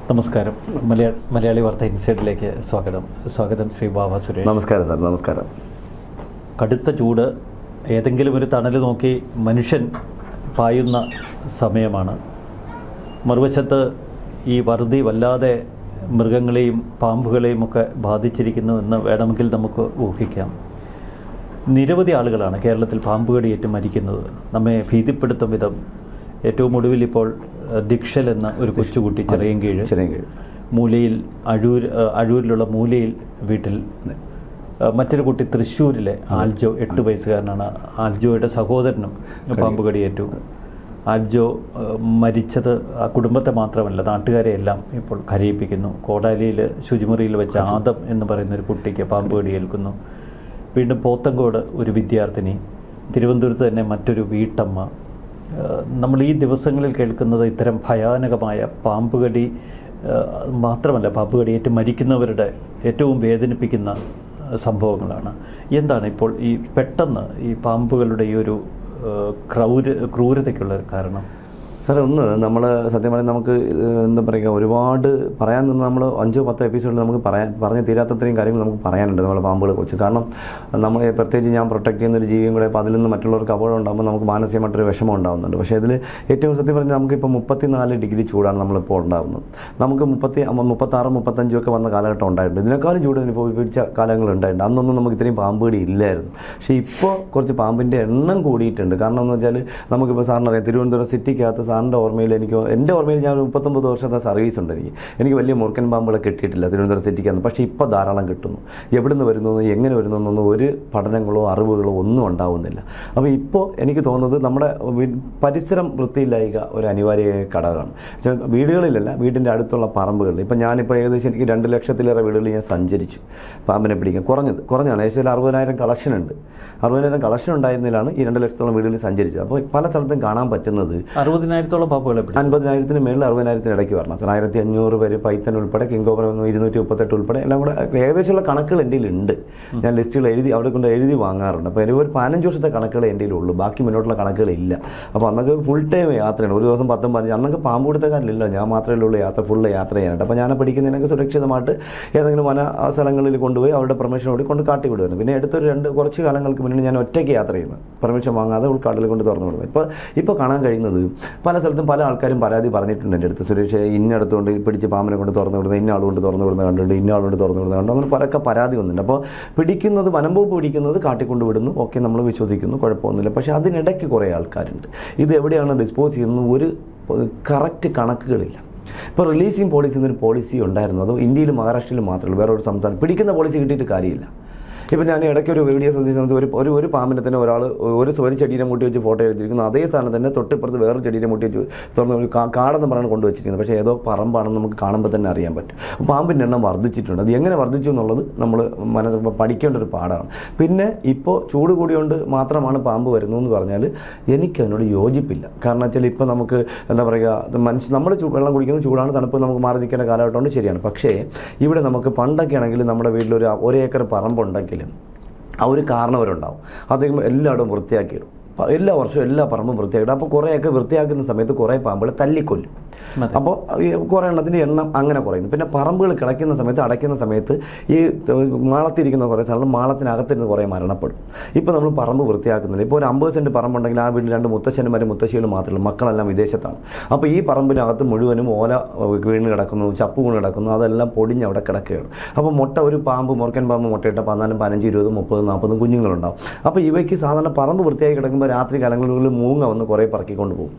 നമസ്കാരം. മലയാളി വാർത്ത ഇൻസൈഡിലേക്ക് സ്വാഗതം ശ്രീ ബാബ സുരേഷ്. നമസ്കാരം സാർ. നമസ്കാരം. കടുത്ത ചൂട്, ഏതെങ്കിലും ഒരു തണൽ നോക്കി മനുഷ്യൻ പായുന്ന സമയമാണ്. മറുവശത്ത് ഈ വറുതി വല്ലാതെ മൃഗങ്ങളെയും പാമ്പുകളെയും ഒക്കെ ബാധിച്ചിരിക്കുന്നു എന്ന് വേണമെങ്കിൽ നമുക്ക് ഊഹിക്കാം. നിരവധി ആളുകളാണ് കേരളത്തിൽ പാമ്പ് കടിയേറ്റ് മരിക്കുന്നത്. നമ്മെ ഭീതിപ്പെടുത്തും വിധം ഏറ്റവും ഒടുവിൽ ഇപ്പോൾ ദിക്ഷൽ എന്ന ഒരു കൊച്ചുകുട്ടി ചിറയൻകീഴ് മൂലയിൽ അഴൂരിലുള്ള മൂലയിൽ വീട്ടിൽ, മറ്റൊരു കുട്ടി തൃശ്ശൂരിലെ ആൽജോ 8 വയസ്സുകാരനാണ്. ആൽജോയുടെ സഹോദരനും പാമ്പ് കടിയേറ്റു. ആൽജോ മരിച്ചത് ആ കുടുംബത്തെ മാത്രമല്ല നാട്ടുകാരെ എല്ലാം ഇപ്പോൾ കരയിപ്പിക്കുന്നു. കോടാലിയിൽ ശുചിമുറിയിൽ വെച്ച ആദം എന്ന് പറയുന്നൊരു കുട്ടിക്ക് പാമ്പ് കടിയേൽക്കുന്നു. വീണ്ടും പോത്തങ്കോട് ഒരു വിദ്യാർത്ഥിനി, തിരുവനന്തപുരത്ത് തന്നെ മറ്റൊരു വീട്ടമ്മ. നമ്മൾ ഈ ദിവസങ്ങളിൽ കേൾക്കുന്നത് ഇത്തരം ഭയാനകമായ പാമ്പുകടി മാത്രമല്ല, പാമ്പുകടിയേറ്റ് മരിക്കുന്നവരുടെ ഏറ്റവും വേദനിപ്പിക്കുന്ന സംഭവങ്ങളാണ്. എന്താണ് ഇപ്പോൾ ഈ പെട്ടെന്ന് ഈ പാമ്പുകളുടെ ഈ ഒരു ക്രൂരതയ്ക്കുള്ള കാരണം? സാർ, ഒന്ന് നമ്മൾ സത്യം പറഞ്ഞാൽ നമുക്ക് എന്താ പറയുക, ഒരുപാട് പറയാൻ നിന്ന് നമ്മൾ 5-10 എപ്പിസോഡിൽ നമുക്ക് പറഞ്ഞ് തീരാത്തത്രയും കാര്യങ്ങൾ നമുക്ക് പറയാനുണ്ട് നമ്മളെ പാമ്പുകളെ കുറിച്ച്. കാരണം നമ്മൾ പ്രത്യേകിച്ച് ഞാൻ പ്രൊട്ടക്ട് ചെയ്യുന്നൊരു ജീവിയും കൂടെ, അപ്പോൾ അതിൽ നിന്ന് മറ്റുള്ളവർക്ക് അപകടം ഉണ്ടാകുമ്പോൾ നമുക്ക് മാനസികമായിട്ടൊരു വിഷമം ഉണ്ടാകുന്നുണ്ട്. പക്ഷേ ഇതിൽ ഏറ്റവും സത്യം പറഞ്ഞാൽ നമുക്കിപ്പോൾ 34 ഡിഗ്രി ചൂടാണ് നമ്മളിപ്പോൾ ഉണ്ടാകുന്നത്. നമുക്ക് 36, 35 ഒക്കെ വന്ന കാലഘട്ടം ഉണ്ടായിട്ടുണ്ട്. ഇതിനേക്കാളും ചൂട് അനുഭവിച്ച കാലങ്ങൾ ഉണ്ടായിട്ടുണ്ട്. അന്നൊന്നും നമുക്ക് ഇത്രയും പാമ്പ് കടി ഇല്ലായിരുന്നു. പക്ഷേ ഇപ്പോൾ കുറച്ച് പാമ്പിൻ്റെ എണ്ണം കൂടിയിട്ടുണ്ട്. കാരണം എന്ന് വെച്ചാൽ നമുക്കിപ്പോൾ സാറിനറിയാം, തിരുവനന്തപുരം സിറ്റിക്കകത്ത് സാറിൻ്റെ ഓർമ്മയിൽ എൻ്റെ ഓർമ്മയിൽ ഞാൻ 39 വർഷത്തെ സർവീസ് ഉണ്ട്. എനിക്ക് വലിയ മൂർക്കൻ പാമ്പുകളെ കിട്ടിയിട്ടില്ല തിരുവനന്തപുരം സിറ്റിക്കകത്ത്. പക്ഷേ ഇപ്പോൾ ധാരാളം കിട്ടുന്നു. എവിടെ നിന്ന് വരുന്നു, എങ്ങനെ വരുന്നു എന്നൊന്നും ഒരു പഠനങ്ങളോ അറിവുകളോ ഒന്നും ഉണ്ടാവുന്നില്ല. അപ്പോൾ ഇപ്പോൾ എനിക്ക് തോന്നുന്നത് നമ്മുടെ പരിസരം വൃത്തിയില്ലായ്ക ഒരു അനിവാര്യ ഘടകമാണ്. വീടുകളിലല്ല, വീടിൻ്റെ അടുത്തുള്ള പറമ്പുകളിൽ. ഇപ്പം ഞാനിപ്പോൾ ഏകദേശം എനിക്ക് 2 ലക്ഷത്തിലേറെ വീടുകളിൽ ഞാൻ സഞ്ചരിച്ചു പാമ്പിനെ പിടിക്കാൻ. കുറഞ്ഞാണ്, ഏകദേശം 60,000 കളക്ഷൻ ഉണ്ട്. 60,000 കളക്ഷൻ ഉണ്ടായിരുന്നതിലാണ് ഈ 2 ലക്ഷത്തോളം വീടുകളിൽ സഞ്ചരിച്ചത്. അപ്പോൾ പല സ്ഥലത്തും കാണാൻ പറ്റുന്നത് 60,000-ഓളം പാമ്പുകളെ 50,000-ന് മേളിൽ 60,000-ന് ഇടയ്ക്ക് വരണം. 1500 പേര്, പൈത്തൻ ഉൾപ്പെടെ, കിങ്കോബർ 238 ഉൾപ്പെടെ എല്ലാം കൂടെ ഏകദേശമുള്ള കണക്കുകൾ എൻ്റെ ഉണ്ട്. ഞാൻ ലിസ്റ്റുകൾ അവിടെ കൊണ്ട് എഴുതി വാങ്ങാറുണ്ട്. അപ്പോൾ എനിക്ക് ഒരു 15 വർഷത്തെ കണക്കുകൾ എൻ്റെ ഉള്ളൂ. ബാക്കി മുന്നോട്ടുള്ള കണക്കുകളില്ല. അപ്പോൾ അന്നൊക്കെ ഫുൾ ടൈം യാത്രയാണ്. ഒരു ദിവസം 10, 15. അന്നൊക്കെ പാമ്പ് കൊടുത്തക്കാരില്ലല്ലോ, ഞാൻ മാത്രമേ ഉള്ളൂ ഫുള്ള് യാത്ര ചെയ്യാനായിട്ട്. അപ്പോൾ ഞാൻ പഠിക്കുന്നതിനൊക്കെ സുരക്ഷിതമായിട്ട് ഏതെങ്കിലും വന സ്ഥലങ്ങളിൽ കൊണ്ടുപോയി അവരുടെ പെർമിഷനോട് കൊണ്ട് കാട്ടി വിടുമായിരുന്നു. പിന്നെ അടുത്തൊരു കുറച്ച് കാലങ്ങൾക്ക് മുന്നേ ഞാൻ ഒറ്റയ്ക്ക് യാത്ര ചെയ്യുന്നത്, പെർമിഷൻ വാങ്ങാതെ ഉൾക്കാട്ടിൽ കൊണ്ട് തുറന്നു വിടുന്നത്. ഇപ്പോൾ കാണാൻ കഴിയുന്നത് പല സ്ഥലത്തും പല ആൾക്കാരും പരാതി പറഞ്ഞിട്ടുണ്ട് എൻ്റെ അടുത്ത്. സുരേഷ്, ഇന്നടത്തുകൊണ്ട് പിടിച്ച് പാമ്പിനെ കൊണ്ട് തുറന്നു വിടുന്നത്, ഇന്ന ആളുകൊണ്ട് തുറന്നു വിടുന്നത് കണ്ടിട്ടുണ്ട്, ഇന്ന ആളുകൊണ്ട് തുറന്നു വിടുന്നത് കണ്ടു, അങ്ങനെ പലക്കെ പരാതി വന്നിട്ടുണ്ട്. അപ്പോൾ പിടിക്കുന്നത്, വനംവകുപ്പ് പിടിക്കുന്നത് കാട്ടിക്കൊണ്ട് വിടുന്നു, ഓക്കെ, നമ്മൾ വിശ്വസിക്കുന്നു, കുഴപ്പമൊന്നുമില്ല. പക്ഷേ അതിനിടയ്ക്ക് കുറേ ആൾക്കാരുണ്ട്. ഇത് എവിടെയാണ് ഡിസ്പോസ് ചെയ്യുന്നത് ഒരു കറക്റ്റ് കണക്കുകളില്ല. ഇപ്പോൾ റിലീസിങ് പോളിസി എന്നൊരു പോളിസി ഉണ്ടായിരുന്നു. അത് ഇന്ത്യയിലും മഹാരാഷ്ട്രയിലും മാത്രമേ ഉള്ളൂ, വേറെ ഒരു സംസ്ഥാനം പിടിക്കുന്ന പോളിസി കിട്ടിയിട്ട് കാര്യമില്ല. ഇപ്പോൾ ഞാൻ ഇടയ്ക്ക് ഒരു വീഡിയോ ശ്രദ്ധിച്ച സമയത്ത് ഒരു പാമ്പിനെ തന്നെ ഒരാൾ ഒരു ചെടീനെ മുട്ടി വെച്ച് ഫോട്ടോ എടുത്തിരിക്കുന്നു. അതേ സാധനം തന്നെ തൊട്ടിപ്പുറത്ത് വേറൊരു ചെടീനെ മുട്ടി വെച്ച് തുറന്ന് കാടെന്ന് പറഞ്ഞാണ് കൊണ്ടുവച്ചിരിക്കുന്നത്. പക്ഷേ ഏതോ പറമ്പാണെന്ന് നമുക്ക് കാണുമ്പോൾ തന്നെ അറിയാൻ പറ്റും. പാമ്പിൻ്റെ എണ്ണം വർദ്ധിച്ചിട്ടുണ്ട്. അത് എങ്ങനെ വർദ്ധിച്ചു എന്നുള്ളത് നമ്മൾ പഠിക്കേണ്ട ഒരു പാഠമാണ്. പിന്നെ ഇപ്പോൾ ചൂട് കൂടിയോണ്ട് മാത്രമാണ് പാമ്പ് വരുന്നതെന്ന് പറഞ്ഞാൽ എനിക്കതിനോട് യോജിപ്പില്ല. കാരണം വെച്ചാൽ ഇപ്പോൾ നമുക്ക് എന്താ പറയുക, നമ്മൾ വെള്ളം കുടിക്കുന്നത് ചൂടാണ്, തണുപ്പ് നമുക്ക് മാറി നിൽക്കേണ്ട കാലഘട്ടമുണ്ട്, ശരിയാണ്. പക്ഷേ ഇവിടെ നമുക്ക് പണ്ടൊക്കെ ആണെങ്കിൽ നമ്മുടെ വീട്ടിലൊരു 1 ഏക്കർ പറമ്പുണ്ടെങ്കിൽ ആ ഒരു കാരണവരുണ്ടാവും. അദ്ദേഹം എല്ലായിടവും വൃത്തിയാക്കിയിടും. എല്ലാ വർഷവും എല്ലാ പറമ്പും വൃത്തിയാക്കിയിടും. അപ്പോൾ കുറേയൊക്കെ വൃത്തിയാക്കുന്ന സമയത്ത് കുറേ പാമ്പുകൾ തല്ലിക്കൊല്ലും. അപ്പോൾ കുറേ എണ്ണത്തിൻ്റെ എണ്ണം അങ്ങനെ കുറയുന്നു. പിന്നെ പറമ്പുകൾ കിളയ്ക്കുന്ന സമയത്ത്, അടയ്ക്കുന്ന സമയത്ത് ഈ മാളത്തിരിക്കുന്ന കുറേ സ്ഥലം മാളത്തിനകത്തിരുന്ന് കുറേ മരണപ്പെടും. ഇപ്പോൾ നമ്മൾ പറമ്പ് വൃത്തിയാക്കുന്നില്ല. ഇപ്പോൾ ഒരു 50 സെൻറ്റ് പറമ്പുണ്ടെങ്കിൽ ആ വീട്ടിൽ 2 മുത്തശ്ശന്മാരും മുത്തശ്ശികളും മാത്രമല്ല, മക്കളെല്ലാം വിദേശത്താണ്. അപ്പോൾ ഈ പറമ്പിനകത്ത് മുഴുവനും ഓല വീണ് കിടക്കുന്നു, ചപ്പ് വീണ് കിടക്കുന്നു, അതെല്ലാം പൊടിഞ്ഞ് അവിടെ കിടക്കുകയാണ്. അപ്പോൾ ഒരു പാമ്പ്, മുറുക്കൻ പാമ്പ് മുട്ടയിട്ട 14, 15, 20, 30, 40 കുഞ്ഞുങ്ങളുണ്ടാവും. അപ്പോൾ ഇവയ്ക്ക് സാധാരണ പറമ്പ് വൃത്തിയാക്കി കിടക്കുമ്പോൾ രാത്രി കാലങ്ങളിൽ മൂങ്ങ വന്ന് കുറേ പറക്കിക്കൊണ്ട് പോകും.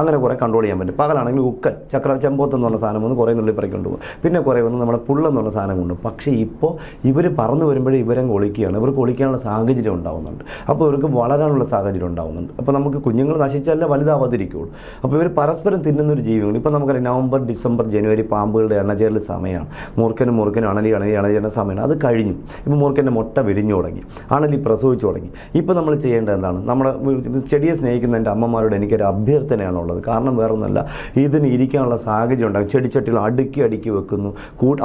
അങ്ങനെ കുറേ കൺട്രോൾ ചെയ്യാൻ പറ്റും. പകലാണെങ്കിൽ ഉക്കൻ, ചെമ്പോത്ത് എന്ന് പറഞ്ഞ സാധനം വന്ന് കുറേ നുള്ളി പറക്കിക്കൊണ്ട് പോകും. പിന്നെ കുറേ വന്ന് നമ്മുടെ പുള്ളെന്നുള്ള സാധനം കൊണ്ടും. പക്ഷേ ഇപ്പോൾ ഇവർ പറന്ന് വരുമ്പോഴേ ഇവരങ്ങ് ഒളിക്കുകയാണ്. ഇവർക്ക് ഒളിക്കാനുള്ള സാഹചര്യം ഉണ്ടാകുന്നുണ്ട്. അപ്പോൾ ഇവർക്ക് വളരാനുള്ള സാഹചര്യം ഉണ്ടാകുന്നുണ്ട്. അപ്പോൾ നമുക്ക് കുഞ്ഞുങ്ങൾ നശിച്ചാലേ വലുതാവാതിരിക്കുകയുള്ളൂ. അപ്പോൾ ഇവർ പരസ്പരം തിന്നുന്നൊരു ജീവികൾ. ഇപ്പോൾ നമുക്കറിയാം, നവംബർ, ഡിസംബർ, ജനുവരി പാമ്പുകളുടെ എണ്ണച്ചേരൽ സമയമാണ്. മൂർക്കനും അണലിയുടെ സമയമാണ്. അത് കഴിഞ്ഞു. ഇപ്പോൾ മൂർക്കൻ്റെ മുട്ട വിരിഞ്ഞു തുടങ്ങി, അണലി പ്രസവിച്ചു തുടങ്ങി. ഇപ്പോൾ നമ്മൾ ചെയ്യേണ്ടത് എന്താണ്? നമ്മുടെ ചെടിയെ സ്നേഹിക്കുന്ന എൻ്റെ അമ്മമാരോട് എനിക്കൊരു അഭ്യർത്ഥനയാണുള്ളത്. കാരണം വേറൊന്നുമല്ല, ഇതിന് ഇരിക്കാനുള്ള സാഹചര്യം ഉണ്ടാകും. ചെടിച്ചട്ടികൾ അടുക്കി വെക്കുന്നു.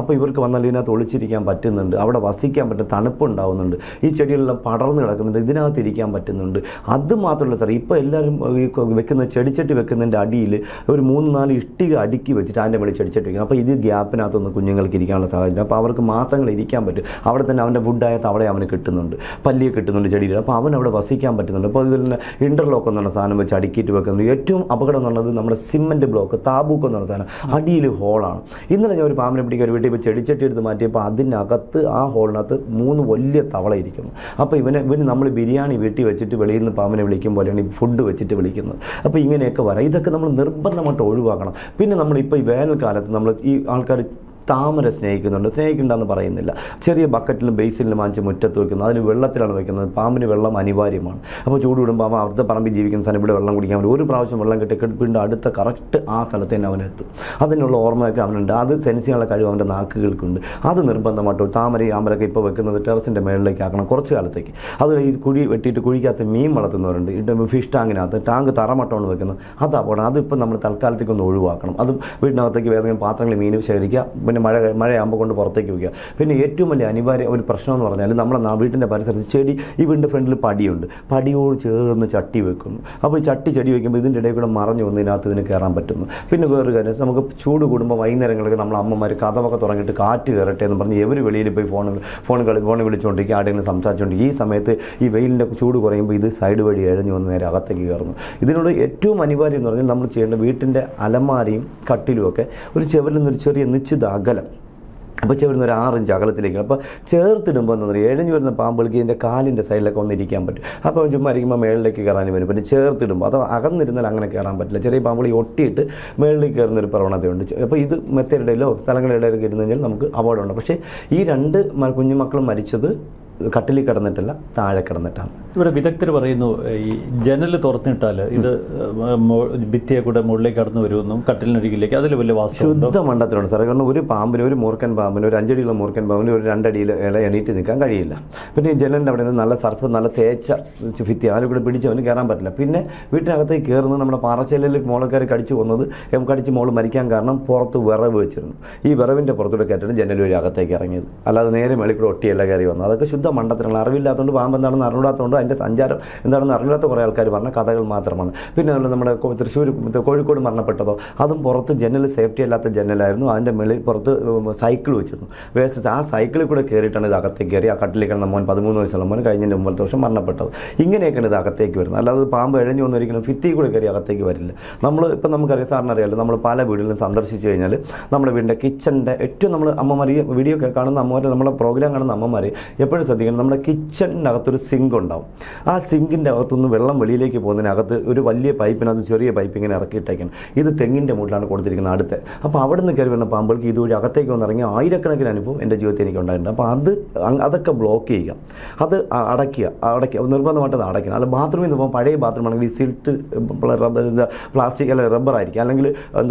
അപ്പോൾ ഇവർക്ക് വന്നാൽ ഇതിനകത്ത് ഒളിച്ചിരിക്കാൻ പറ്റുന്നുണ്ട്, അവിടെ വസിക്കാൻ പറ്റും, തണുപ്പുണ്ടാവുന്നുണ്ട്, ഈ ചെടികളെല്ലാം പടർന്ന് കിടക്കുന്നുണ്ട്, ഇതിനകത്ത് ഇരിക്കാൻ പറ്റുന്നുണ്ട്. അത് മാത്രമല്ല സാർ, ഇപ്പോൾ എല്ലാവരും ഈ വെക്കുന്ന ചെടിച്ചട്ടി വെക്കുന്നതിൻ്റെ അടിയിൽ ഒരു 3-4 ഇഷ്ടിക അടുക്കി വെച്ചിട്ട് അതിൻ്റെ വെളി ചെടിച്ചട്ടി വയ്ക്കണം. അപ്പോൾ ഇത് ഗ്യാപ്പിനകത്തൊന്ന് കുഞ്ഞുങ്ങൾക്ക് ഇരിക്കാനുള്ള സാഹചര്യം. അപ്പോൾ അവർക്ക് മാസങ്ങൾ ഇരിക്കാൻ പറ്റും. അവിടെ തന്നെ അവൻ്റെ വുഡായ തവളെ അവന് കിട്ടുന്നുണ്ട്, പല്ലിയെ കിട്ടുന്നുണ്ട് ചെടിയിൽ. അപ്പോൾ അവൻ അവിടെ വസിക്കാൻ പറ്റുന്നുണ്ട്. അപ്പോൾ അതുപോലെ തന്നെ ഇൻ്റർലോക്ക് എന്നുള്ള സാധനം വെച്ച് അടുക്കിയിട്ട് വെക്കുന്നുണ്ട്. ഏറ്റവും അപകടം എന്ന് പറഞ്ഞത് നമ്മുടെ സിമെൻറ്റ് ബ്ലോക്ക്, താബൂക്ക് എന്നുള്ള സാധനം, അടിയിൽ ഹോളാണ്. ഇന്നലെ ഞാൻ ഒരു പാമ്പിനെ പിടിക്കാൻ ഒരു വീട്ടിൽ ഇപ്പോൾ ചെടിച്ചട്ടി എടുത്ത് മാറ്റിയപ്പോൾ അതിനകത്ത് ആ ഹോളിനകത്ത് 3 വലിയ തവള ഇരിക്കുന്നു. അപ്പോൾ ഇവന് നമ്മൾ ബിരിയാണി വീട്ടിൽ വെച്ചിട്ട് വെളിയിൽ നിന്ന് പാമ്പിനെ വിളിക്കും പോലെയാണ് ഈ ഫുഡ് വെച്ചിട്ട് വിളിക്കുന്നത്. അപ്പോൾ ഇങ്ങനെയൊക്കെ വരാം. ഇതൊക്കെ നമ്മൾ നിർബന്ധമായിട്ട് ഒഴിവാക്കണം. പിന്നെ നമ്മളിപ്പോൾ ഈ വേനൽക്കാലത്ത് നമ്മൾ ഈ ആൾക്കാർ താമര സ്നേഹിക്കുന്നുണ്ടെന്ന് പറയുന്നില്ല. ചെറിയ ബക്കറ്റിലും ബേസിലും വാങ്ങിച്ച് മുറ്റത്ത് വയ്ക്കുന്നത്, അതിൽ വെള്ളത്തിലാണ് വയ്ക്കുന്നത്. പാമ്പിന് വെള്ളം അനിവാര്യമാണ്. അപ്പോൾ ചൂട് വിടുമ്പോൾ അവൻ അവിടുത്തെ പറമ്പിൽ ജീവിക്കുന്ന സ്ഥലം ഇവിടെ വെള്ളം കുടിക്കാൻ പറ്റും. ഒരു പ്രാവശ്യം വെള്ളം കിട്ടി വീണ്ടും അടുത്ത കറക്റ്റ് ആ സ്ഥലത്ത് തന്നെ അവനെത്തും. അതിനുള്ള ഓർമ്മയൊക്കെ അവനുണ്ട്. അത് സെൻസ് ചെയ്യാനുള്ള കഴിവ് അവൻ്റെ നാക്കുകൾക്കുണ്ട്. അത് നിർബന്ധമായിട്ട് താമരയും ആമരൊക്കെ ഇപ്പോൾ വെക്കുന്നത് ടെറസിൻ്റെ മേളിലേക്ക് ആക്കണം കുറച്ച് കാലത്തേക്ക്. അത് ഈ കുഴി വെട്ടിയിട്ട് കുഴിക്കകത്ത് മീൻ വളർത്തുന്നവരുണ്ട്. ഫിഷ് ടാങ്കിനകത്ത് ടാങ്ക് തറമട്ടമാണ് വെക്കുന്നത്. അത് അപകടം. അതിപ്പോൾ നമ്മൾ തൽക്കാലത്തേക്കൊന്ന് ഒഴിവാക്കണം. അതും വീടിനകത്തേക്ക് വേറെ പാത്രങ്ങൾ മീൻ ശേഖരിക്കുക, പിന്നെ മഴയാകുമ്പോൾ കൊണ്ട് പുറത്തേക്ക് വയ്ക്കുക. പിന്നെ ഏറ്റവും വലിയ അനിവാര്യ ഒരു പ്രശ്നം എന്ന് പറഞ്ഞാൽ നമ്മുടെ വീട്ടിൻ്റെ പരിസരത്ത് ചെടി, ഈ വീടിൻ്റെ ഫ്രണ്ടിൽ പടിയുണ്ട്, പടിയോട് ചേർന്ന് ചട്ടി വെക്കുന്നു. അപ്പോൾ ഈ ചെടി വയ്ക്കുമ്പോൾ ഇതിൻ്റെ ഇടയിൽ കൂടെ മറഞ്ഞു വന്ന് ഇതിനകത്ത് ഇതിന് കയറാൻ പറ്റുന്നു. പിന്നെ വേറൊരു കാര്യം, നമുക്ക് ചൂട് കൂടുമ്പോൾ വൈകുന്നേരങ്ങളിൽ നമ്മൾ അമ്മമാർ കഥവൊക്കെ തുടങ്ങിയിട്ട് കാറ്റ് കയറട്ടെ എന്ന് പറഞ്ഞ് എവർ വെളിയിൽ പോയി ഫോൺ വിളിച്ചുകൊണ്ടിരിക്കുക, ആരെങ്കിലും സംസാരിച്ചുകൊണ്ടിരിക്കുക. ഈ സമയത്ത് ഈ വെയിലിൻ്റെ ചൂട് കുറയുമ്പോൾ ഇത് സൈഡ് വഴി എഴഞ്ഞു വന്ന് നേരെ അകത്തേക്ക് കയറുന്നു. ഇതിനോട് ഏറ്റവും അനിവാര്യം എന്ന് പറഞ്ഞാൽ നമ്മൾ ചെയ്യേണ്ട വീട്ടിൻ്റെ അലമാരയും കട്ടിലുമൊക്കെ ഒരു ചെവരിൽ നിന്നൊരു ചെറിയ നിശ്ചിത അകലം, അപ്പോൾ ചെവിടുന്ന ഒരു 6 ഇഞ്ച് അകലത്തിലേക്ക്. അപ്പോൾ ചേർത്തിടുമ്പോൾ എന്താ പറയുക, എഴഞ്ഞു വരുന്ന പാമ്പുകൾക്ക് ഇതിൻ്റെ കാലിൻ്റെ സൈഡിലൊക്കെ ഒന്ന് ഇരിക്കാൻ പറ്റും. അപ്പോൾ ചുമ്മാ ഇരിക്കുമ്പോൾ മേളിലേക്ക് കയറാൻ വരും. പിന്നെ ചേർത്തിടുമ്പോൾ അത് അകന്നിരുന്നാൽ അങ്ങനെ കയറാൻ പറ്റില്ല. ചെറിയ പാമ്പുകൾ ഒട്ടിയിട്ട് മേളിലേക്ക് കയറുന്നൊരു പ്രവണതയുണ്ട്. അപ്പോൾ ഇത് മെത്തയുടെയിലോ സ്ഥലങ്ങളുടെ ഇടയിലൊക്കെ ഇരുന്ന് കഴിഞ്ഞാൽ നമുക്ക് അപകടമുണ്ട്. പക്ഷേ ഈ 2 കുഞ്ഞുമക്കളും മരിച്ചത് കട്ടിലിൽ കിടന്നിട്ടല്ല, താഴെ കിടന്നിട്ടാണ്. ഇവിടെ വിദഗ്ധർ പറയുന്നു ഈ ജനൽ തുറന്നിട്ടാൽ ഇത് ഭിത്തിയെ കൂടെ മുകളിലേക്ക് കടന്നു വരുമെന്നും കട്ടിലിനരികിലേക്ക്, അതിൽ വലിയ ശുദ്ധ മണ്ടത്തിലുണ്ട് സാറേ. കാരണം ഒരു പാമ്പിന്, ഒരു മൂർഖൻ പാമ്പിന്, ഒരു 5 അടിയുള്ള മൂർഖൻ പാമ്പിന് ഒരു 2 അടിയിൽ ഇല എണീറ്റ് നിൽക്കാൻ കഴിയില്ല. പിന്നെ ഈ ജനലിൻ്റെ അവിടെ നിന്ന് നല്ല സർഫ്, നല്ല തേച്ച ഭിത്തി, അതിൽ കൂടെ പിടിച്ചവന് കയറാൻ പറ്റില്ല. പിന്നെ വീട്ടിനകത്തേക്ക് കയറുന്നത് നമ്മുടെ പാറച്ചെല്ലിൽ മോളക്കാർ കടിച്ച് മോള് മരിക്കാൻ കാരണം പുറത്ത് വിറവ് വെച്ചിരുന്നു. ഈ വിറവിൻ്റെ പുറത്തൂടെ കയറ്റിട്ട് ജനൽ വഴി അകത്തേക്ക് ഇറങ്ങിയത്, അല്ലാതെ നേരെ മേളിൽ കൂടെ ഒട്ടിയല്ല കയറി വന്നത്. അതൊക്കെ ശുദ്ധ മണ്ടത്തിലുള്ള, അറിവില്ലാത്തതുകൊണ്ട് പാമ്പ് എന്താണെന്ന് അറിവില്ലാത്തതുകൊണ്ട് അതിൻ്റെ സഞ്ചാരം എന്താണെന്ന് അറിവില്ലാത്ത കുറേ ആൾക്കാർ പറഞ്ഞ കഥകൾ മാത്രമാണ്. പിന്നെ നമ്മുടെ തൃശ്ശൂർ കോഴിക്കോട് മരണപ്പെട്ടതോ അതും പുറത്ത് ജനൽ സേഫ്റ്റി അല്ലാത്ത ജനലായിരുന്നു. അതിൻ്റെ മേളിൽ പുറത്ത് സൈക്കിൾ വെച്ചിരുന്നു. വേസ്റ്റ് ആ സൈക്കിളിൽ കൂടെ കയറിയിട്ടാണ് ഇത് അകത്തേക്ക് കയറി. ആ കട്ടിലേക്ക് കിടന്ന മോൻ 13 വയസ്സുള്ള മോൻ കഴിഞ്ഞതിൻ്റെ 9 വർഷം മരണപ്പെട്ടത്. ഇങ്ങനെയൊക്കെയാണ് ഇത് അകത്തേക്ക് വരുന്നത്. അല്ലാതെ പാമ്പ് എഴഞ്ഞു വന്നൊരിക്കലും ഭിത്തി കൂടെ കയറി അകത്തേക്ക് വരില്ല. ഇപ്പം നമുക്കറിയാം, സാറിനറിയാമല്ലോ, നമ്മൾ പല വീടുകളിലും സന്ദർശിച്ചു കഴിഞ്ഞാൽ നമ്മുടെ വീടിൻ്റെ കിച്ചണിൻ്റെ ഏറ്റവും നമ്മൾ അമ്മമാർ, ഈ വീഡിയോ കാണുന്ന അമ്മമാർ, നമ്മളെ പ്രോഗ്രാം കാണുന്ന അമ്മമാർ എപ്പോഴും ശ്രദ്ധിക്കണം, നമ്മുടെ കിച്ചണിനകത്തൊരു സിങ്ക് ഉണ്ടാവും. ആ സിങ്കിൻ്റെ അകത്തുനിന്ന് വെള്ളം വെളിയിലേക്ക് പോകുന്നതിനകത്ത് ഒരു വലിയ പൈപ്പിനകത്ത് ചെറിയ പൈപ്പ് ഇങ്ങനെ ഇറക്കിയിട്ടേക്കണം. ഇത് തെങ്ങിൻ്റെ മൂട്ടിലാണ് കൊടുത്തിരിക്കുന്നത് അടുത്ത്. അപ്പോൾ അവിടെ നിന്ന് കയറി വരുന്ന പാമ്പുകൾക്ക് ഇതുവഴി അകത്തേക്ക് വന്നിറങ്ങി ആയിരക്കണക്കിന് അനുഭവം എൻ്റെ ജീവിതത്തിൽ എനിക്ക് ഉണ്ടായിട്ടുണ്ട്. അപ്പോൾ അതൊക്കെ ബ്ലോക്ക് ചെയ്യുക, അത് അടയ്ക്കുക, നിർബന്ധമായിട്ട് അത് അടയ്ക്കണം. അല്ല ബാത്റൂമിൽ നിന്ന് പോകുമ്പോൾ പഴയ ബാത്റൂം ആണെങ്കിൽ ഈ സിൽട്ട് പ്ലാസ്റ്റിക് അല്ല റബ്ബർ ആയിരിക്കും, അല്ലെങ്കിൽ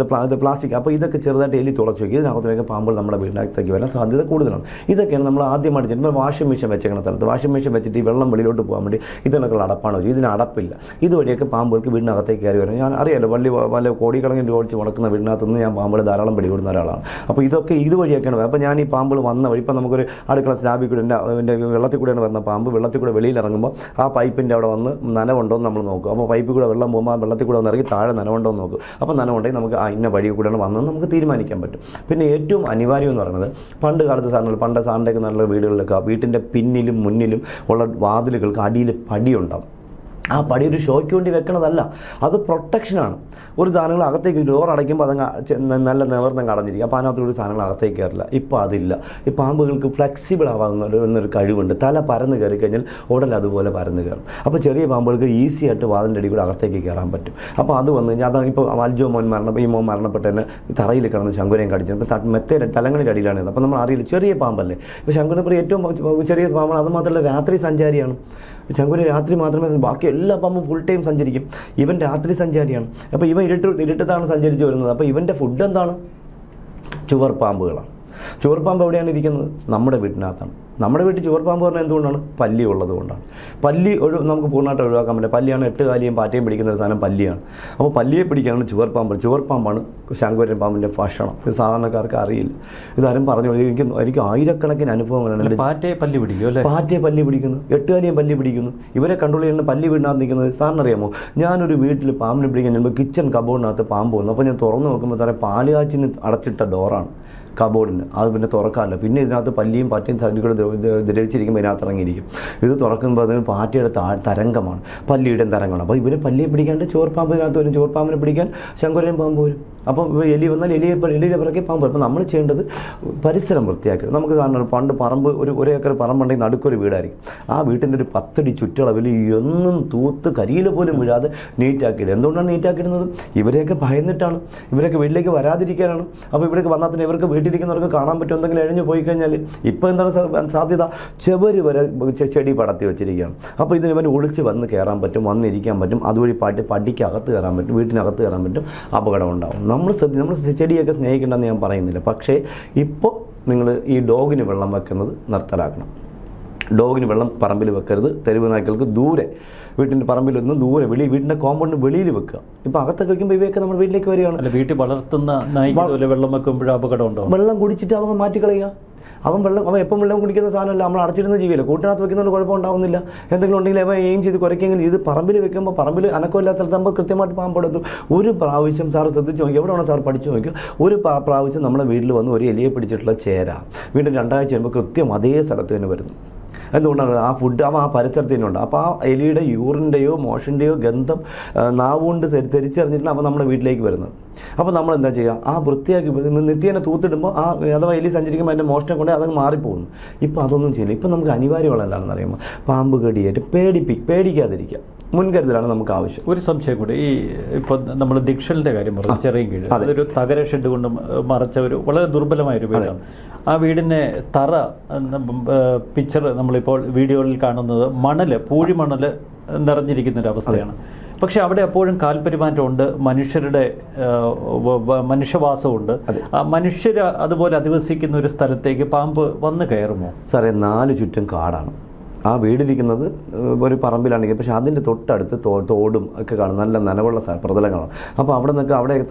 പ്ലാസ്റ്റിക്. അപ്പോൾ ഇതൊക്കെ ചെറുതായിട്ട് എലി തുളച്ച് വയ്ക്കും. ഇതിനകത്തേക്ക് പാമ്പുകൾ നമ്മുടെ വീടിനകത്തേക്ക് വരാൻ സാധ്യത കൂടുതലാണ്. ഇതൊക്കെയാണ് നമ്മൾ ആദ്യമായിട്ട് ചെയ്യുമ്പോൾ. വാഷിംഗ് മെഷീൻ വെച്ചേക്കുന്ന സ്ഥലത്ത് വാഷിംഗ് മെഷീൻ വെച്ചിട്ട് ഈ വെള്ളം വെളിയിലോട്ട് പോകാൻ വേണ്ടി ഇതിനൊക്കെ അടപ്പാണ് വെച്ചത്. ഇതിന് അടപ്പില്ല. ഇതുവഴിയൊക്കെ പാമ്പുകൾക്ക് വീടിനകത്തേക്ക് കയറി വരും. ഞാൻ അറിയാലോ, വല്ല കോടിക്കണക്കിന് രൂപ വെച്ച് മുടക്കുന്ന വീടിനകത്തുനിന്ന് ഞാൻ പാമ്പുകൾ ധാരാളം പിടികൂടുന്ന ഒരാളാണ്. അപ്പോൾ ഇതൊക്കെ ഇതുവഴിയൊക്കെയാണ്. അപ്പോൾ ഞാൻ ഈ പാമ്പുകൾ വന്ന വഴി, ഇപ്പം നമുക്കൊരു അടുക്കള സ്ലാബിൽ കൂടെ എൻ്റെ വെള്ളത്തിൽ കൂടെയാണ് വരുന്ന പാമ്പ്. വെള്ളത്തിൽ കൂടെ വെളിയിൽ ഇറങ്ങുമ്പോൾ ആ പൈപ്പിൻ്റെ അവിടെ വന്ന് നനവുണ്ടോ എന്ന് നമ്മൾ നോക്കും. അപ്പോൾ പൈപ്പിൽ കൂടെ വെള്ളം പോകുമ്പോൾ ആ വെള്ളത്തിൽ കൂടെ വന്ന് ഇറങ്ങി താഴെ നനവുണ്ടോ എന്ന് നോക്കും. അപ്പോൾ നനവുണ്ടെങ്കിൽ നമുക്ക് ഇന്ന വഴി കൂടെയാണ് വന്നതെന്ന് നമുക്ക് തീരുമാനിക്കാൻ പറ്റും. പിന്നെ ഏറ്റവും അനിവാര്യം എന്ന് പറയുന്നത്, പണ്ട് കാലത്ത് സാറിൻ്റെയൊക്കെ നല്ല വീടുകളിലൊക്കെ വീട്ടിൻ്റെ പിന്നിലും മുന്നിലും ഉള്ള വാതിലുകൾക്ക് അടിയിൽ പടിയുണ്ടാവും. ആ പടി ഒരു ഷോയ്ക്ക് വേണ്ടി വെക്കണതല്ല, അത് പ്രൊട്ടക്ഷനാണ്. ഒരു സാധനങ്ങൾ അകത്തേക്ക് ഡോർ അടയ്ക്കുമ്പോൾ അത് നല്ല നിവർന്ന് അടഞ്ഞിരിക്കും. അപ്പോൾ അതിനകത്തൊരു സാധനങ്ങൾ അകത്തേക്ക് കയറില്ല. ഇപ്പോൾ അതില്ല. ഈ പാമ്പുകൾക്ക് ഫ്ലെക്സിബിൾ ആവാവുന്ന എന്നൊരു കഴിവുണ്ട്. തല പരന്ന് കയറി കഴിഞ്ഞാൽ ഉടൽ അതുപോലെ പരന്ന് കയറും. അപ്പോൾ ചെറിയ പാമ്പുകൾക്ക് ഈസി ആയിട്ട് വാതിൻ്റെ അടി കൂടെ അകത്തേക്ക് കയറാൻ പറ്റും. അപ്പോൾ അത് വന്നു കഴിഞ്ഞാൽ അതാണ് ഇപ്പോൾ അൽജോ ഈ മോൻ മരണപ്പെട്ടതിന് തറയിൽ കിടന്ന് ശങ്കുരയും കടിച്ചു. ഇപ്പോൾ മെത്തയുടെ തലങ്ങളുടെ അടിയിലാണ്. അപ്പോൾ നമ്മൾ അറിയില്ല, ചെറിയ പാമ്പല്ലേ. ഇപ്പോൾ ശങ്കുരപ്പുറം ഏറ്റവും ചെറിയ പാമ്പാണ്. അത് മാത്രമല്ല രാത്രി സഞ്ചാരിയാണ്. ശങ്കുര രാത്രി മാത്രമേ, ബാക്കി എല്ലാ പാമ്പും ഫുൾ ടൈം സഞ്ചരിക്കും. ഇവൻ രാത്രി സഞ്ചാരിയാണ്. അപ്പോൾ ഇവൻ ഇരുട്ടത്താണ് സഞ്ചരിച്ച് വരുന്നത്. അപ്പോൾ ഇവൻ്റെ ഫുഡ് എന്താണ്? ചുവർ പാമ്പുകളാണ്. ചുവർപ്പാമ്പ് എവിടെയാണ് ഇരിക്കുന്നത്? നമ്മുടെ വീട്ടിനകത്താണ്. നമ്മുടെ വീട്ടിൽ ചുവർപ്പാമ്പ് പറഞ്ഞാൽ എന്തുകൊണ്ടാണ്? പല്ലി ഉള്ളത് കൊണ്ടാണ്. പല്ലി നമുക്ക് പൂർണ്ണമായിട്ട് ഒഴിവാക്കാൻ പറ്റില്ല. പല്ലിയാണ് 8 കാലിയും പാറ്റയും പിടിക്കുന്ന ഒരു സാധനം പല്ലിയാണ്. അപ്പോൾ പല്ലിയെ പിടിക്കാനാണ് ചുവർപ്പാമ്പ്. ചുവർപ്പാമ്പാണ് ശങ്കുവരൻ പാമ്പിൻ്റെ ഭക്ഷണം. ഇത് സാധാരണക്കാർക്ക് അറിയില്ല. ഇതാരും പറഞ്ഞു. എനിക്ക് ആയിരക്കണക്കിന് അനുഭവങ്ങളാണ്. പാറ്റയെ പല്ലി പിടിക്കും അല്ലേ? പാറ്റയെ പല്ലി പിടിക്കുന്നു, 8 കാലിയും പല്ലി പിടിക്കുന്നു. ഇവരെ കൺട്രോൾ ചെയ്യുന്ന പല്ലി വീടിനകത്ത് നിൽക്കുന്നത്. സാറിനറിയാമോ, ഞാനൊരു വീട്ടിൽ പാമ്പിനെ പിടിക്കാൻ ചെല്ലുമ്പോൾ കിച്ചൺ കബോർഡിനകത്ത് പാമ്പ് വന്നു. അപ്പോൾ ഞാൻ തുറന്ന് നോക്കുമ്പോൾ തന്നെ പാല് കാച്ചിന് അടച്ചിട്ട ഡോറാണ് കബോർഡിന്. അത് പിന്നെ തുറക്കാറില്ല. പിന്നെ ഇതിനകത്ത് പല്ലിയും പാറ്റയും സൈഡിൽ കൂടെ ദ്രവിച്ചിരിക്കുമ്പോൾ ഇതിനകത്ത് ഇറങ്ങിയിരിക്കും. ഇത് തുറക്കുമ്പോൾ അതിന് പാറ്റയുടെ തരംഗമാണ്, പല്ലിയുടെ തരംഗമാണ്. അപ്പോൾ ഇവരെ പല്ലിയെ പിടിക്കാണ്ട് ചോർപ്പാമ്പിനകത്ത് വരും. ചോർപ്പാമ്പിനെ പിടിക്കാൻ ശങ്കുവരൻ പാമ്പ് വരും. അപ്പം എലി വന്നാൽ എലിയുടെ പിറകെ പാമ്പ് വരും. അപ്പോൾ നമ്മൾ ചെയ്യേണ്ടത് പരിസരം വൃത്തിയാക്കുക. നമുക്ക് സാധാരണ പണ്ട് പറമ്പ് ഒരു ഏക്കർ പറമ്പുണ്ടെങ്കിൽ നടുക്കൊരു വീടായിരിക്കും. ആ വീട്ടിൻ്റെ ഒരു 10 അടി ചുറ്റളവിൽ എന്നും തൂത്ത് കരിയില പോലും വീഴാതെ നീറ്റാക്കിയിടുക. എന്തുകൊണ്ടാണ് നീറ്റാക്കിയിടുന്നത്? ഇവരെയൊക്കെ ഭയന്നിട്ടാണ്. ഇവരൊക്കെ വീട്ടിലേക്ക് വരാതിരിക്കാനാണ്. അപ്പോൾ ഇവിടേക്ക് വന്നാൽ തന്നെ ഇവർക്ക് വീട്ടിലിരിക്കുന്നവർക്ക് കാണാൻ പറ്റും. എന്തെങ്കിലും എഴിഞ്ഞു പോയി കഴിഞ്ഞാൽ ഇപ്പോൾ എന്താണ് സാധ്യത? ചുവര് വരെ ചെടി പടർത്തി വെച്ചിരിക്കുകയാണ്. അപ്പോൾ ഇതിന് ഇവൻ ഒളിച്ച് വന്ന് കയറാൻ പറ്റും, വന്നിരിക്കാൻ പറ്റും. അതുവഴി പടിക്കകത്ത് കയറാൻ പറ്റും, വീട്ടിനകത്ത് കയറാൻ പറ്റും. അപകടം ഉണ്ടാവും. നമ്മൾ ചെടിയൊക്കെ സ്നേഹിക്കേണ്ടെന്ന് ഞാൻ പറയുന്നില്ല. പക്ഷേ ഇപ്പോൾ നിങ്ങൾ ഈ ഡോഗിന് വെള്ളം വെക്കുന്നത് നിർത്തലാക്കണം. ഡോഗിന് വെള്ളം പറമ്പിൽ വെക്കരുത്. തെരുവ് നായ്ക്കൾക്ക് ദൂരെ, വീട്ടിൻ്റെ പറമ്പിലൊന്നും ദൂരെ, വീട്ടിൻ്റെ കോമ്പൗണ്ടിന് വെളിയിൽ വെക്കുക. ഇപ്പോൾ അകത്തൊക്കെ വയ്ക്കുമ്പോൾ ഇവയൊക്കെ നമ്മുടെ വീട്ടിലേക്ക് വരികയാണ്. അല്ല, വീട്ടിൽ വളർത്തുന്ന നായ്ക്ക് വെള്ളം വെക്കുമ്പോഴും അപകടം ഉണ്ടാവും. വെള്ളം കുടിച്ചിട്ട് അവൻ മാറ്റിക്കളയുക. അവൻ എപ്പം വെള്ളം കുടിക്കുന്ന സാധനമല്ല. നമ്മൾ അടച്ചിരുന്ന ജീവിയല്ല. കൂട്ടിനകത്ത് വെക്കുന്നതുകൊണ്ട് കുഴപ്പമുണ്ടാവുന്നില്ല. എന്തെങ്കിലും ഉണ്ടെങ്കിൽ അവൻ എയിം ചെയ്ത് കുറയ്ക്കെങ്കിൽ ഇത് പറമ്പിൽ വെക്കുമ്പോൾ പറമ്പിൽ അനക്കമില്ലാത്ത സ്ഥലത്താകുമ്പോൾ കൃത്യമായിട്ട് പാമ്പെടുത്തു. ഒരു പ്രാവശ്യം സാർ ശ്രദ്ധിച്ച് നോക്കി, എവിടെ വേണം സാർ പഠിച്ചു നോക്കി, ഒരു പ്രാവശ്യം നമ്മുടെ വീട്ടിൽ വന്ന് ഒരു എലിയെ പിടിച്ചിട്ടുള്ള ചേര വീണ്ടും 2 ആഴ്ച കഴിയുമ്പോൾ കൃത്യം അതേ സ്ഥലത്ത് തന്നെ വരുന്നു. എന്തുകൊണ്ടാണ്? ആ ഫുഡ് അവൻ ആ പരിസരത്ത് തന്നെ ഉണ്ട്. അപ്പോൾ ആ എലിയുടെ യൂറിൻ്റെയോ മോഷൻ്റെയോ ഗന്ധം നാവുകൊണ്ട് തിരിച്ചറിഞ്ഞിട്ടാണ് അവൻ നമ്മുടെ വീട്ടിലേക്ക് വരുന്നത്. അപ്പോൾ നമ്മൾ എന്താ ചെയ്യുക? ആ വൃത്തിയാക്കി നിത്യേന തൂത്തിടുമ്പോൾ ആ അഥവാ എലി സഞ്ചരിക്കുമ്പോൾ അതിൻ്റെ മോഷണം കൊണ്ട് അതങ്ങ് മാറിപ്പോകുന്നു. ഇപ്പോൾ അതൊന്നും ചെയ്യില്ല. ഇപ്പോൾ നമുക്ക് അനിവാര്യമുള്ള എന്താണെന്ന് അറിയുമ്പോൾ പാമ്പ് കടിയായിട്ട് പേടിക്കാതിരിക്കുക. മുൻകരുതലാണ് നമുക്ക് ആവശ്യം. ഒരു സംശയം കൂടി, ഈ ഇപ്പോൾ നമ്മൾ ദിക്ഷലിൻ്റെ കാര്യം പറഞ്ഞു, ചെറിയ കീഴ്, അതൊരു തകര ഷെഡ് കൊണ്ട് മറച്ച ഒരു വളരെ ദുർബലമായൊരു വീടാണ്. ആ വീടിൻ്റെ തറ പിക്ചർ നമ്മളിപ്പോൾ വീഡിയോയിൽ കാണുന്നത് പൂഴിമണൽ നിറഞ്ഞിരിക്കുന്നൊരവസ്ഥയാണ്. പക്ഷെ അവിടെ എപ്പോഴും കാൽപെരുമാറ്റമുണ്ട്, മനുഷ്യവാസമുണ്ട്. മനുഷ്യർ അതുപോലെ അധിവസിക്കുന്ന ഒരു സ്ഥലത്തേക്ക് പാമ്പ് വന്ന് കയറുമോ? സാറേ, 4 ചുറ്റും കാടാണ്. ആ വീടിരിക്കുന്നത് ഒരു പറമ്പിലാണെങ്കിൽ, പക്ഷേ അതിൻ്റെ തൊട്ടടുത്ത് തോടും ഒക്കെ കാണും, നല്ല നനവുള്ള പ്രതലങ്ങളാണ്. അപ്പോൾ അവിടെ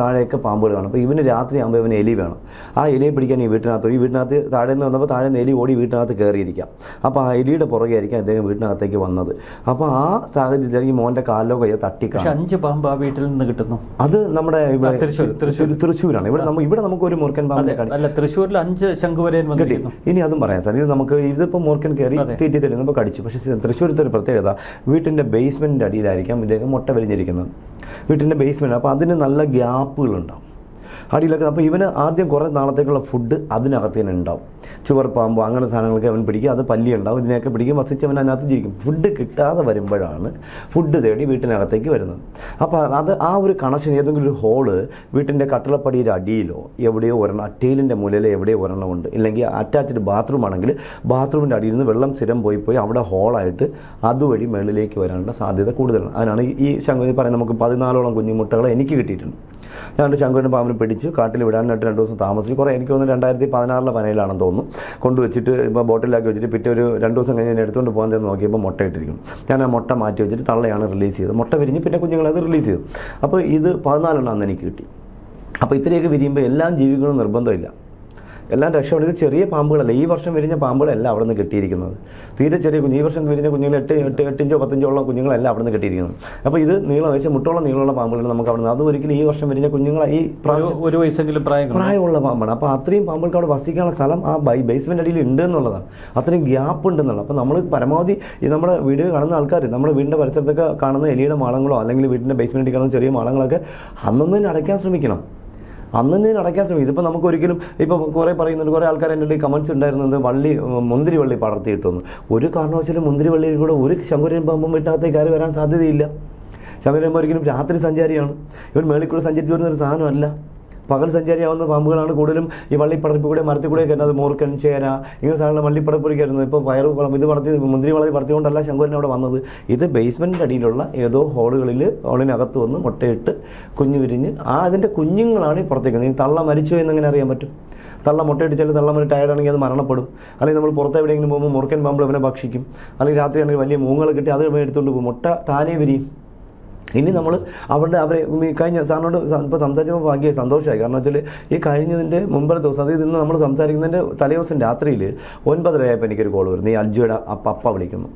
താഴെയൊക്കെ പാമ്പുകൾ കാണും. അപ്പോൾ ഇവന് രാത്രി ആകുമ്പോൾ ഇവന് എലി വേണം. ആ എലിയെ പിടിക്കാൻ ഈ വീട്ടിനകത്ത് താഴെ നിന്ന് വന്നപ്പോൾ താഴെ നിന്ന് എലി ഓടി വീട്ടിനകത്ത് കയറിയിരിക്കാം. അപ്പോൾ ആ എലിയുടെ പുറകെ ആയിരിക്കും അദ്ദേഹം വീട്ടിനകത്തേക്ക് വന്നത്. അപ്പോൾ ആ സാഹചര്യത്തിൽ മോൻ്റെ കാലിലോ കയ്യോ തട്ടിക്കാണ്. 5 പാമ്പ് ആ വീട്ടിൽ നിന്ന് കിട്ടുന്നു. അത് നമ്മുടെ തൃശ്ശൂരാണ്. ഇവിടെ നമുക്ക് ഒരു മൂർഖൻ പാമ്പിനെ അല്ല, തൃശ്ശൂരിൽ 5 ശംഖുവരയൻ കിട്ടി. ഇനി അതും പറയാം സാർ. ഇതിപ്പോൾ മൂർഖൻ കയറി തീറ്റി തരുന്നപ്പോൾ കടിച്ചു. പക്ഷേ തൃശ്ശൂരത്തെ ഒരു പ്രത്യേകത, വീട്ടിൻ്റെ ബേസ്മെൻറ്റിൻ്റെ അടിയിലായിരിക്കാം ഇദ്ദേഹം മുട്ട വിരിഞ്ഞിരിക്കുന്നത്. വീട്ടിൻ്റെ ബേസ്മെൻറ്റ്. അപ്പോൾ അതിന് നല്ല ഗ്യാപ്പുകളുണ്ടാവും അടിയിലൊക്കെ. അപ്പോൾ ഇവന് ആദ്യം കുറേ നാളത്തേക്കുള്ള ഫുഡ് അതിനകത്ത് തന്നെ ഉണ്ടാവും. ചുവർപ്പാമ്പോ അങ്ങനെ സാധനങ്ങളൊക്കെ അവൻ പിടിക്കും. അത് പല്ലി ഉണ്ടാവും. ഇതിനെയൊക്കെ പിടിക്കും, വസിച്ചവൻ അതിനകത്ത് ജീവിക്കും. ഫുഡ് കിട്ടാതെ വരുമ്പോഴാണ് ഫുഡ് തേടി വീട്ടിനകത്തേക്ക് വരുന്നത്. അപ്പോൾ അത് ആ ഒരു കണക്ഷൻ, ഏതെങ്കിലും ഒരു ഹോള് വീട്ടിൻ്റെ കട്ടിളപ്പടിയുടെ അടിയിലോ എവിടെയോ ഒരെണ്ണം, അറ്റയിലിൻ്റെ മൂലയിലോ എവിടെയോ ഒരെണ്ണം ഉണ്ട്. ഇല്ലെങ്കിൽ അറ്റാച്ച്ഡ് ബാത്റൂം ആണെങ്കിൽ ബാത്റൂമിൻ്റെ അടിയിൽ നിന്ന് വെള്ളം സ്ഥിരം പോയി അവിടെ ഹോളായിട്ട് അതുവഴി മുകളിലേക്ക് വരാനുള്ള സാധ്യത കൂടുതലാണ്. അതിനാണ് ഈ ശങ്കുവരൻ പറയുന്നത്. നമുക്ക് 14ഓളം കുഞ്ഞുമുട്ടകൾ എനിക്ക് കിട്ടിയിട്ടുണ്ട്. ഞാൻ ശങ്കുവരൻ പാമ്പിനെ പിടിച്ച് കാട്ടിൽ വിടാനായിട്ട് 2 ദിവസം താമസിച്ചു. എനിക്ക് തോന്നുന്നു 2016 15 തോന്നുന്നു. കൊണ്ടുവച്ചിട്ട് ഇപ്പോൾ ബോട്ടിലാക്കി വെച്ചിട്ട് പിറ്റേ ഒരു 2 ദിവസം കഴിഞ്ഞ് ഞാൻ എടുത്തുകൊണ്ട് പോകാൻ തന്നെ നോക്കിയപ്പോൾ മുട്ട ഇട്ടിരിക്കുന്നു. ഞാൻ ആ മുട്ട മാറ്റി വെച്ചിട്ട് തള്ളയാണ് റിലീസ് ചെയ്തത്. മുട്ട വിരിഞ്ഞ് പിന്നെ കുഞ്ഞുങ്ങളത് റിലീസ് ചെയ്തു. അപ്പോൾ ഇത് 14 അന്ന് എനിക്ക് കിട്ടി. അപ്പോൾ ഇത്രയൊക്കെ വിരിയുമ്പോൾ എല്ലാം ജീവിക്കണം നിർബന്ധമില്ല. എല്ലാം രക്ഷപ്പെടുന്നത് ചെറിയ പാമ്പുകളല്ല. ഈ വർഷം വിരിഞ്ഞ പാമ്പുകളല്ല അവിടെ നിന്ന് കിട്ടിയിരിക്കുന്നത്. തീരെ ചെറിയ ഈ വർഷം വിരിഞ്ഞ കുഞ്ഞുങ്ങൾ 8 ഇഞ്ചോ 10 ഇഞ്ചോ ഉള്ള കുഞ്ഞുങ്ങളല്ല അവിടെ നിന്ന് കിട്ടിയിരിക്കുന്നത്. അപ്പോൾ ഇത് മുട്ടോളം നീളമുള്ള പാമ്പുകൾ നമുക്ക് അവിടെ നിന്ന്. അത് ഒരിക്കലും ഈ വർഷം വിരിഞ്ഞ കുഞ്ഞുങ്ങൾ ഈ ഒരു വയസ്സെങ്കിലും പ്രായമുള്ള പാമ്പാണ്. അപ്പോൾ അത്രയും പാമ്പുകൾക്ക് അവിടെ വസിക്കാനുള്ള സ്ഥലം ആ ബേസ്മെൻ്റ് അടിയിൽ ഉണ്ട് എന്നുള്ളതാണ്. അത്രയും ഗ്യാപ്പ് ഉണ്ടെന്നുള്ളത്. അപ്പോൾ നമ്മൾ പരമാവധി ഈ നമ്മുടെ വീഡിയോ കാണുന്ന ആൾക്കാർ നമ്മുടെ വീടിൻ്റെ പരിസരത്തൊക്കെ കാണുന്ന എലിയുടെ മാളങ്ങളോ അല്ലെങ്കിൽ വീടിൻ്റെ ബേസ്മെൻറ്റിൽ കാണുന്ന ചെറിയ മാളങ്ങളൊക്കെ അന്നൊന്നും തന്നെ അടയ്ക്കാൻ ശ്രമിക്കണം. ഇതിപ്പോൾ നമുക്ക് ഒരിക്കലും ഇപ്പോൾ കുറേ പറയുന്നുണ്ട്, കുറേ ആൾക്കാർ എൻ്റെ കമൻറ്റ്സ് ഉണ്ടായിരുന്നത് മുന്തിരി വള്ളി പടർത്തിയിട്ടൊന്ന്. ഒരു കാരണവശാലും മുന്തിരി വള്ളിയിൽ കൂടെ ഒരു ശങ്കുവരൻ പാമ്പും വീട്ടിനകത്തേക്ക് കയറി വരാൻ സാധ്യതയില്ല. ശങ്കുവരൻ പാമ്പ് ഒരിക്കലും രാത്രി സഞ്ചാരിയാണ്. ഇവൻ മേളിൽ കൂടെ സഞ്ചരിച്ച് വരുന്നൊരു സാധനമല്ല. പകൽ സഞ്ചാരിയാവുന്ന പാമ്പുകളാണ് കൂടുതലും ഈ വള്ളിപ്പടർപ്പിൽ കൂടെ മരത്തിൽ കൂടെ കയറുന്നത്. മൂർക്കൻ, ചേര ഇങ്ങനെ സാധനം വള്ളിപ്പടർപ്പിൽ കയറുന്നത്. ഇപ്പോൾ മുന്തിരി വളർത്തി പടർത്തിക്കൊണ്ടല്ല ശങ്കുവരൻ അവിടെ വന്നത്. ഇത് ബേസ്മെൻറ്റിൻ്റെ അടിയിലുള്ള ഏതോ ഹോളിനകത്ത് വന്ന് മുട്ടയിട്ട് കുഞ്ഞു വിരിഞ്ഞ് അതിൻ്റെ കുഞ്ഞുങ്ങളാണ് ഈ പുറത്തേക്ക്. തള്ള മരിച്ചു എന്നെങ്ങനെ അറിയാൻ പറ്റും? തള്ള മുട്ടയിടിച്ചാൽ തള്ളമൊരു ടയർഡാണെങ്കിൽ അത് മരണപ്പെടും. അല്ലെങ്കിൽ നമ്മൾ പുറത്ത് എവിടെയെങ്കിലും പോകുമ്പോൾ മുറുക്കൻ പാമ്പ് അവനെ ഭക്ഷിക്കും. അല്ലെങ്കിൽ രാത്രിയാണെങ്കിൽ വലിയ മൂങ്ങൾ കിട്ടി അത് എടുത്തുകൊണ്ട് പോകും, മുട്ട താനേ വിരിയും. ഇനി നമ്മൾ അവരെ കഴിഞ്ഞ സാറിനോട് ഇപ്പോൾ സംസാരിച്ചപ്പോൾ ഭാഗ്യ സന്തോഷമായി. കാരണം വെച്ചാൽ ഈ കഴിഞ്ഞതിൻ്റെ മുമ്പത്തെ ദിവസം, അതായത് ഇന്ന് നമ്മൾ സംസാരിക്കുന്നതിൻ്റെ തലേദിവസം രാത്രിയിൽ 9:30 എനിക്കൊരു കോൾ വരുന്നു. ഈ അൽജിയുടെ പപ്പ വിളിക്കുന്നു.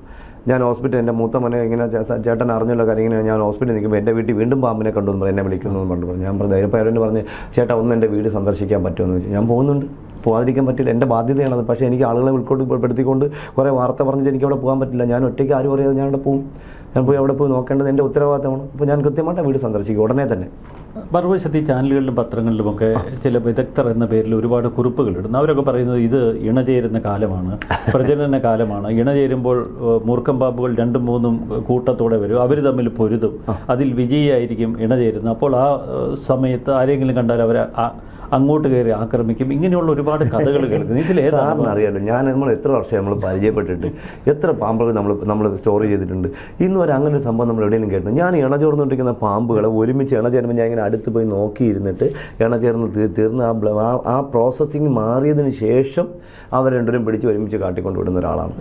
ഞാൻ ഹോസ്പിറ്റൽ, എൻ്റെ മൂത്ത മോനെ ഇങ്ങനെ ചേട്ടൻ അറിഞ്ഞുള്ള കാര്യം ഇങ്ങനെ ഞാൻ ഹോസ്പിറ്റലിൽ നിൽക്കുമ്പോൾ എൻ്റെ വീട്ടിൽ വീണ്ടും പാമ്പിനെ കണ്ടു എന്നെ വിളിക്കുന്നു എന്ന് പറഞ്ഞു. ഞാൻ പറഞ്ഞു ധൈര്യപ്പാരോട് പറഞ്ഞ് ചേട്ടാ ഒന്ന് എൻ്റെ വീട് സന്ദർശിക്കാൻ പറ്റുമെന്ന് വെച്ചാൽ ഞാൻ പോകുന്നുണ്ട്, പോകാതിരിക്കാൻ പറ്റില്ല, എൻ്റെ ബാധ്യതയാണത്. പക്ഷേ എനിക്ക് ആളുകളെ ഉൾപ്പെടുത്തിക്കൊണ്ട് കുറേ വാർത്ത പറഞ്ഞിട്ട് എനിക്ക് അവിടെ പോകാൻ പറ്റില്ല. ഞാൻ ഒറ്റയ്ക്ക് ആരും അറിയാതെ ഞാൻ അവിടെ പോകും. ഞാൻ പോയി അവിടെ പോയി നോക്കേണ്ടത് എൻ്റെ ഉത്തരവാദിത്തമാണ്. അപ്പോൾ ഞാൻ കൃത്യമായിട്ട് വീട് സന്ദർശിക്കും ഉടനെ തന്നെ. മറുവശത്ത് ഈ ചാനലുകളിലും പത്രങ്ങളിലുമൊക്കെ ചില വിദഗ്ധർ എന്ന പേരിൽ ഒരുപാട് കുറിപ്പുകൾ ഇടുന്നു. അവരൊക്കെ പറയുന്നത് ഇത് ഇണചേരുന്ന കാലമാണ്, പ്രജനന കാലമാണ്. ഇണചേരുമ്പോൾ മൂർഖം പാമ്പുകൾ 2-3 കൂട്ടത്തോടെ വരും, അവർ തമ്മിൽ പൊരുതും, അതിൽ വിജയിയായിരിക്കും ഇണചേരുന്നത്. അപ്പോൾ ആ സമയത്ത് ആരെങ്കിലും കണ്ടാൽ അവരെ അങ്ങോട്ട് കയറി ആക്രമിക്കും. ഇങ്ങനെയുള്ള ഒരുപാട് കഥകൾ കേൾക്കുന്നു. ഇതിലേതാണെന്ന് അറിയാലോ. നമ്മൾ എത്ര വർഷം നമ്മൾ പരിചയപ്പെട്ടിട്ട് എത്ര പാമ്പുകൾ നമ്മൾ സ്റ്റോറി ചെയ്തിട്ടുണ്ട്. ഇന്ന് വരെ അങ്ങനെ ഒരു സംഭവം നമ്മൾ എവിടെയെങ്കിലും കേട്ടു. ഞാൻ ഇണചേർന്നുകൊണ്ടിരിക്കുന്ന പാമ്പുകളെ ഒരുമിച്ച് ഇണചേരുമ്പോൾ ഞാൻ ഇങ്ങനെ അടുത്ത് പോയി നോക്കിയിരുന്നിട്ട് ഇണചേർന്ന് തീർന്ന് ആ പ്രോസസ്സിങ് മാറിയതിന് ശേഷം അവർ രണ്ടുപേരും പിടിച്ച് ഒരുമിച്ച് കാട്ടിക്കൊണ്ടുവിടുന്ന ഒരാളാണ്.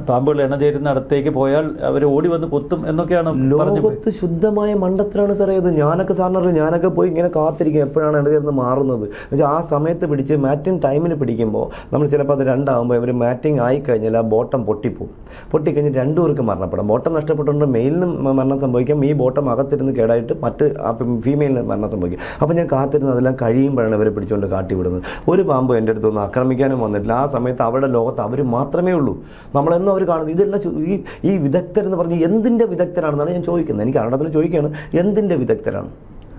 പാമ്പുകൾ ഇണചേരുന്ന അടുത്തേക്ക് പോയാൽ അവർ ഓടി വന്ന് കൊത്തും എന്നൊക്കെയാണ് ലോകത്ത് ശുദ്ധമായ മണ്ടത്തിലാണ് സാറേ ഇത്. ഞാനൊക്കെ സാറിനറിയാം, ഞാനൊക്കെ പോയി ഇങ്ങനെ കാത്തിരിക്കും എപ്പോഴാണ് ഇണചേർന്ന് മാറുന്നത്. എന്നുവെച്ചാൽ ആ സമയത്ത് പിടിച്ച് മാറ്റിംഗ് ടൈമിന് പിടിക്കുമ്പോൾ നമ്മൾ ചിലപ്പോൾ അത് 2 ആകുമ്പോൾ അവർ മാറ്റിംഗ് ആയിക്കഴിഞ്ഞാൽ ആ ബോട്ടം പൊട്ടിപ്പോവും. പൊട്ടിക്കഴിഞ്ഞ് 2 പേർക്ക് മരണപ്പെടാം. ബോട്ടം നഷ്ടപ്പെട്ടുകൊണ്ട് മെയിലിനും മരണം സംഭവിക്കാം, ഈ ബോട്ടം അകത്തിരുന്ന് കേടായിട്ട് മറ്റ് ഫീമെയിലിന് മരണം സംഭവിക്കും. അപ്പോൾ ഞാൻ കാത്തിരുന്ന് അതെല്ലാം കഴിയുമ്പോഴാണ് ഇവരെ പിടിച്ചുകൊണ്ട് കാട്ടിവിടുന്നത്. ഒരു പാമ്പ് എൻ്റെ അടുത്തൊന്നും ആക്രമിക്കാനും വന്നിട്ടില്ല. ആ സമയത്ത് അവരുടെ ലോകത്ത് അവർ മാത്രമേ ഉള്ളൂ. നമ്മളെന്നും അവർ കാണുന്നത് ഇതെല്ലാം ഈ വിദഗ്ധരെന്ന് പറഞ്ഞ് എന്തിൻ്റെ വിദഗ്ധരാണെന്നാണ് ഞാൻ ചോദിക്കുന്നത്. എനിക്ക് അറിയണത്തിൽ ചോദിക്കുകയാണ്, എന്തിൻ്റെ വിദഗ്ധരാണ്?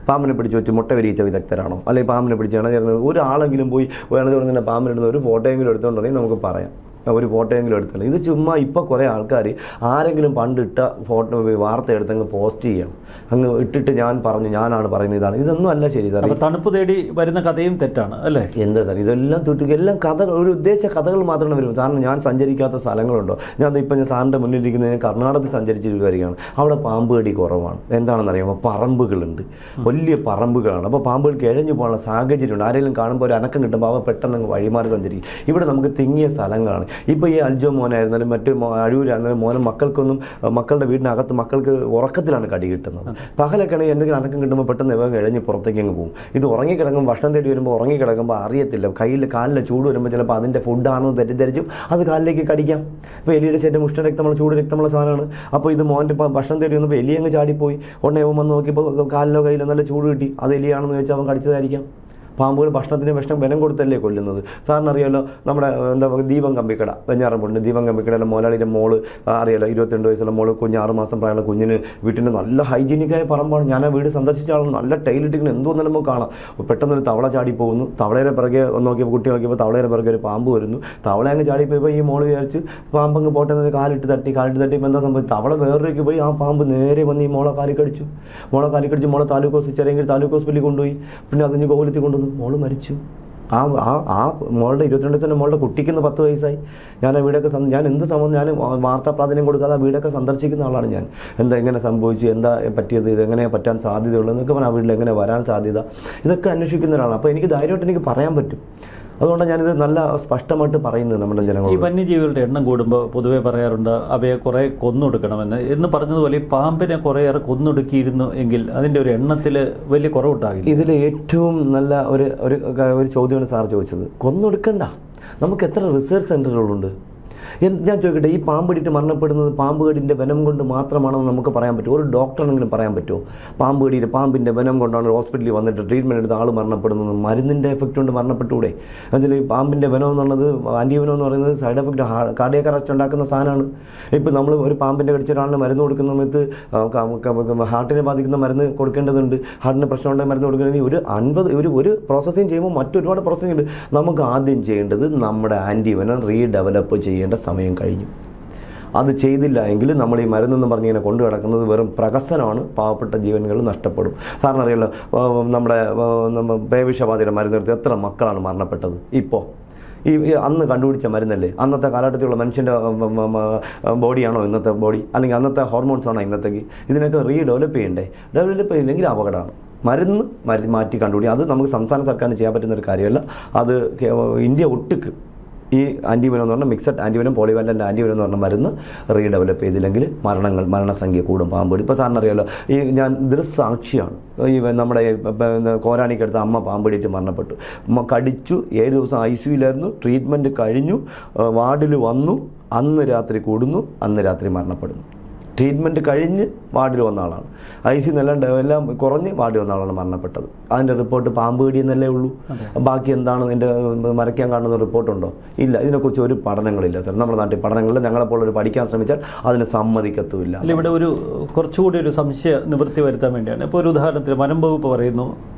പാമ്പിനെ പിടിച്ച് വെച്ച് മുട്ട വിരിയിച്ച വിദഗ്ധരാണോ? അല്ലെങ്കിൽ പാമ്പിനെ പിടിച്ച് ഇണചേർന്നത് ഒരാളെങ്കിലും പോയി ഇണചേർന്ന് പാമ്പിനെടുത്ത് ഒരു ഫോട്ടോയെങ്കിലും എടുത്തുകൊണ്ടുണ്ടെങ്കിൽ നമുക്ക് പറയാം, ഒരു ഫോട്ടോയെങ്കിലും എടുത്തില്ല. ഇത് ചുമ്മാ ഇപ്പോൾ കുറേ ആൾക്കാർ ആരെങ്കിലും പണ്ടിട്ട ഫോട്ടോ വാർത്ത എടുത്തങ്ങ് പോസ്റ്റ് ചെയ്യണം, അങ്ങ് ഇട്ടിട്ട് ഞാനാണ് പറയുന്നത് ഇതാണ്. ഇതൊന്നും അല്ല ശരി സാർ. തണുപ്പ് തേടി വരുന്ന കഥയും തെറ്റാണ് അല്ലേ? എന്താ സാർ ഇതെല്ലാം എല്ലാം കഥകൾ, ഒരു ഉദ്ദേശിച്ച കഥകൾ മാത്രമാണ് വരും. കാരണം ഞാൻ സഞ്ചരിക്കാത്ത സ്ഥലങ്ങളുണ്ടോ? ഞാൻ സാറിൻ്റെ മുന്നിലിരിക്കുന്നതിന് കർണാടകത്തിൽ സഞ്ചരിച്ചിട്ട് വരികയാണ്. അവിടെ പാമ്പ് കടി കുറവാണ്. എന്താണെന്നറിയാമോ? പറമ്പുകളുണ്ട്, വലിയ പറമ്പുകളാണ്. അപ്പോൾ പാമ്പുകൾക്ക് ഇഴഞ്ഞു പോകാനുള്ള സാഹചര്യമുണ്ട്. ആരെങ്കിലും കാണുമ്പോൾ ഒരു അനക്കം കിട്ടുമ്പോൾ അവ പെട്ടെന്ന് വഴിമാറി സഞ്ചരിക്കും. ഇവിടെ നമുക്ക് തിങ്ങിയ സ്ഥലങ്ങളാണ്. ഇപ്പോൾ ഈ അൽജോ മോനായിരുന്നാലും മറ്റ് അഴൂരായിരുന്നാലും മോനും മക്കളുടെ വീടിനകത്ത് മക്കൾക്ക് ഉറക്കത്തിലാണ് കടി കിട്ടുന്നത്. പകലൊക്കെ ആണെങ്കിൽ എന്തെങ്കിലും അനക്കം കിട്ടുമ്പോൾ പെട്ടെന്ന് ഇവ കഴിഞ്ഞ് പുറത്തേക്ക് അങ്ങ് പോകും. ഇത് ഉറങ്ങിക്കിടക്കും, ഭക്ഷണം തേടി വരുമ്പോൾ ഉറങ്ങിക്കിടക്കുമ്പോൾ അറിയത്തില്ല, കാലിലെ ചൂട് വരുമ്പോൾ ചിലപ്പോൾ അതിൻ്റെ ഫുഡാണെന്ന് തെറ്റിദ്ധരിച്ചും അത് കാലിലേക്ക് കടിക്കാം. ഇപ്പോൾ എലിയുടെ ശേഷം ഉഷ്ണരക്തമുള്ള ചൂട് രക്തമുള്ള സാധനമാണ്. അപ്പോൾ ഇത് മോൻ്റെ ഭക്ഷണം തേടി വന്നപ്പോൾ എലി അങ്ങ് ചാടിപ്പോയി. ഉടനെ വന്ന് നോക്കിയപ്പോൾ കാലിലോ കയ്യിലോ നല്ല ചൂട് കിട്ടി. അത് എലിയാണെന്ന് വെച്ചാൽ അവൻ കടിച്ചതായിരിക്കാം. പാമ്പുകൾ ഭക്ഷണത്തിന് വിഷം കൊടുത്തല്ലേ കൊല്ലുന്നത്. സാറിനറിയാമല്ലോ, നമ്മുടെ ദീപം കമ്പിക്കട വെഞ്ഞാറമ്പുണ്ട്. ദീപം കമ്പിക്കടയിലെ മോലാളിയുടെ മോള് അറിയാലോ, 22 വയസ്സുള്ള മോള്, 6 മാസം പ്രായമുള്ള കുഞ്ഞിന് വീട്ടിൻ്റെ നല്ല ഹൈജീനിക്കായ പറമ്പാണ്. ഞാൻ ആ വീട് സന്ദർശിച്ച ആളാണ്. നല്ല ടൈലിട്ടിങ്ങനെ എന്തോ നമുക്ക് കാണാം. പെട്ടെന്നൊരു തവള ചാടി പോകുന്നു. തവളയുടെ പിറകെ നോക്കിയപ്പോൾ കുട്ടി നോക്കിയപ്പോൾ തവളയുടെ പിറകെ ഒരു പാമ്പ് വരുന്നു. തവള അങ്ങ് ചാടിപ്പോയപ്പോൾ ഈ മോള് വിചാരിച്ച് പാമ്പങ്ങ് പോട്ടെന്ന് കാലിട്ട് തട്ടിയപ്പോൾ എന്താ സംഭവിച്ചു? തവള വേറൊക്കെ പോയി ആ പാമ്പ് നേരെ വന്ന് ഈ മോളെ കാലിക്കടിച്ചു. മോളെ താലൂക്ക് ഹോസ്പിറ്റലിൽ കൊണ്ടുപോയി. പിന്നെ അതിന് കോവിലത്തിൽ കൊണ്ടുവന്നു. മോള് മരിച്ചു. ആ മോളുടെ 22 മോളുടെ കുട്ടിക്ക് 10 വയസ്സായി. ഞാൻ ആ വീടൊക്കെ ഞാൻ ഞാൻ വാർത്താ പ്രാധാന്യം കൊടുക്കാതെ ആ വീടൊക്കെ സന്ദർശിക്കുന്ന ആളാണ് ഞാൻ. എങ്ങനെ സംഭവിച്ചു, എന്താ പറ്റിയത്, ഇതെങ്ങനെ പറ്റാൻ സാധ്യതയുള്ളൂ എന്നൊക്കെ പറഞ്ഞാൽ ആ വീട്ടിൽ എങ്ങനെ വരാൻ സാധ്യത, ഇതൊക്കെ അന്വേഷിക്കുന്ന ഒരാളാണ്. അപ്പോൾ എനിക്ക് ധൈര്യമായിട്ട് എനിക്ക് പറയാൻ പറ്റും. അതുകൊണ്ടാണ് ഞാനിത് നല്ല സ്പഷ്ടമായിട്ട് പറയുന്നത് നമ്മുടെ ജനങ്ങൾ. ഈ വന്യജീവികളുടെ എണ്ണം കൂടുമ്പോൾ പൊതുവെ പറയാറുണ്ട് അവയെ കുറേ കൊന്നൊടുക്കണമെന്ന്. എന്ന് പറഞ്ഞതുപോലെ ഈ പാമ്പിനെ കുറേയേറെ കൊന്നൊടുക്കിയിരുന്നു എങ്കിൽ അതിൻ്റെ ഒരു എണ്ണത്തിൽ വലിയ കുറവുണ്ടാകില്ല. ഇതിൽ ഏറ്റവും നല്ല ഒരു ചോദ്യമാണ് സാർ ചോദിച്ചത്. കൊന്നൊടുക്കണ്ട, നമുക്ക് എത്ര റിസർച്ച് സെൻ്ററുകളുണ്ട്. ഞാൻ ചോദിക്കട്ടെ, ഈ പാമ്പ് കടിയിട്ട് മരണപ്പെടുന്നത് പാമ്പ് കടിൻ്റെ വെനം കൊണ്ട് മാത്രമാണെന്ന് നമുക്ക് പറയാൻ പറ്റുമോ? ഒരു ഡോക്ടറിനെങ്കിലും പറയാൻ പറ്റുമോ? പാമ്പ് കടിയിട്ട് പാമ്പിൻ്റെ വെനം കൊണ്ടാണ് ഹോസ്പിറ്റലിൽ വന്നിട്ട് ട്രീറ്റ്മെൻറ്റ് എടുത്ത് ആൾ മരണപ്പെടുന്നത്. മരുന്നിൻ്റെ എഫക്റ്റ് കൊണ്ട് മരണപ്പെട്ടുകൂടെ? എന്നുവെച്ചാൽ ഈ പാമ്പിൻ്റെ വെനം എന്നുള്ളത്, ആൻറ്റിവെനം എന്ന് പറയുന്നത് സൈഡ് എഫക്റ്റ് കാർഡിയാക് അറസ്റ്റ് ഉണ്ടാക്കുന്ന സാധനമാണ്. ഇപ്പോൾ നമ്മൾ ഒരു പാമ്പിൻ്റെ കടിച്ച ഒരാളിന് മരുന്ന് കൊടുക്കുന്ന സമയത്ത് ഹാർട്ടിനെ ബാധിക്കുന്ന മരുന്ന് കൊടുക്കേണ്ടതുണ്ട്. ഹാർട്ടിന് പ്രശ്നമുണ്ടെങ്കിൽ മരുന്ന് കൊടുക്കണമെങ്കിൽ ഒരു പ്രോസസ്സിങ് ചെയ്യുമ്പോൾ മറ്റൊരുപാട് പ്രോസസ്സിങ് ഉണ്ട്. നമുക്ക് ആദ്യം ചെയ്യേണ്ടത് നമ്മുടെ ആൻറ്റിവെനം റീഡെവലപ്പ് ചെയ്യേണ്ട സമയം കഴിഞ്ഞു. അത് ചെയ്തില്ല എങ്കിൽ നമ്മൾ ഈ മരുന്നെന്ന് പറഞ്ഞ് ഇങ്ങനെ കൊണ്ടു കിടക്കുന്നത് വെറും പ്രഹസനമാണ്. പാവപ്പെട്ട ജീവനുകൾ നഷ്ടപ്പെടും. സാറിനറിയാലോ, നമ്മുടെ പേവിഷബാധയുടെ മരുന്നെടുത്ത് എത്ര മക്കളാണ് മരണപ്പെട്ടത്? ഇപ്പോൾ അന്ന് കണ്ടുപിടിച്ച മരുന്നല്ലേ? അന്നത്തെ കാലഘട്ടത്തിലുള്ള മനുഷ്യൻ്റെ ബോഡിയാണോ ഇന്നത്തെ ബോഡി? അല്ലെങ്കിൽ അന്നത്തെ ഹോർമോൺസ് ആണോ ഇന്നത്തേക്ക്? ഇതിനൊക്കെ റീഡെവലപ്പ് ചെയ്യണ്ടേ? ഡെവലപ്പ് ചെയ്തില്ലെങ്കിൽ അപകടമാണ്. മരുന്ന് മാറ്റി കണ്ടുപിടി. അത് നമുക്ക് സംസ്ഥാന സർക്കാരിന് ചെയ്യാൻ പറ്റുന്ന ഒരു കാര്യമല്ല. അത് ഇന്ത്യ ഒട്ടുക്ക് ഈ ആൻറ്റിവെനം എന്ന് പറഞ്ഞാൽ മിക്സഡ് ആൻറ്റിവെനം, പോളിവാലൻ്റ് ആൻറ്റിവെനം എന്ന് പറഞ്ഞ മരുന്ന് റീഡെവലപ്പ് ചെയ്തില്ലെങ്കിൽ മരണസംഖ്യ കൂടും. പാമ്പ് ഇപ്പോൾ സാറിന് അറിയാമല്ലോ, ഞാൻ ദൃസാക്ഷിയാണ്. നമ്മുടെ കോരാണിക്കടുത്ത് അമ്മ പാമ്പടിയിട്ട് മരണപ്പെട്ടു. കടിച്ചു, 7 ദിവസം ICUലായിരുന്നു, ട്രീറ്റ്മെൻറ്റ് കഴിഞ്ഞു, വാർഡിൽ വന്നു, അന്ന് രാത്രി കൂടുന്നു, അന്ന് രാത്രി മരണപ്പെടുന്നു. ട്രീറ്റ്മെൻറ്റ് കഴിഞ്ഞ് വാർഡിൽ വന്ന ആളാണ്. ICU എല്ലാം കുറഞ്ഞ് വാർഡിൽ വന്ന ആളാണ് മരണപ്പെട്ടത്. അതിൻ്റെ റിപ്പോർട്ട് പാമ്പ് കടി എന്നല്ലേ ഉള്ളൂ. ബാക്കി എന്താണ് എൻ്റെ മറയ്ക്കാൻ കാണുന്ന റിപ്പോർട്ടുണ്ടോ? ഇല്ല. ഇതിനെക്കുറിച്ച് ഒരു പഠനങ്ങളില്ല സാർ. നമ്മുടെ നാട്ടിൽ പഠനങ്ങളിൽ ഞങ്ങളെപ്പോലൊരു പഠിക്കാൻ ശ്രമിച്ചാൽ അതിന് സമ്മതിക്കത്തുമില്ല. അല്ല, ഇവിടെ ഒരു കുറച്ചുകൂടി ഒരു സംശയ നിവൃത്തി വരുത്താൻ വേണ്ടിയാണ്. ഇപ്പോൾ ഒരു ഉദാഹരണത്തിന് വനം വകുപ്പ് പറയുന്നു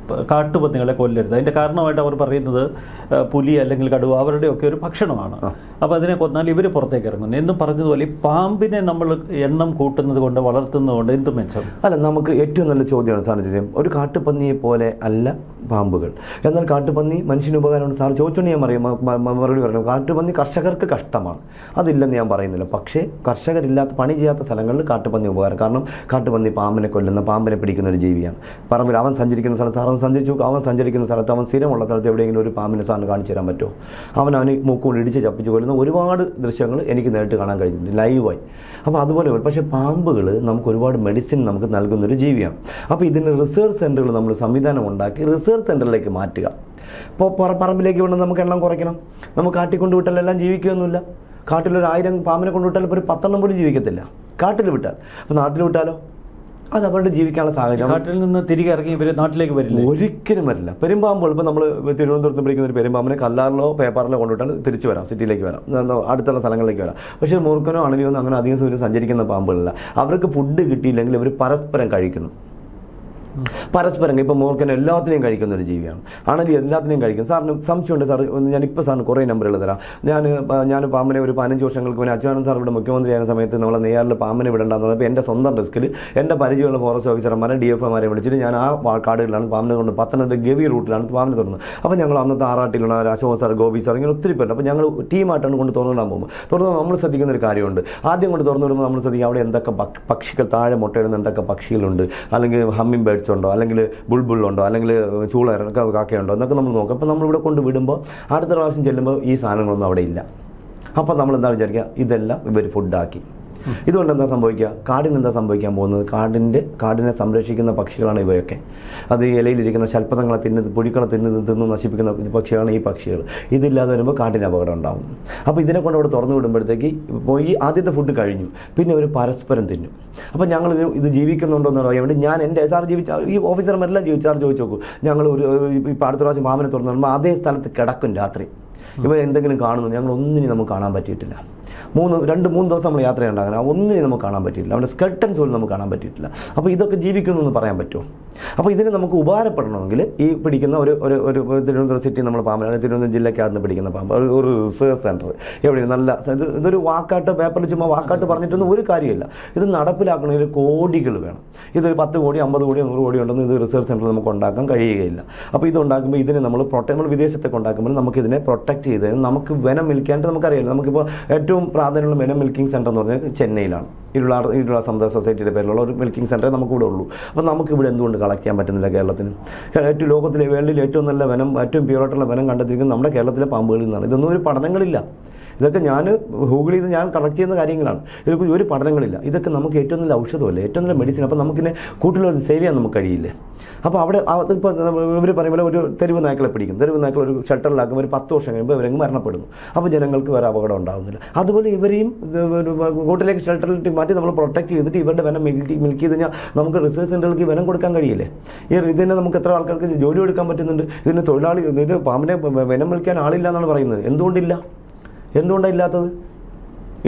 കാട്ടുപന്നികളെ കൊല്ലരുത്. അതിൻ്റെ കാരണമായിട്ട് അവർ പറയുന്നത് പുലി അല്ലെങ്കിൽ കടുവ അവരുടെയൊക്കെ ഒരു ഭക്ഷണമാണ്. അപ്പോൾ അതിനെ കൊന്നാൽ ഇവർ പുറത്തേക്ക് ഇറങ്ങുന്നു എന്നും പറഞ്ഞതുപോലെ ഈ പാമ്പിനെ നമ്മൾ എണ്ണം കൂട്ടുന്നത് കൊണ്ട് വളർത്തുന്നത് കൊണ്ട് എന്ത് മെച്ചം? അല്ല, നമുക്ക് ഏറ്റവും നല്ല ചോദ്യമാണ് സാറിന് ചോദ്യം. ഒരു കാട്ടുപന്നിയെ പോലെ അല്ല പാമ്പുകൾ. എന്നാൽ കാട്ടുപന്നി മനുഷ്യന് ഉപകാരമുണ്ട്. സാർ ചോദിച്ചോണ്ട് ഞാൻ മറുപടി പറഞ്ഞു. കാട്ടുപന്നി കർഷകർക്ക് കഷ്ടമാണ്, അതില്ലെന്ന് ഞാൻ പറയുന്നില്ല. പക്ഷേ കർഷകരില്ലാത്ത പണി ചെയ്യാത്ത സ്ഥലങ്ങളിൽ കാട്ടുപന്നി ഉപകാരം. കാരണം കാട്ടുപന്നി പാമ്പിനെ കൊല്ലുന്ന, പാമ്പിനെ പിടിക്കുന്ന ഒരു ജീവിയാണ്. പറമ്പിൽ അവൻ സഞ്ചരിക്കുന്ന സ്ഥലത്ത് സാർ സഞ്ചരിച്ചു. അവൻ സഞ്ചരിക്കുന്ന സ്ഥലത്ത്, അവൻ സ്ഥിരമുള്ള സ്ഥലത്ത് എവിടെയെങ്കിലും ഒരു പാമ്പിനെ സാറിന് കാണിച്ചു തരാൻ പറ്റുമോ? അവന് മൂക്കുകൊണ്ട് ഇടിച്ച് ചപ്പിച്ച് കൊല്ലുന്ന ഒരുപാട് ദൃശ്യങ്ങൾ എനിക്ക് നേരിട്ട് കാണാൻ കഴിഞ്ഞിട്ടുണ്ട്, ലൈവായി. അപ്പോൾ അതുപോലെ പക്ഷേ പാമ്പുകൾ നമുക്ക് ഒരുപാട് മെഡിസിൻ നമുക്ക് നൽകുന്നൊരു ജീവിയാണ്. അപ്പോൾ ഇതിന് റിസർച്ച് സെൻ്ററുകൾ നമ്മൾ സംവിധാനം ഉണ്ടാക്കി റിസർച്ച് സെൻ്ററിലേക്ക് മാറ്റുക. ഇപ്പോൾ പറമ്പിലേക്ക് വേണം നമുക്ക് എണ്ണം കുറയ്ക്കണം. നമുക്ക് കാട്ടിൽ കൊണ്ടുവിട്ടാൽ എല്ലാം ജീവിക്കുകയൊന്നുമില്ല. കാട്ടിലൊരു 1000 പാമ്പിനെ കൊണ്ടുവിട്ടാൽ ഇപ്പോൾ ഒരു 10 പോലും ജീവിക്കത്തില്ല. കാട്ടിൽ വിട്ടാൽ. അപ്പോൾ നാട്ടിൽ വിട്ടാലോ? അത് അവരുടെ ജീവിക്കാനുള്ള സാഹചര്യം. കാട്ടിൽ നിന്ന് തിരികെ ഇറങ്ങി ഇവർ നാട്ടിലേക്ക് വരില്ല, ഒരിക്കലും വരില്ല. പെരുമ്പാമ്പുകൾ ഇപ്പോൾ നമ്മൾ തിരുവനന്തപുരത്ത് പിടിക്കുന്ന ഒരു പെരുമ്പാമ്പിനെ കല്ലാറിലോ പേപ്പറിലോ കൊണ്ടുവിട്ടാൽ തിരിച്ചു വരാം, സിറ്റിയിലേക്ക് വരാം, അടുത്തുള്ള സ്ഥലങ്ങളിലേക്ക് വരാം. പക്ഷേ മൂർഖനോ അണലിയോ ഒന്നും അങ്ങനെ അധികം സമയം സഞ്ചരിക്കുന്ന പാമ്പുകളല്ല. അവർക്ക് ഫുഡ് കിട്ടിയില്ലെങ്കിൽ അവർ പരസ്പരം കഴിക്കുന്നു. പരസ്പരം ഇപ്പോൾ മൂർഖൻ എല്ലാത്തിനെയും കഴിക്കുന്ന ഒരു ജീവിയാണ്. അണലി എല്ലാത്തിനെയും കഴിക്കും. സാറിന് സംശയമുണ്ട് സാർ? ഞാനിപ്പോൾ സാറിന് കുറേ നമ്പറുകൾ തരാം. ഞാൻ പാമ്പിനെ ഒരു 15 വർഷങ്ങൾക്ക് മുന്നേ അച്യുതാനന്ദൻ സാർ ഇവിടെ മുഖ്യമന്ത്രിയായ സമയത്ത് നമ്മളെ നെയ്യാറിൽ പാമ്പിനെ വിടണ്ടെന്ന് പറഞ്ഞപ്പോൾ എൻ്റെ സ്വന്തം റിസ്കിൽ എൻ്റെ പരിചയമുള്ള ഫോറസ്റ്റ് ഓഫീസർമാരെ DFOമാരെ വിളിച്ചിട്ട് ഞാൻ ആ കാടുകളിലാണ് പാമ്പിനെ കൊണ്ട് പത്തനംതിട്ട ഗവി റൂട്ടിലാണ് പാമ്പിനെ തുറന്നത്. അപ്പോൾ ഞങ്ങൾ അന്നത്തെ ആറാട്ടിലുള്ള അശോക് സാർ, ഗോപി സാർ, ഇങ്ങനെ ഒത്തിരി പേരുണ്ട്. അപ്പോൾ ഞങ്ങൾ ടീമായിട്ടാണ് കൊണ്ട് തുറന്നിടാൻ പോകുമ്പോൾ നമ്മൾ ശ്രദ്ധിക്കുന്ന ഒരു കാര്യമുണ്ട്. ആദ്യം കൊണ്ട് തുറന്നു വിടുമ്പോൾ നമ്മൾ ശ്രദ്ധിക്കുക അവിടെ എന്തൊക്കെ പക്ഷികൾ, താഴെ മുട്ടയിടുന്ന എന്തൊക്കെ പക്ഷികളുണ്ട്, അല്ലെങ്കിൽ ഹമ്മിങ് ബേർഡ്സ് ഉണ്ടോ, അല്ലെങ്കിൽ ബുൾബുളുണ്ടോ, അല്ലെങ്കിൽ ചൂള കാക്കയുണ്ടോ എന്നൊക്കെ നമ്മൾ നോക്കും. അപ്പോൾ നമ്മളിവിടെ കൊണ്ട് വിടുമ്പോൾ അടുത്ത പ്രാവശ്യം ചെല്ലുമ്പോൾ ഈ സാധനങ്ങളൊന്നും അവിടെ ഇല്ല. അപ്പോൾ നമ്മൾ എന്താ വിചാരിക്കുക, ഇതെല്ലാം ഇവർ ഫുഡാക്കി. ഇതുകൊണ്ട് എന്താ സംഭവിക്കുക? കാടിന് എന്താ സംഭവിക്കാൻ പോകുന്നത്? കാടിനെ സംരക്ഷിക്കുന്ന പക്ഷികളാണ് ഇവയൊക്കെ. അത് ഇലയിലിരിക്കുന്ന ശൽപ്പതങ്ങളെ പുഴുക്കളെ തിന്ന് നശിപ്പിക്കുന്ന പക്ഷികളാണ് ഈ പക്ഷികൾ. ഇതില്ലാതെ വരുമ്പോൾ കാട്ടിന് അപകടം ഉണ്ടാകും. അപ്പോൾ ഇതിനെ കൊണ്ട് അവിടെ തുറന്നു വിടുമ്പോഴത്തേക്ക് ഇപ്പോൾ ഈ ആദ്യത്തെ ഫുഡ് കഴിഞ്ഞു, പിന്നെ അവർ പരസ്പരം തിന്നും. അപ്പോൾ ഞങ്ങൾ ഇത് ജീവിക്കുന്നുണ്ടോ എന്ന് പറയാൻ വേണ്ടി ഞാൻ എൻ്റെ സാർ ഈ ഓഫീസർമാരെല്ലാം സാർ ചോദിച്ചു നോക്കൂ. ഞങ്ങൾ ഇപ്പോൾ അടുത്ത പ്രാവശ്യം പാമ്പിനെ തുറന്നു വിടുമ്പോൾ അതേ സ്ഥലത്ത് കിടക്കും രാത്രി. ഇവ എന്തെങ്കിലും കാണുന്നു, ഞങ്ങൾ ഒന്നിനും നമുക്ക് കാണാൻ പറ്റിയിട്ടില്ല. 2-3 ദിവസം നമ്മൾ യാത്രയുണ്ടാകാൻ ഒന്നിനും നമുക്ക് കാണാൻ പറ്റിയിട്ടില്ല. അവൻ്റെ സ്കെൽട്ടൻസ് പോലും നമുക്ക് കാണാൻ പറ്റിയിട്ടില്ല. അപ്പോൾ ഇതൊക്കെ ജീവിക്കുന്നു എന്ന് പറയാൻ പറ്റുമോ? അപ്പോൾ ഇതിന് നമുക്ക് ഉപകാരപ്പെടണമെങ്കിൽ ഈ പിടിക്കുന്ന ഒരു തിരുവനന്തപുരം സിറ്റി നമ്മൾ പാമ്പ്, തിരുവനന്തപുരം ജില്ലയ്ക്കകത്ത് പിടിക്കുന്ന പാമ്പ് ഒരു റിസർച്ച് സെൻറ്റർ എവിടെ നല്ല ഇതൊരു വാക്കാട്ട് പേപ്പറിൽ ചുമ്മാ വാക്കാട്ട് പറഞ്ഞിട്ടൊന്നും ഒരു കാര്യമില്ല. ഇത് നടപ്പിലാക്കണമെങ്കിൽ കോടികൾ വേണം. ഇതൊരു 10 കോടി 50 കോടി 100 കോടി ഉണ്ടെന്ന് ഇത് റിസർച്ച് സെൻറ്റർ നമുക്ക് ഉണ്ടാക്കാൻ കഴിയുകയില്ല. അപ്പോൾ ഇതുണ്ടാക്കുമ്പോൾ ഇതിനെ നമ്മൾ വിദേശത്തൊക്കെ ഉണ്ടാക്കുമ്പോൾ നമുക്കിതിനെ പ്രൊട്ടക്ട് ചെയ്ത് നമുക്ക് വെനം മിൽക്കാണ്ട് നമുക്കറിയാം. നമുക്കിപ്പോൾ ഏറ്റവും പ്രാധാന്യമുള്ള വെനം മിൽക്കിംഗ് സെൻറ്റർ എന്ന് പറഞ്ഞാൽ ചെന്നൈയിലാണ്. ഇരുള സമുദായ സൊസൈറ്റിയുടെ പേരിലുള്ള ഒരു മിൽക്കിംഗ് സെൻറ്റർ നമുക്കിവിടെ ഉള്ളൂ. അപ്പോൾ നമുക്കിവിടെ എന്തുകൊണ്ട് കളക്ട് ചെയ്യാൻ പറ്റുന്നില്ല കേരളത്തിന്? ലോകത്തിലെ വേൾഡിൽ ഏറ്റവും നല്ല വനം, ഏറ്റവും പ്യൂറായിട്ടുള്ള വനം കണ്ടെത്തിയിരിക്കുന്നത് നമ്മുടെ കേരളത്തിലെ പാമ്പുകളിൽ നിന്നാണ്. ഇതൊന്നും ഒരു പഠനങ്ങളില്ല. ഇതൊക്കെ ഞാൻ ഗൂഗിൾ ചെയ്ത് ഞാൻ കളക്ട് ചെയ്യുന്ന കാര്യങ്ങളാണ്. ഇതിനെക്കുറിച്ച് ഒരു പഠനങ്ങളില്ല. ഇതൊക്കെ നമുക്ക് ഏറ്റവും നല്ല ഔഷധമല്ലേ, ഏറ്റവും നല്ല മെഡിസിൻ. അപ്പോൾ നമുക്കിനെ കൂട്ടിലൊരു സേവ് ചെയ്യാൻ നമുക്ക് കഴിയില്ലേ? അപ്പോൾ അവിടെ ഇപ്പോൾ ഇവർ പറയുമ്പോൾ ഒരു തെരുവ് നായ്ക്കളെ പിടിക്കും. തെരുവ് നായ്ക്കൾ ഒരു ഷെൽട്ടറിലാക്കുമ്പോൾ ഒരു 10 വർഷം കഴിയുമ്പോൾ ഇവരങ്ങ് മരണപ്പെടുന്നു. അപ്പോൾ ജനങ്ങൾക്ക് വേറെ അപകടം ഉണ്ടാകുന്നില്ല. അതുപോലെ ഇവരെയും കൂട്ടിലേക്ക് ഷെൽട്ടറിലേക്ക് മാറ്റി നമ്മൾ പ്രൊട്ടക്ട് ചെയ്തിട്ട് ഇവരുടെ വനം മിൽക്ക് ചെയ്ത് കഴിഞ്ഞാൽ നമുക്ക് റിസർച്ച് സെൻ്ററുകൾക്ക് വനം കൊടുക്കാൻ കഴിയില്ലേ? ഇതിനെ നമുക്ക് എത്ര ആൾക്കാർക്ക് ജോലി കൊടുക്കാൻ പറ്റുന്നുണ്ട്? ഇതിന് പാമ്പിനെ വനം വിൽക്കാൻ ആളില്ല എന്നാണ് പറയുന്നത്. എന്തുകൊണ്ടാണ് ഇല്ലാത്തത്?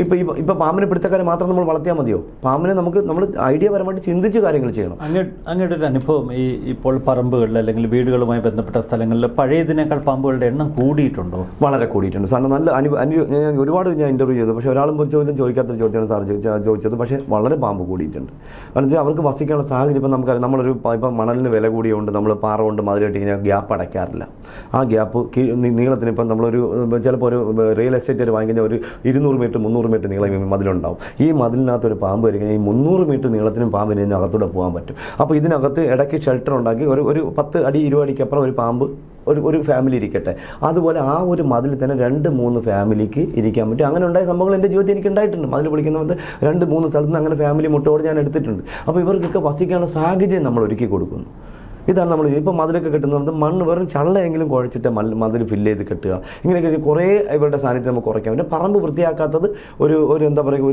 ഇപ്പോൾ പാമ്പിനെ പിടുത്തക്കാരെ മാത്രം നമ്മൾ വളർത്തിയാൽ മതിയോ? പാമ്പിനെ നമ്മൾ ഐഡിയപരമായിട്ട് ചിന്തിച്ച് കാര്യങ്ങൾ ചെയ്യണം. അങ്ങയുടെ ഒരു അനുഭവം ഇപ്പോൾ പറമ്പുകളിൽ അല്ലെങ്കിൽ വീടുകളുമായി ബന്ധപ്പെട്ട സ്ഥലങ്ങളിൽ പഴയതിനേക്കാൾ പാമ്പുകളുടെ എണ്ണം കൂടിയിട്ടുണ്ടോ? വളരെ കൂടിയിട്ടുണ്ട് സാറിന്. നല്ല ഞാൻ ഒരുപാട് ഇൻ്റർവ്യൂ ചെയ്തു. പക്ഷേ ഒരാളും ചോദ്യം ചോദിക്കാത്തൊരു ചോദ്യമാണ് സാർ ചോദിച്ചത്. പക്ഷേ വളരെ പാമ്പ് കൂടിയിട്ടുണ്ട്. കാരണം വെച്ചാൽ അവർക്ക് വസിക്കാനുള്ള സാഹചര്യം ഇപ്പം നമുക്കറിയാം. ഇപ്പം മണലിന് വില കൂടിയുകൊണ്ട് നമ്മൾ പാറ കൊണ്ട് മതിലിട്ട് കഴിഞ്ഞാൽ ഗ്യാപ്പ് അടയ്ക്കാറില്ല. ആ ഗ്യാപ്പ് നീളത്തിന് ഇപ്പം നമ്മളൊരു ചിലപ്പോൾ ഒരു റിയൽ എസ്റ്റേറ്റ് വാങ്ങിക്കഴിഞ്ഞാൽ ഒരു 200 മീറ്റർ 300 300 മീറ്റർ നീളം ഈ മതിലുണ്ടാവും. ഈ മതിലിനകത്തൊരു പാമ്പ് വരികയും ഈ 300 മീറ്റർ നീളത്തിനും പാമ്പിന് ഇതിനകത്തൂടെ പോകാൻ പറ്റും. അപ്പോൾ ഇതിനകത്ത് ഇടയ്ക്ക് ഷെൽട്ടർ ഉണ്ടാക്കി ഒരു 10 അടി 20 അടിക്കപ്പുറം ഒരു പാമ്പ് ഒരു ഫാമിലി ഇരിക്കട്ടെ. അതുപോലെ ആ ഒരു മതിൽ തന്നെ 2-3 ഫാമിലിക്ക് ഇരിക്കാൻ പറ്റും. അങ്ങനെ ഉണ്ടായ സംഭവങ്ങൾ എൻ്റെ ജീവിതത്തിൽ എനിക്ക് ഉണ്ടായിട്ടുണ്ട്. മതിൽ പൊളിക്കുന്നത് 2-3 സ്ഥലത്ത് നിന്ന് അങ്ങനെ ഫാമിലി മുട്ടോട് ഞാൻ എടുത്തിട്ടുണ്ട്. അപ്പോൾ ഇവർക്കൊക്കെ വസിക്കാനുള്ള സാഹചര്യം നമ്മൾ ഒരുക്കി കൊടുക്കുന്നു. ഇതാണ് നമ്മൾ ഇപ്പോൾ മതിലൊക്കെ കെട്ടുന്നത് മണ്ണ് വെറും ചള്ളയെങ്കിലും കുഴച്ചിട്ട് മതിൽ ഫില്ല് ചെയ്ത് കെട്ടുക. ഇങ്ങനെയൊക്കെ കുറേ ഇവരുടെ സാന്നിധ്യം നമുക്ക് കുറയ്ക്കാം. പിന്നെ പറമ്പ് വൃത്തിയാക്കാത്തത് ഒരു എന്താ പറയുക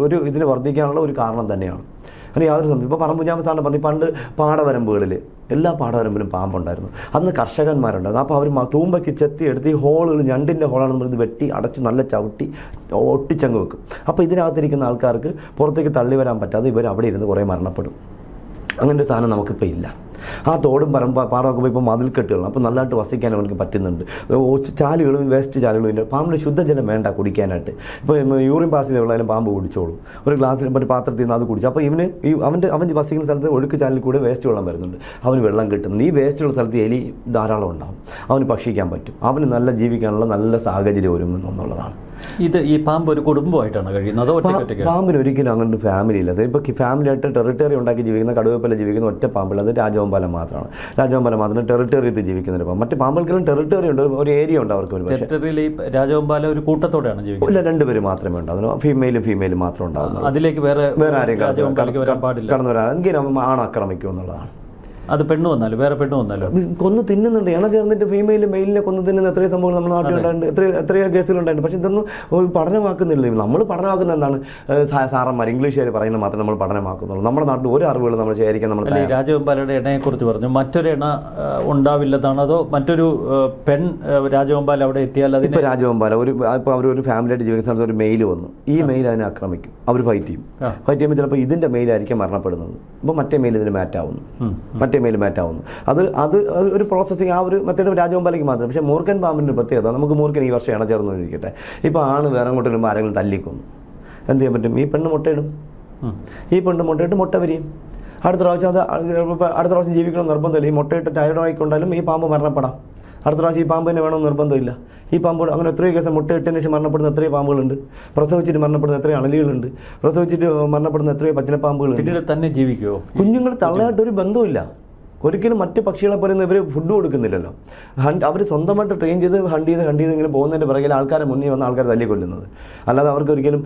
ഒരു ഇതിന് വർദ്ധിക്കാനുള്ള ഒരു കാരണം തന്നെയാണ്. അങ്ങനെ യാതൊരു സംഭവം ഇപ്പോൾ പറമ്പ് ഞാൻ സാറിന് പറഞ്ഞു പണ്ട് പാടവരമ്പുകളിൽ എല്ലാ പാടവരമ്പിലും പാമ്പുണ്ടായിരുന്നു. അന്ന് കർഷകന്മാരുണ്ടായിരുന്നു. അപ്പോൾ അവർ തൂമ്പയ്ക്ക് ചെത്തി എടുത്ത് ഈ ഹോളുകൾ ഞണ്ടിൻ്റെ ഹോളാണെന്ന് പറഞ്ഞ് വെട്ടി അടച്ച് നല്ല ചവിട്ടി ഒട്ടിച്ചങ്ങ് വെക്കും. അപ്പോൾ ഇതിനകത്തിരിക്കുന്ന ആൾക്കാർക്ക് പുറത്തേക്ക് തള്ളി വരാൻ പറ്റാതെ ഇവർ അവിടെ ഇരുന്ന് കുറേ മരണപ്പെടും. അങ്ങനെ ഒരു സാധനം നമുക്കിപ്പോൾ ഇല്ല. ആ തോടും പാടമൊക്കെ ഇപ്പോൾ മതിൽ കെട്ടുകളും അപ്പോൾ നല്ലതായിട്ട് വസിക്കാൻ അവർക്ക് പറ്റുന്നുണ്ട്. ചാലുകളും വേസ്റ്റ് ചാലുകളും ഇല്ല. പാമ്പിന് ശുദ്ധജലം വേണ്ട കുടിക്കാനായിട്ട്. ഇപ്പോൾ യൂറിൻ പാസ് ചെയ്തുള്ളതിലും പാമ്പ് കുടിച്ചോളും. ഒരു ഗ്ലാസ്സിൽ ഒരു പാത്രത്തിൽ നിന്ന് അത് കുടിച്ചു. അപ്പോൾ അവൻ വസിക്കുന്ന സ്ഥലത്ത് ഒഴുക്ക് ചാലിൽ കൂടെ വേസ്റ്റ് വെള്ളം വരുന്നുണ്ട്. അവന് വെള്ളം കിട്ടുന്നുണ്ട്. ഈ വേസ്റ്റുള്ള സ്ഥലത്ത് എലി ധാരാളം ഉണ്ടാകും. അവന് ഭക്ഷിക്കാൻ പറ്റും. അവന് നല്ല ജീവിക്കാനുള്ള നല്ല സാഹചര്യം ഒരുങ്ങുന്നു എന്നുള്ളതാണ്. ഈ പാമ്പ് ഒരു കുടുംബമായിട്ടാണ് കഴിയുന്നത്? പാമ്പിന് ഒരിക്കലും അങ്ങനെ ഫാമിലി ഇല്ല. ഇപ്പോൾ ഫാമിലിയായിട്ട് ടെറിട്ടറി ഉണ്ടാക്കി ജീവിക്കുന്ന കടുവപ്പല ജീവിക്കുന്ന ഒറ്റ പാമ്പുള്ളത് രാജവെമ്പാല മാത്രമാണ്. രാജവെമ്പാല മാത്രം ടെറിട്ടറിയിൽ ജീവിക്കുന്ന പാമ്പ്. മറ്റ് പാമ്പുകൾക്കെല്ലാം ടെറിട്ടറി ഉണ്ട്, ഒരു ഏരിയ ഉണ്ട് അവർക്ക്. ഒരു ടെറിട്ടറിയിൽ ഈ രാജവെമ്പാല ഒരു കൂട്ടത്തോടെയാണ് ജീവിക്കുന്നത്? ഇല്ല, 2 പേര് മാത്രമേ ഉണ്ടാകുന്നു. ഫീമെയിലും മാത്രം ഉണ്ടാകുന്നു. അതിലേക്ക് വേറെ ആരെയും കടന്നു വരാൻ എങ്കിലും ആണാക്രമിക്കും എന്നുള്ളതാണ്. അത് പെണ്ണ് വന്നാലും വേറെ പെണ്ണ് വന്നാലും കൊന്നു തിന്നുന്നുണ്ട്. ഇണ ചേർന്നിട്ട് ഫീമെയിലും മെയിലിനെ കൊന്നു തിന്നുന്ന എത്രയോ സംഭവങ്ങൾ നമ്മുടെ നാട്ടിലുണ്ടായിട്ടുണ്ട്. എത്രയോ കേസുകളുണ്ടായിട്ടുണ്ട്. പക്ഷെ ഇതൊന്നും പഠനമാക്കുന്നില്ല. നമ്മൾ പഠനമാക്കുന്ന എന്താണ്? സാറന്മാർ ഇംഗ്ലീഷുകാർ പറയുന്നത് മാത്രമേ നമ്മൾ പഠനമാക്കുന്നുള്ളൂ. നമ്മുടെ നാട്ടിൽ ഒരു അറിവുകൾ നമ്മൾ ശേഖരിക്കാൻ നമ്മൾ രാജവെമ്പാലയുടെ എണ്ണയെക്കുറിച്ച് പറഞ്ഞു. മറ്റൊരു എണ്ണ ഉണ്ടാവില്ലെന്നാണ്, അതോ മറ്റൊരു പെൺ രാജവെമ്പാല അവിടെ എത്തിയാൽ അത്? ഇപ്പോൾ രാജവെമ്പാല ഇപ്പോൾ അവർ ഫാമിലിയായിട്ട് ജീവിക്കുന്ന സ്ഥലത്ത് ഒരു മെയിൽ വന്നു. ഈ മെയിൽ അതിനെ ആക്രമിക്കും. അവർ ഫൈറ്റ് ചെയ്യുമ്പോൾ ചിലപ്പോൾ ഇതിൻ്റെ മെയിലായിരിക്കും മരണപ്പെടുന്നത്. അപ്പോൾ മറ്റേ മെയിൽ ഇതിന് മാറ്റാവുന്നു. അത് ഒരു പ്രോസസ്സിങ് ആ ഒരു മെത്തേഡ് രാജവെമ്പാലയ്ക്ക് മാത്രം. പക്ഷേ മൂർഖൻ പാമ്പിൻ്റെ പ്രത്യേകത, നമുക്ക് മൂർഖൻ ഈ വർഷം ഇണചേർന്ന് ഇരിക്കട്ടെ. ഇപ്പോൾ ആണ് വേറെ അങ്ങോട്ട് വരുമ്പോൾ ആരെങ്കിലും തല്ലിക്കൊന്നു എന്ത് ചെയ്യാൻ പറ്റും? ഈ പെണ്ണ് മുട്ടയിടും. ഈ പെണ്ണ് മുട്ടയിട്ട് മുട്ട വരിയും. അടുത്ത പ്രാവശ്യം ജീവിക്കണം നിർബന്ധമില്ല. ഈ മുട്ടയിട്ട് ടയർഡായിക്കൊണ്ടാലും ഈ പാമ്പ് മരണപ്പെടാം. അടുത്ത പ്രാവശ്യം ഈ പാമ്പ് തന്നെ വേണമെന്ന് നിർബന്ധമില്ല. ഈ പാമ്പ് അങ്ങനെ എത്രയോ കേസ് മുട്ടയിട്ടതിന് ശേഷം മരണപ്പെടുന്ന എത്രയോ പാമ്പുകളുണ്ട്. പ്രസവിച്ചിട്ട് മരണപ്പെടുന്ന എത്രയോ അണലികളുണ്ട്. പ്രസവിച്ചിട്ട് മരണപ്പെടുന്ന എത്രയോ പച്ചിലപ്പാമ്പുകളുണ്ട്. പിന്നീട് തന്നെ ജീവിക്കുമോ? കുഞ്ഞുങ്ങൾ തള്ളയായിട്ടൊരു ബന്ധമില്ല. ഒരിക്കലും മറ്റ് പക്ഷികളെ പോലെ ഇവർ ഫുഡ് കൊടുക്കുന്നില്ലല്ലോ. അവർ സ്വന്തമായിട്ട് ട്രെയിൻ ചെയ്ത് ഹണ്ട് ചെയ്ത് ഇങ്ങനെ പോകുന്നതിൻ്റെ പിറകിൽ ആൾക്കാരെ മുന്നിൽ വന്ന ആൾക്കാർ തല്ലിക്കൊല്ലുന്നത്. അല്ലാതെ അവർക്ക് ഒരിക്കലും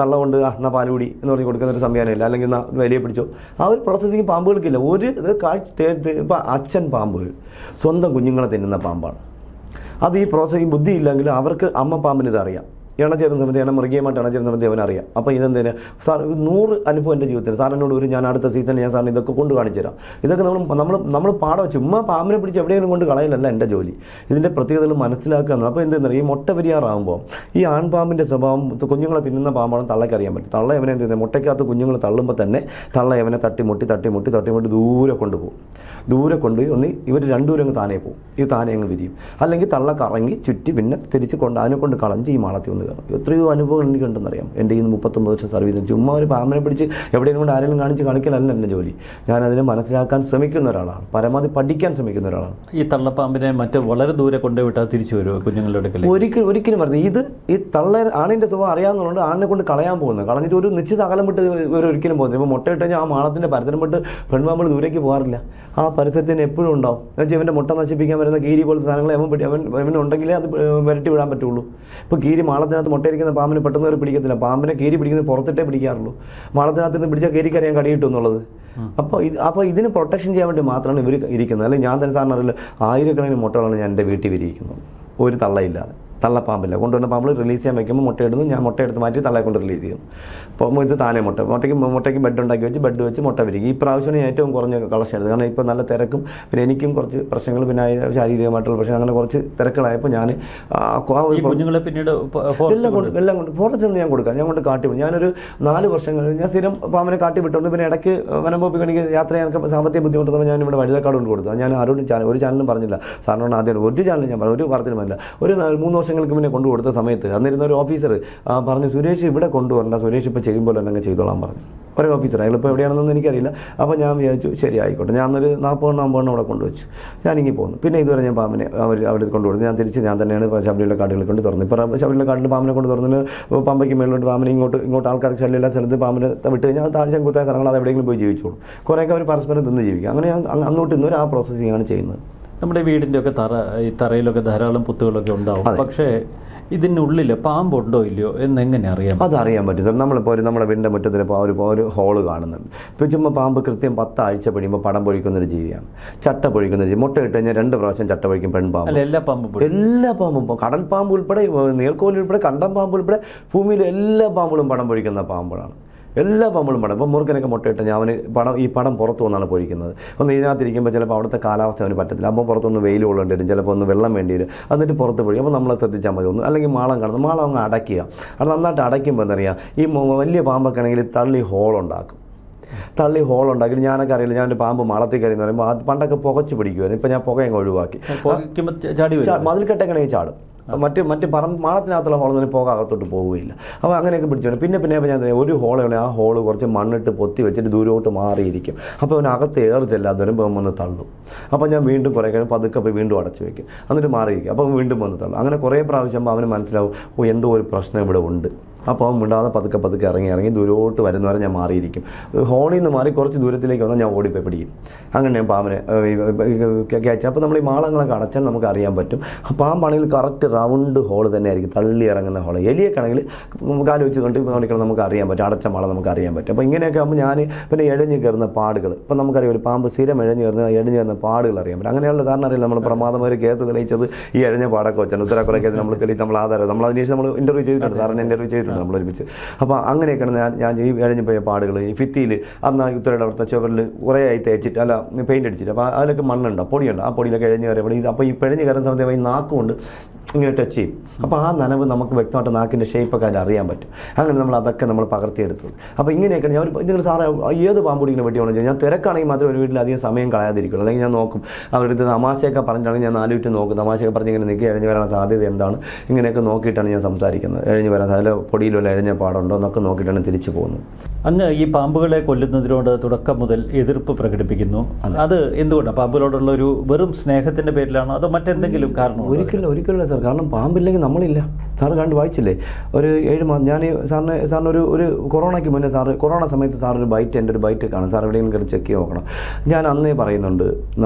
തള്ള കൊണ്ട് എന്നാൽ പാലുകൂടി എന്ന് പറഞ്ഞ് കൊടുക്കുന്നൊരു സംവിധാനമില്ല. അല്ലെങ്കിൽ എന്നാൽ വലിയ പിടിച്ചോ ആ ഒരു പ്രോസസ്സിങ് പാമ്പുകൾക്കില്ല. ഒരു ഇപ്പം അച്ഛൻ പാമ്പ് സ്വന്തം കുഞ്ഞുങ്ങളെ തിന്നുന്ന പാമ്പാണ്. അത് ഈ പ്രോസസ്സിങ് ബുദ്ധിയില്ലെങ്കിലും അവർക്ക് അമ്മ പാമ്പിന് ഇതറിയാം. ഇണചേരുന്ന സമയത്ത് മൃഗീയമായിട്ട് ഇണചേരുന്ന സമയത്ത് അവനറിയാം. അപ്പോൾ ഇതെന്തിന് സാർ 100 അനുഭവം എൻ്റെ ജീവിതത്തിൽ. സാറിനോട് ഞാൻ അടുത്ത സീസണിൽ ഞാൻ സാറിന് ഇതൊക്കെ കൊണ്ട് കാണിച്ചു തരാം. ഇതൊക്കെ നമ്മൾ പാടം ചുമ്മാ പാമ്പിനെ പിടിച്ച് എവിടെയെങ്കിലും കൊണ്ട് കളയലല്ല എൻ്റെ ജോലി. ഇതിൻ്റെ പ്രത്യേകതകൾ മനസ്സിലാക്കുക. അപ്പോൾ എന്തെന്ന് ഈ മുട്ട വിരിയാറാകുമ്പോൾ ഈ ആൺപാമ്പിൻ്റെ സ്വഭാവം കുഞ്ഞുങ്ങളെ തിന്നുന്ന പാമ്പാണ് തള്ളയ്ക്ക് അറിയാൻ പറ്റും. തള്ള എവനെ എന്ത് ചെയ്യുന്നത്? മുട്ടയ്ക്കകത്ത് കുഞ്ഞുങ്ങൾ തള്ളുമ്പോൾ തന്നെ തള്ള എവനെ തട്ടിമുട്ടി ദൂരെ കൊണ്ടുപോകും. ദൂരെ കൊണ്ടുപോയി ഇവർ രണ്ടുപേരും അങ്ങ് താനേ പോകും. ഈ താനേ അങ്ങ് വിരിയും. അല്ലെങ്കിൽ തള്ള കറങ്ങി ചുറ്റി പിന്നെ തിരിച്ച് അതിനെ കൊണ്ട് കളഞ്ഞിട്ട് ഈ മാളത്തിൽ വന്ന് കയറും. എത്രയോ അനുഭവങ്ങൾ എനിക്കുണ്ടെന്നറിയാം. എൻ്റെ ഈ 39 വർഷം സർവീസ് ചുമ്മാ ഒരു പാമ്പിനെ പിടിച്ച് എവിടെയെങ്കിലും കൊണ്ട് ആരെങ്കിലും കാണിക്കലല്ല എൻ്റെ ജോലി. ഞാനതിനെ മനസ്സിലാക്കാൻ ശ്രമിക്കുന്ന ഒരാളാണ്. പരമാവധി പഠിക്കാൻ ശ്രമിക്കുന്ന ഒരാളാണ്. ഈ തള്ളപ്പാമ്പിനെ വളരെ ദൂരെ കൊണ്ടുപോയിട്ടാൽ തിരിച്ചു വരുമോ കുഞ്ഞുങ്ങളുടെ അടുക്കൽ? ഒരിക്കലും പറഞ്ഞത് ഈ ആണിൻ്റെ സ്വഭാവം അറിയാവുന്നതുകൊണ്ട് ആണിനെ കൊണ്ട് കളയാൻ പോകുന്നത്. കളഞ്ഞിട്ട് ഒരു നിശ്ചിത അകലം വിട്ട് ഇവർ ഒരിക്കലും പോകുന്നില്ല. ഇപ്പോൾ മുട്ടയിട്ട് കഴിഞ്ഞാൽ ആ മാളത്തിൻ്റെ പരിസരം വിട്ട് പെൺപാമ്പുകൾ ദൂരേക്ക് പോകാറില്ല. ആ പരിസരത്തിന് എപ്പോഴും ഉണ്ടാവും. എന്നുവെച്ചാൽ ഇവൻ്റെ മുട്ട നശിപ്പിക്കാൻ വരുന്ന കീരി പോലത്തെ സാധനങ്ങൾ അവനുണ്ടെങ്കിലേ അത് വരട്ടി വിടാൻ പറ്റുള്ളൂ. ഇപ്പോൾ കീരി മാളത്തിനകത്ത് മുട്ടയിരിക്കുന്ന പാമ്പിന് പെട്ടെന്ന് കയറി പിടിക്കത്തില്ല. പാമ്പിനെ കീരി പിടിക്കുന്നത് പുറത്തിട്ടേ പിടിക്കാറുള്ളൂ. മാളത്തിനകത്ത് നിന്ന് പിടിച്ചാൽ കീരിക്കറിയാൻ കടിയിട്ടു എന്നുള്ളത്. അപ്പോൾ ഇതിന് പ്രൊട്ടക്ഷൻ ചെയ്യാൻ വേണ്ടി മാത്രമാണ് ഇവർ ഇരിക്കുന്നത്. അല്ലെങ്കിൽ ഞാൻ തന്നെ സാറിന് അറിയില്ല, 1000കണക്കിന് മുട്ടകളാണ് ഞാൻ എൻ്റെ വീട്ടിൽ വിരിയിക്കുന്നത്. ഒരു തള്ളയില്ലാതെ. തള്ളപ്പാമ്പില്ല. കൊണ്ടുവന്ന പാമ്പിൾ റിലീസ് ചെയ്യാൻ വയ്ക്കുമ്പോൾ മുട്ടയിടുന്നു. ഞാൻ മുട്ടയെടുത്ത് മാറ്റി തള്ളയെ കൊണ്ട് റിലീസ് ചെയ്യും. അപ്പോൾ ഇത് താനേ മുട്ടയ്ക്ക് ബെഡ് ഉണ്ടാക്കി വെച്ച് മുട്ട വിരിക്കും. ഈ പ്രാവശ്യമാണ് ഏറ്റവും കുറഞ്ഞ കളക്ഷൻ എടുത്തത്. കാരണം ഇപ്പോൾ നല്ല തിരക്കും പിന്നെ എനിക്കും കുറച്ച് പ്രശ്നങ്ങൾ പിന്നെ ശാരീരികമായിട്ടുള്ള പ്രശ്നം അങ്ങനെ കുറച്ച് തിരക്കുകളായപ്പോൾ ഞാൻ കുഞ്ഞുങ്ങളെ പിന്നീട് എല്ലാം കൊണ്ട് ഫോറസ്റ്റ് നിന്ന് ഞാൻ കൊടുക്കാം. ഞാൻ കൊണ്ട് കാട്ടി വിടും. ഞാനൊരു 4 വർഷം ഞാൻ സ്ഥിരം പാമ്പിനെ കാട്ടി വിട്ടുകൊണ്ട് പിന്നെ ഇടയ്ക്ക് വനംവകുപ്പ് എനിക്ക് യാത്ര ചെയ്യാനൊക്കെ സാമ്പത്തിക ബുദ്ധിമുട്ടുമ്പോൾ ഞാൻ ഇവിടെ വഴുതക്കാട് കൊണ്ട് കൊടുത്തു. ഞാൻ ആരോടും ഒരു ചാനലും പറഞ്ഞില്ല. സാറിനോട് ആദ്യം ഒരു ചാനലും ഞാൻ പറഞ്ഞു, ഒരു വാർത്തയും പറഞ്ഞില്ല. ഒരു 3 വർഷം വർഷങ്ങൾക്ക് മുന്നേ കൊണ്ടു കൊടുത്ത സമയത്ത് അന്നിരുന്ന ഒരു ഓഫീസർ പറഞ്ഞു, സുരേഷ് ഇവിടെ കൊണ്ടുവരണ്ട, സുരേഷ് ഇപ്പോൾ ചെയ്യുമ്പോൾ തന്നെ അങ്ങ് ചെയ്തോളാൻ പറഞ്ഞു. ഒരു ഓഫീസർ, അയാളിപ്പോൾ എവിടെയാണെന്നൊന്നും എനിക്കറിയില്ല. അപ്പോൾ ഞാൻ വിചാരിച്ചു ശരി ആയിക്കോട്ടെ. ഞാൻ ഒരു 40 അവിടെ കൊണ്ടുവച്ചു. ഞാനിങ്ങനെ പോകുന്നു. പിന്നെ ഇതുവരെ ഞാൻ പാമ്പിനെ അവിടെ കൊണ്ടുകൊടുത്തു. ഞാൻ തിരിച്ച് ഞാൻ തന്നെയാണ് ശബരിമല കാടുകളിൽ കൊണ്ട് തുറന്നു. ഇപ്പോൾ ശബരിമല കാട്ടിൽ പാമ്പിനെ കൊണ്ട് തുറന്നിട്ട് പമ്പയ്ക്ക് മേളിലോട്ട് പാമ്പിനെ ഇങ്ങോട്ട് ആൾക്കാർക്ക് ശല്യമില്ല സ്ഥലത്ത് പാമ്പിനെ വിട്ട് കഴിഞ്ഞാൽ താഴെ ചെങ്കുത്തായ സ്ഥലങ്ങൾ അത് എവിടെയെങ്കിലും പോയി ജീവിച്ചോളൂ. കുറേയൊക്കെ അവർ പരസ്പരം തിന്ന് ജീവിക്കും. അങ്ങനെ ഞാൻ അങ്ങോട്ട് ഇന്നൊരു ആ പ്രോസസ്സിങ്ങാണ് ചെയ്യുന്നത്. നമ്മുടെ വീടിൻ്റെ ഒക്കെ ഈ തറയിലൊക്കെ ധാരാളം പുത്തുകളൊക്കെ ഉണ്ടാവും. പക്ഷേ ഇതിനുള്ളിൽ പാമ്പുണ്ടോ ഇല്ലയോ എന്നെങ്ങനെ അറിയാം? അതറിയാൻ പറ്റും സാർ. നമ്മളിപ്പോൾ നമ്മുടെ വീടിൻ്റെ മുറ്റത്തിൽ ഇപ്പോൾ ഒരു ഹോള് കാണുന്നുണ്ട്. ഇപ്പോൾ ചുമ്മാ പാമ്പ് കൃത്യം 10 ആഴ്ച കഴിയുമ്പോൾ പടം പൊഴിക്കുന്നൊരു ജീവിയാണ്. ചട്ട പൊഴിക്കുന്ന ജീവി. മുട്ട ഇട്ട് കഴിഞ്ഞാൽ 2 പ്രാവശ്യം ചട്ട പൊഴിക്കും പെൺപാമ്പ്. എല്ലാ പാമ്പും കടൽ പാമ്പ് ഉൾപ്പെടെ, നീർക്കോലി ഉൾപ്പെടെ, കണ്ടം പാമ്പ് ഉൾപ്പെടെ ഭൂമിയിലെ എല്ലാ പാമ്പുകളും പടം പൊഴിക്കുന്ന പാമ്പുകളാണ്. എല്ലാ പാമ്പുകളും പടം. ഇപ്പോൾ മുറുക്കനൊക്കെ മുട്ടയിട്ട് ഞാൻ ഈ പടം പുറത്തു വന്നാണ് പൊഴിക്കുന്നത്. ഒന്ന് ഇതിനകത്തിരിക്കുമ്പോൾ ചിലപ്പോൾ അവിടുത്തെ കാലാവസ്ഥ അവന് പറ്റത്തില്ല. അപ്പോൾ പുറത്തൊന്ന് വെയിൽ കൊള്ളേണ്ടി വരും, ചിലപ്പോൾ ഒന്ന് വെള്ളം വേണ്ടി വരും. എന്നിട്ട് പുറത്ത് പൊഴിക്കും. അപ്പോൾ നമ്മൾ ശ്രദ്ധിച്ചാൽ മതി. ഒന്ന് അല്ലെങ്കിൽ മാളം കാണുന്നത്, മാളം അങ്ങ് അടയ്ക്കുക. അത് നന്നായിട്ട് അടയ്ക്കുമ്പോൾ എന്തറിയാം, ഈ വലിയ പാമ്പൊക്കെ ആണെങ്കിൽ തള്ളി ഹോളുണ്ടാക്കും. ഞാനൊക്കെ അറിയില്ല. ഞാൻ ഒരു പാമ്പ് മാളത്തിൽ കയറി എന്ന് പറയുമ്പോൾ അത് പണ്ടൊക്കെ പുകച്ച് പിടിക്കുമായിരുന്നു. ഇപ്പോൾ ഞാൻ പുകയങ്ങ് ഒഴിവാക്കി. മതിൽക്കെട്ടൊക്കെയാണെങ്കിൽ ചാടും. മറ്റ് മാളത്തിനകത്തുള്ള ഹോളൊന്നും പോകാൻ അകത്തോട്ട് പോവുകയില്ല. അപ്പോൾ അങ്ങനെയൊക്കെ പിടിച്ചു. പിന്നെ ഞാൻ ഒരു ഹോളാണ്, ആ ഹോള് കുറച്ച് മണ്ണിട്ട് പൊത്തി വെച്ചിട്ട് ദൂരോട്ട് മാറിയിരിക്കും. അപ്പോൾ അവന് അകത്ത് ഏറ് ചെല്ലാത്തവരും വന്ന് തള്ളും. അപ്പോൾ ഞാൻ വീണ്ടും കുറേ കഴിഞ്ഞ് പതുക്കെ പോയി വീണ്ടും അടച്ചു വയ്ക്കും. എന്നിട്ട് മാറിയിരിക്കും. അപ്പോൾ വീണ്ടും വന്ന് തള്ളും. അങ്ങനെ കുറേ പ്രാവശ്യം അവന് മനസ്സിലാവും, എന്തോ ഒരു പ്രശ്നം ഇവിടെ ഉണ്ട്. അപ്പോൾ അവൻ മിണ്ടാതെ പതുക്കെ ഇറങ്ങി ദൂരോട്ട് വരുന്നവരെ ഞാൻ മാറിയിരിക്കും. ഹോളിൽ നിന്ന് മാറി കുറച്ച് ദൂരത്തിലേക്ക് വന്നാൽ ഞാൻ ഓടിപ്പോയി പിടിക്കും. അങ്ങനെ ഞാൻ പാമ്പിനെ അയച്ചു. അപ്പോൾ നമ്മൾ ഈ മാളങ്ങളൊക്കെ അടച്ചാൽ നമുക്ക് അറിയാൻ പറ്റും. പാമ്പാണെങ്കിൽ കറക്റ്റ് റൗണ്ട് ഹോള് തന്നെ ആയിരിക്കും, തള്ളി ഇറങ്ങുന്ന ഹോള്. എലിയൊക്കെയാണെങ്കിൽ കാല് വെച്ച് കൊണ്ട് നോക്കിയാൽ നമുക്ക് അറിയാൻ പറ്റും, അടച്ച മാള നമുക്ക് അറിയാൻ പറ്റും. അപ്പോൾ ഇങ്ങനെയൊക്കെ ആകുമ്പോൾ ഞാൻ പിന്നെ എഴഞ്ഞ് കയറുന്ന പാടുകൾ, ഇപ്പം നമുക്കറിയാം ഒരു പാമ്പ് സ്ഥിരം എഴഞ്ഞ് കയറുന്ന പാടുകൾ അറിയാൻ പറ്റും. അങ്ങനെയുള്ള ധാരണ അറിയില്ല. നമ്മൾ പ്രമാദം കേസ് തെളിയിച്ചത് ഈ എഴഞ്ഞ പാടൊക്കെ വെച്ചാണ്. ഉത്തരക്കുറേ കേസ് നമ്മൾ തെളിയിച്ച് നമ്മൾ ആധാരം നമ്മൾ അതിനുശേഷം നമ്മൾ ഇൻ്റർവ്യൂ ചെയ്തിട്ടുണ്ട്. സാറിന് ഇൻ്റർവ്യൂ ചെയ്തിട്ടുണ്ട് നമ്മൾ ഒരുമിച്ച്. അപ്പോൾ അങ്ങനെയൊക്കെയാണ് ഞാൻ ഈ എഴഞ്ഞു പോയ പാടുകൾ. ഈ ഭിത്തിയിൽ അന്ന് ഉത്തരയുടെ അവിടുത്തെ ചുവരിൽ കുറേ ആയി തേച്ചിട്ട് അല്ല പെയിൻ്റ് അടിച്ചിട്ട്, അപ്പോൾ അതിലൊക്കെ മണ്ണുണ്ട്, പൊടിയുണ്ട്. ആ പൊടിയിലൊക്കെ എഴഞ്ഞ് കയറി. അപ്പോൾ ഈ പിഴഞ്ഞ് കയറുന്ന സമയത്ത് ഈ നാക്കുകൊണ്ട് ഇങ്ങനെ ടച്ച് ചെയ്യും. അപ്പോൾ ആ നനവ് നമുക്ക് വ്യക്തമായിട്ട് നാക്കിൻ്റെ ഷേപ്പൊക്കെ അതിൽ അറിയാൻ പറ്റും. അങ്ങനെ അതൊക്കെ നമ്മൾ പകർത്തിയെടുത്തത്. അപ്പോൾ ഇങ്ങനെയൊക്കെ ഞാൻ നിങ്ങൾ സാറേ ഏത് പാമ്പുടി ഇങ്ങനെ വെട്ടി വേണമെന്ന് ഞാൻ തിരക്കാണെങ്കിൽ മാത്രമേ ഒരു വീട്ടിൽ അധികം സമയം കളയാതിരിക്കുള്ളൂ. അല്ലെങ്കിൽ ഞാൻ നോക്കും, അവരുടെ തമാശയൊക്കെ പറഞ്ഞിട്ടാണെങ്കിൽ ഞാൻ 4 മിനിറ്റ് നോക്കും. തമാശയൊക്കെ പറഞ്ഞ് ഇങ്ങനെ നിൽക്കി എഴഞ്ഞ് വരാൻ സാധ്യത എന്താണ്, ഇങ്ങനെയൊക്കെ നോക്കിയിട്ടാണ് ഞാൻ സംസാരിക്കുന്നത്. എഴഞ്ഞ് വരാൻ അതിൽ പൊടിയിലുള്ള എഴഞ്ഞ പാടുണ്ടോ എന്നൊക്കെ നോക്കിയിട്ടാണ് തിരിച്ചു പോകുന്നത്. അങ്ങ് ഈ പാമ്പുകളെ കൊല്ലുന്നതിനോട് തുടക്കം മുതൽ എതിർപ്പ് പ്രകടിപ്പിക്കുന്നു. അത് എന്തുകൊണ്ടാണ്? പാമ്പുകളോടുള്ള ഒരു വെറും സ്നേഹത്തിൻ്റെ പേരിലാണോ അതോ മറ്റെന്തെങ്കിലും കാരണം? ഒരിക്കലും സാർ. കാരണം പാമ്പില്ലെങ്കിൽ നമ്മളില്ല. സാറ് കണ്ട് വായിച്ചില്ലേ, ഒരു 7 മാസം ഞാൻ സാറിന് ഒരു കൊറോണയ്ക്ക് മുന്നേ കൊറോണ സമയത്ത് എൻ്റെ ഒരു ബൈറ്റ് കാണും. സാർ എവിടെയെങ്കിലും കയറി ചെക്ക് ചെയ്ത് നോക്കണം. ഞാൻ അന്നേ പറയുന്നുണ്ട്,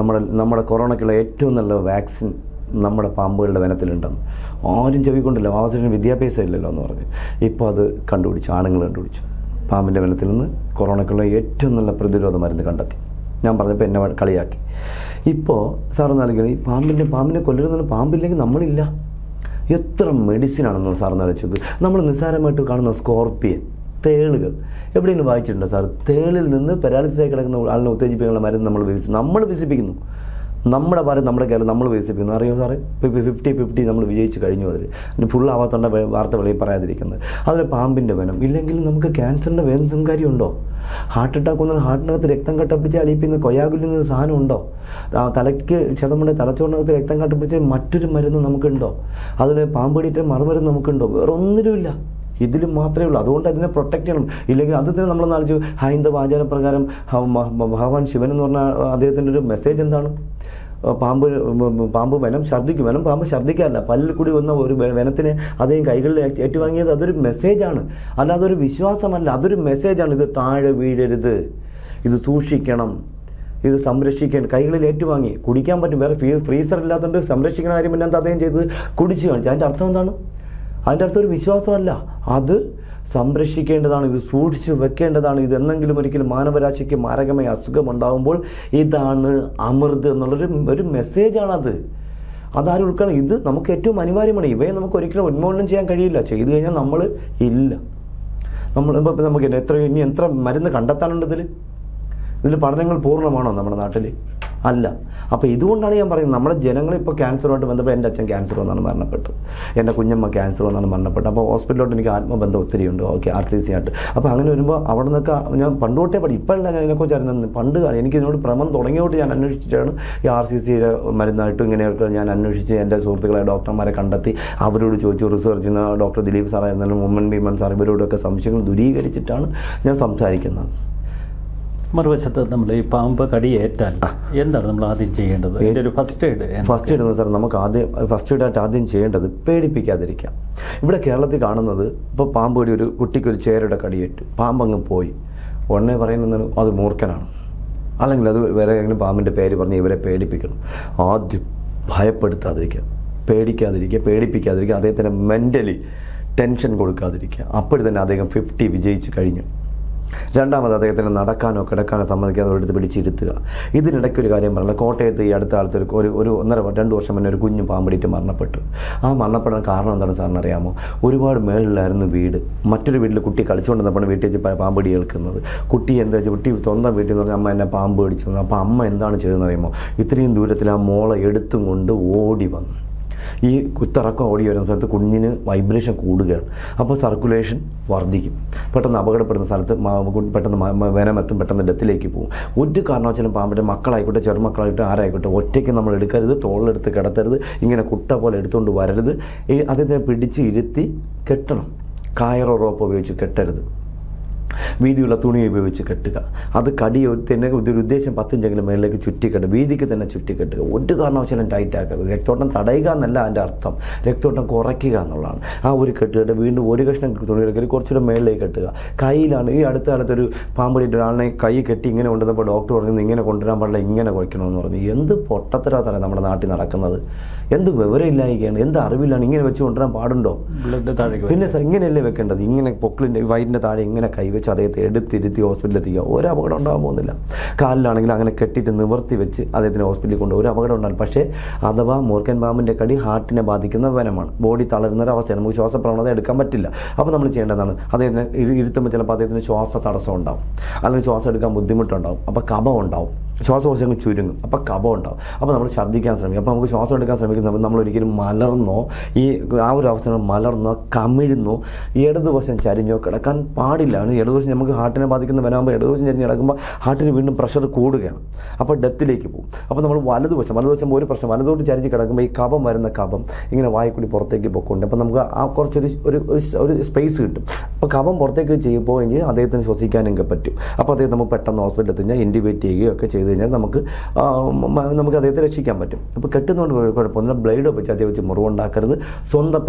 നമ്മുടെ കൊറോണയ്ക്കുള്ള ഏറ്റവും നല്ല വാക്സിൻ നമ്മുടെ പാമ്പുകളുടെ വനത്തിലുണ്ടെന്ന്. ആരും ചെവിക്കൊണ്ടില്ല, വാസത്തിന് വിദ്യാഭ്യാസം ഇല്ലല്ലോ എന്ന് പറഞ്ഞ്. ഇപ്പോൾ അത് കണ്ടുപിടിച്ചു, ആണുങ്ങൾ കണ്ടുപിടിച്ചു. പാമ്പിൻ്റെ വനത്തിൽ നിന്ന് കൊറോണയ്ക്കുള്ള ഏറ്റവും നല്ല പ്രതിരോധ മരുന്ന് കണ്ടെത്തി. ഞാൻ പറഞ്ഞപ്പോൾ എന്നെ കളിയാക്കി. ഇപ്പോൾ സാറ് നൽകിയത് ഈ പാമ്പിനെ കൊല്ലുന്ന പാമ്പില്ലെങ്കിൽ നമ്മളില്ല. എത്ര മെഡിസിനാണെന്ന് സാർ ആലോചിച്ചു. നമ്മൾ നിസ്സാരമായിട്ട് കാണുന്ന സ്കോർപ്പിയൻ, തേളുകൾ എവിടെയെങ്കിലും വായിച്ചിട്ടുണ്ടോ സാർ? തേളിൽ നിന്ന് പാരാലിസിസായി കിടക്കുന്ന ആളിനെ ഉത്തേജിപ്പിക്കാനുള്ള മരുന്ന് നമ്മൾ വികസിപ്പിക്കുന്നു. നമ്മുടെ ഭാരത് നമ്മുടെ കേരളം നമ്മൾ വികസിപ്പിക്കുന്നു. അറിയോ സാറേ, 50-50 നമ്മൾ വിജയിച്ച് കഴിഞ്ഞു. അതിൽ ഫുൾ ആവാത്തോണ്ട വാർത്ത വെളിയിൽ പറയാതിരിക്കുന്നത്. അതിൽ പാമ്പിൻ്റെ വനം ഇല്ലെങ്കിൽ നമുക്ക് ക്യാൻസറിൻ്റെ വേദന സംകാര്യം ഉണ്ടോ? ഹാർട്ട് അറ്റാക്ക് വന്നാൽ ഹാർട്ടിനകത്ത് രക്തം കട്ടപ്പിടിച്ച് അലിയിപ്പിക്കുന്ന കൊയാകുലിന് സാധനം ഉണ്ടോ? തലയ്ക്ക് ക്ഷതമുണ്ട്, തലച്ചോറിനകത്ത് രക്തം കട്ടപ്പിടിച്ച് മറ്റൊരു മരുന്ന് നമുക്കുണ്ടോ? അതിൽ പാമ്പ് കടിയിട്ട് മറുമരുന്ന് നമുക്കുണ്ടോ? വേറെ ഒന്നിനുമില്ല. ഇതിലും മാത്രമേ ഉള്ളൂ. അതുകൊണ്ട് അതിനെ പ്രൊട്ടക്റ്റ് ചെയ്യണം. ഇല്ലെങ്കിൽ അത് തന്നെ നമ്മൾ നാളിച്ചു. ഹൈന്ദവ ആചാരപ്രകാരം ഭഗവാൻ ശിവൻ എന്ന് പറഞ്ഞ അദ്ദേഹത്തിൻ്റെ ഒരു മെസ്സേജ് എന്താണ്? പാമ്പ് വനം ഛർദ്ദിക്കും. പാമ്പ് ഛർദ്ദിക്കാറില്ല. പല്ലിൽ കൂടി വന്ന ഒരു വനത്തിനെ അദ്ദേഹം കൈകളിൽ ഏറ്റുവാങ്ങിയത് അതൊരു മെസ്സേജാണ്, അല്ലാതെ ഒരു വിശ്വാസമല്ല. അതൊരു മെസ്സേജാണ്. ഇത് താഴെ വീഴരുത്, ഇത് സൂക്ഷിക്കണം, ഇത് സംരക്ഷിക്കണം. കൈകളിൽ ഏറ്റുവാങ്ങി കുടിക്കാൻ പറ്റും. വേറെ ഫ്രീസർ ഇല്ലാത്തതുകൊണ്ട് സംരക്ഷിക്കുന്ന കാര്യം പിന്നെ അദ്ദേഹം ചെയ്തത് കുടിച്ചു കാണിച്ചു. അതിൻ്റെ അർത്ഥം എന്താണ്? അതിൻ്റെ അർത്ഥം ഒരു വിശ്വാസമല്ല, അത് സംരക്ഷിക്കേണ്ടതാണ്, ഇത് സൂക്ഷിച്ച് വെക്കേണ്ടതാണ്. ഇത് എന്നെങ്കിലും ഒരിക്കലും മാനവരാശിക്ക് മാരകമായ അസുഖമുണ്ടാകുമ്പോൾ ഇതാണ് അമൃത് എന്നുള്ളൊരു മെസ്സേജാണത്. അതാരും ഉൾക്കണം. ഇത് നമുക്ക് ഏറ്റവും അനിവാര്യമാണ്. ഇവയെ നമുക്ക് ഒരിക്കലും ഉന്മൂലനം ചെയ്യാൻ കഴിയില്ല. ചെയ്തു കഴിഞ്ഞാൽ നമ്മൾ ഇല്ല. നമുക്ക് ഇനി എത്ര മരുന്ന് കണ്ടെത്താനുണ്ട് ഇതിൽ? ഇതിൽ പഠനങ്ങൾ പൂർണ്ണമാണോ നമ്മുടെ നാട്ടിൽ? അല്ല. അപ്പോൾ ഇതുകൊണ്ടാണ് ഞാൻ പറയുന്നത്, നമ്മുടെ ജനങ്ങളിപ്പോൾ ക്യാൻസറുമായിട്ട് ബന്ധപ്പെട്ട് എൻ്റെ അച്ഛൻ ക്യാൻസർ വന്നാണ് മരണപ്പെട്ടത്, എൻ്റെ കുഞ്ഞമ്മ ക്യാൻസർ വന്നാണ് മരണപ്പെട്ടത്. അപ്പോൾ ഹോസ്പിറ്റലിലോട്ട് എനിക്ക് ആത്മബന്ധം ഒത്തിരി ഉണ്ട്, ഓക്കെ, RCC ആയിട്ട്. അപ്പോൾ അങ്ങനെ വരുമ്പോൾ അവിടെ നിന്നൊക്കെ ഞാൻ പണ്ട് തൊട്ടേ ഇപ്പോഴല്ല ഞാൻ ഇതിനെക്കുറിച്ച് അറിയുന്നത്, പണ്ട് കാലം എനിക്ക് ഇതിനോട് ഭ്രമം തുടങ്ങിയോട്ട് ഞാൻ അന്വേഷിച്ചിട്ടാണ് ഈ RCCയുടെ മരുന്നായിട്ടും ഇങ്ങനെയൊക്കെ ഞാൻ അന്വേഷിച്ച് എൻ്റെ സുഹൃത്തുക്കളെ ഡോക്ടർമാരെ കണ്ടെത്തി അവരോട് ചോദിച്ചു, റിസർച്ച് ചെയ്യുന്ന ഡോക്ടർ ദിലീപ് സാറായിരുന്നാലും ഉമ്മൻ ഭീമൻ സാർ, ഇവരോടൊക്കെ സംശയങ്ങൾ ദൂരീകരിച്ചിട്ടാണ് ഞാൻ സംസാരിക്കുന്നത്. മറുവശത്ത് നമ്മൾ ഈ പാമ്പ് കടിയേറ്റാൽ എന്താണ് നമ്മൾ ആദ്യം ചെയ്യേണ്ടത്? അതിൻ്റെ ഒരു ഫസ്റ്റ് എയ്ഡ് എന്ന് സാർ, നമുക്ക് ഫസ്റ്റ് എയ്ഡായിട്ട് ആദ്യം ചെയ്യേണ്ടത് പേടിപ്പിക്കാതിരിക്കാം. ഇവിടെ കേരളത്തിൽ കാണുന്നത്, ഇപ്പോൾ പാമ്പ് കടി, ഒരു കുട്ടിക്കൊരു ചേരയുടെ കടിയേറ്റു, പാമ്പങ്ങ് പോയി, ഉടനെ പറയുന്നത് അത് മൂർഖനാണ്, അല്ലെങ്കിൽ അത് വേറെ ഏതെങ്കിലും പാമ്പിൻ്റെ പേര് പറഞ്ഞ് ഇവരെ പേടിപ്പിക്കണം. ആദ്യം ഭയപ്പെടുത്താതിരിക്കുക, പേടിപ്പിക്കാതിരിക്കുക, അദ്ദേഹത്തിന് മെൻ്റലി ടെൻഷൻ കൊടുക്കാതിരിക്കുക. അപ്പോഴും തന്നെ അദ്ദേഹം 50 വിജയിച്ച് കഴിഞ്ഞു. രണ്ടാമത് അദ്ദേഹത്തിന് നടക്കാനോ കിടക്കാനോ സമ്മതിക്കാതെ എടുത്ത് പിടിച്ചിരുത്തുക. ഇതിനിടയ്ക്ക് ഒരു കാര്യം പറഞ്ഞത്, കോട്ടയത്ത് ഈ അടുത്ത കാലത്ത് ഒരു 1.5-2 വർഷം മുന്നേ ഒരു കുഞ്ഞ് പാമ്പടിയിട്ട് മരണപ്പെട്ടു. ആ മരണപ്പെടാൻ കാരണം എന്താണ് സാറിന് അറിയാമോ? ഒരുപാട് മേളിലായിരുന്നു വീട്, മറ്റൊരു വീട്ടിൽ കുട്ടി കളിച്ചുകൊണ്ടിരുന്നപ്പോൾ വീട്ടിൽ വെച്ച് പാമ്പടി കേൾക്കുന്നത്. കുട്ടി എന്താ വെച്ചാൽ കുട്ടി സ്വന്തം വീട്ടിൽ നിന്ന് പറഞ്ഞാൽ അമ്മ എന്നെ പാമ്പ് കടിച്ചു. അപ്പോൾ അമ്മ എന്താണ് ചെയ്തതെന്ന് അറിയാമോ? ഇത്രയും ദൂരത്തിൽ ആ മോളെ എടുത്തും കൊണ്ട് ഓടി വന്നു. ഈ കുത്തിറക്കം ഓടി വരുന്ന സ്ഥലത്ത് കുഞ്ഞിന് വൈബ്രേഷൻ കൂടുകയാണ്, അപ്പോൾ സർക്കുലേഷൻ വർദ്ധിക്കും. പെട്ടെന്ന് അപകടപ്പെടുന്ന സ്ഥലത്ത് പെട്ടെന്ന് വേനമെത്തും, പെട്ടെന്ന് ഡെത്തിലേക്ക് പോകും. ഒരു കാരണവശാലും പാമ്പിൻ്റെ മക്കളായിക്കോട്ടെ ചെറുമക്കളായിക്കോട്ടെ ആരായിക്കോട്ടെ ഒറ്റയ്ക്ക് നമ്മൾ എടുക്കരുത്, തോളിലെടുത്ത് കിടത്തരുത്, ഇങ്ങനെ കുട്ട പോലെ എടുത്തുകൊണ്ട് വരരുത്. അതിനെ പിടിച്ച് ഇരുത്തി കെട്ടണം. കയറോ റോപ്പോ ഉപയോഗിച്ച് കെട്ടരുത്, വീതിയുള്ള തുണി ഉപയോഗിച്ച് കെട്ടുക. അത് തന്നെ ഒരു ഉദ്ദേശം 10 ഇഞ്ചെങ്കിലും മേളിലേക്ക് ചുറ്റിക്കെട്ടുക, വീതിക്ക് തന്നെ ചുറ്റിക്കെട്ടുക. ഒരു കാരണവശാലും ടൈറ്റ് ആക്കരുത്. രക്തോട്ടം തടയുക എന്നല്ല അതിൻ്റെ അർത്ഥം, രക്തോട്ടം കുറയ്ക്കുക എന്നുള്ളതാണ്. ആ ഒരു കെട്ടുകെട്ട് വീണ്ടും ഒരു കഷ്ണം തുണിയിലേക്ക് കുറച്ചുകൂടെ മേളിലേക്ക് കെട്ടുക. കയ്യിലാണ് ഈ അടുത്ത കാലത്തൊരു പാമ്പടിയിട്ട് ഒരാളിനെ കൈ കെട്ടി ഇങ്ങനെ കൊണ്ടുവന്നപ്പോൾ ഡോക്ടർ പറഞ്ഞത് ഇങ്ങനെ കൊണ്ടുവരാൻ പാടില്ല, ഇങ്ങനെ കുഴക്കണമെന്ന് പറഞ്ഞു. എന്ത് പൊട്ടത്തരാത്തറ നമ്മുടെ നാട്ടിൽ നടക്കുന്നത്, എന്ത് വിവരമില്ലായികയാണ്, എന്ത് അറിവില്ലാണ്, ഇങ്ങനെ വെച്ച് കൊണ്ടുവരാൻ പാടുണ്ടോ? പിന്നെ സാർ ഇങ്ങനെയല്ലേ വെക്കേണ്ടത്? ഇങ്ങനെ പൊക്കിളിൻ്റെ വയറ്റിൻ്റെ താഴെ ഇങ്ങനെ കൈവച്ച് അദ്ദേഹത്തെ എടുത്തിരുത്തി ഹോസ്പിറ്റലിൽ എത്തിക്കുക. ഒരു അപകടം ഉണ്ടാകാൻ പോകുന്നില്ല. കാലിലാണെങ്കിൽ അങ്ങനെ കെട്ടിയിട്ട് നിവർത്തി വെച്ച് അദ്ദേഹത്തിന് ഹോസ്പിറ്റലിൽ കൊണ്ട് ഒരു അപകടം ഉണ്ടാകും. പക്ഷേ അഥവാ മൂർഖൻ പാമ്പിൻ്റെ കടി ഹാർട്ടിനെ ബാധിക്കുന്ന വനമാണ്, ബോഡി തളരുന്നൊരവസ്ഥയാണ്, നമുക്ക് ശ്വാസപ്രവണത എടുക്കാൻ പറ്റില്ല. അപ്പോൾ നമ്മൾ ചെയ്യേണ്ടതാണ്, അദ്ദേഹത്തിന് ഇരുത്തുമ്പോൾ ചിലപ്പോൾ അദ്ദേഹത്തിന് ശ്വാസ തടസ്സം ഉണ്ടാവും, അല്ലെങ്കിൽ ശ്വാസം എടുക്കാൻ ബുദ്ധിമുട്ടുണ്ടാവും, അപ്പോൾ കഫം ഉണ്ടാവും, ശ്വാസകോശങ്ങൾ ചുരുങ്ങും, അപ്പോൾ കഫം ഉണ്ടാവും. അപ്പോൾ നമ്മൾ ഛർദ്ദിക്കാൻ ശ്രമിക്കും. അപ്പോൾ നമുക്ക് ശ്വാസം എടുക്കാൻ ശ്രമിക്കുന്നത് നമ്മളൊരിക്കലും മലർന്നോ ഈ ആ ഒരു അവസ്ഥ മലർന്നോ കമിഴുന്നോ ഇടതുവശം ചരിഞ്ഞോ കിടക്കാൻ പാടില്ല. ഇടതുവശം നമുക്ക് ഹാർട്ടിനെ ബാധിക്കുന്ന വനാകുമ്പോൾ ഇടതുവശം ചരിഞ്ഞ് കിടക്കുമ്പോൾ ഹാർട്ടിന് വീണ്ടും പ്രഷർ കൂടുകയാണ്, അപ്പോൾ ഡെത്തിലേക്ക് പോകും. അപ്പോൾ നമ്മൾ വലതുവശം ഒരു പ്രശ്നം, വലതോട്ട് ചരിഞ്ഞ് കിടക്കുമ്പോൾ ഈ കഫം വരുന്ന കഫം ഇങ്ങനെ വായിക്കൂടി പുറത്തേക്ക് പൊക്കുന്നുണ്ട്. അപ്പോൾ നമുക്ക് ആ കുറച്ചൊരു സ്പേസ് കിട്ടും. അപ്പോൾ കഫം പുറത്തേക്ക് പോവുകയും അദ്ദേഹത്തിന് ശ്വസിക്കാനൊക്കെ പറ്റും. അപ്പോൾ അദ്ദേഹം നമുക്ക് പെട്ടെന്ന് ഹോസ്പിറ്റലിൽ എത്തിഞ്ഞാൽ ഇൻറ്റിബേറ്റ് ചെയ്യുകയോ ഒക്കെ ചെയ്ത് കഴിഞ്ഞാൽ നമുക്ക് അദ്ദേഹത്തെ രക്ഷിക്കാൻ പറ്റും. അപ്പോൾ കെട്ടുന്നതുകൊണ്ട് കുഴപ്പമൊന്നുമില്ല. ബ്ലേഡ് വെച്ച് അതേ വെച്ച് മുറിവുണ്ടാക്കരുത്. സ്വന്തം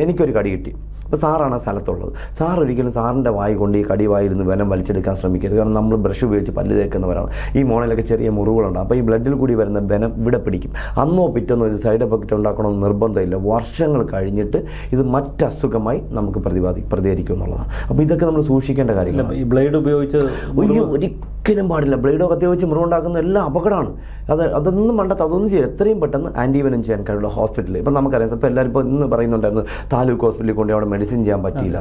എനിക്കൊരു കടി കിട്ടി, അപ്പോൾ സാറാണ് ആ സ്ഥലത്തുള്ളത്. സാർ ഒരിക്കലും സാറിൻ്റെ വായി കൊണ്ട് ഈ കടി വായിരുന്ന് വെനം വലിച്ചെടുക്കാൻ ശ്രമിക്കരുത്. കാരണം നമ്മൾ ബ്രഷ് ഉപയോഗിച്ച് പല്ല് തേക്കുന്നവരാണ്. ഈ മോണയിലൊക്കെ ചെറിയ മുറിവുകളുണ്ട്. അപ്പോൾ ഈ ബ്ലഡിൽ കൂടി വരുന്ന വെനം ഇവിടെ പിടിക്കും. അന്നോ പിറ്റെന്നോ ഇത് സൈഡ് എഫക്റ്റ് ഉണ്ടാക്കണമെന്ന് നിർബന്ധമില്ല. വർഷങ്ങൾ കഴിഞ്ഞിട്ട് ഇത് മറ്റസുഖമായി നമുക്ക് പ്രതികരിക്കും എന്നുള്ളതാണ്. അപ്പോൾ ഇതൊക്കെ നമ്മൾ സൂക്ഷിക്കേണ്ട കാര്യങ്ങൾ. ഈ ബ്ലേഡ് ഉപയോഗിച്ച് ഒരിക്കലും പാടില്ല. ബ്ലേഡോ കത്തി വെച്ച് മുറിവുണ്ടാക്കുന്ന എല്ലാം അപകടമാണ്. അതൊന്നും വേണ്ടത്, അതൊന്നും ചെയ്യും. എത്രയും പെട്ടെന്ന് ആൻറ്റിവെനം ചെയ്യാൻ കഴിയുള്ള ഹോസ്പിറ്റലിൽ ഇപ്പം നമുക്കറിയാം. ഇപ്പോൾ എല്ലാവരും ഇപ്പോൾ ഇന്ന് പറയുന്നുണ്ടായിരുന്നു താലൂക്ക് ഹോസ്പിറ്റലിൽ കൊണ്ട് അവിടെ മെഡിസിൻ ചെയ്യാൻ പറ്റിയില്ല.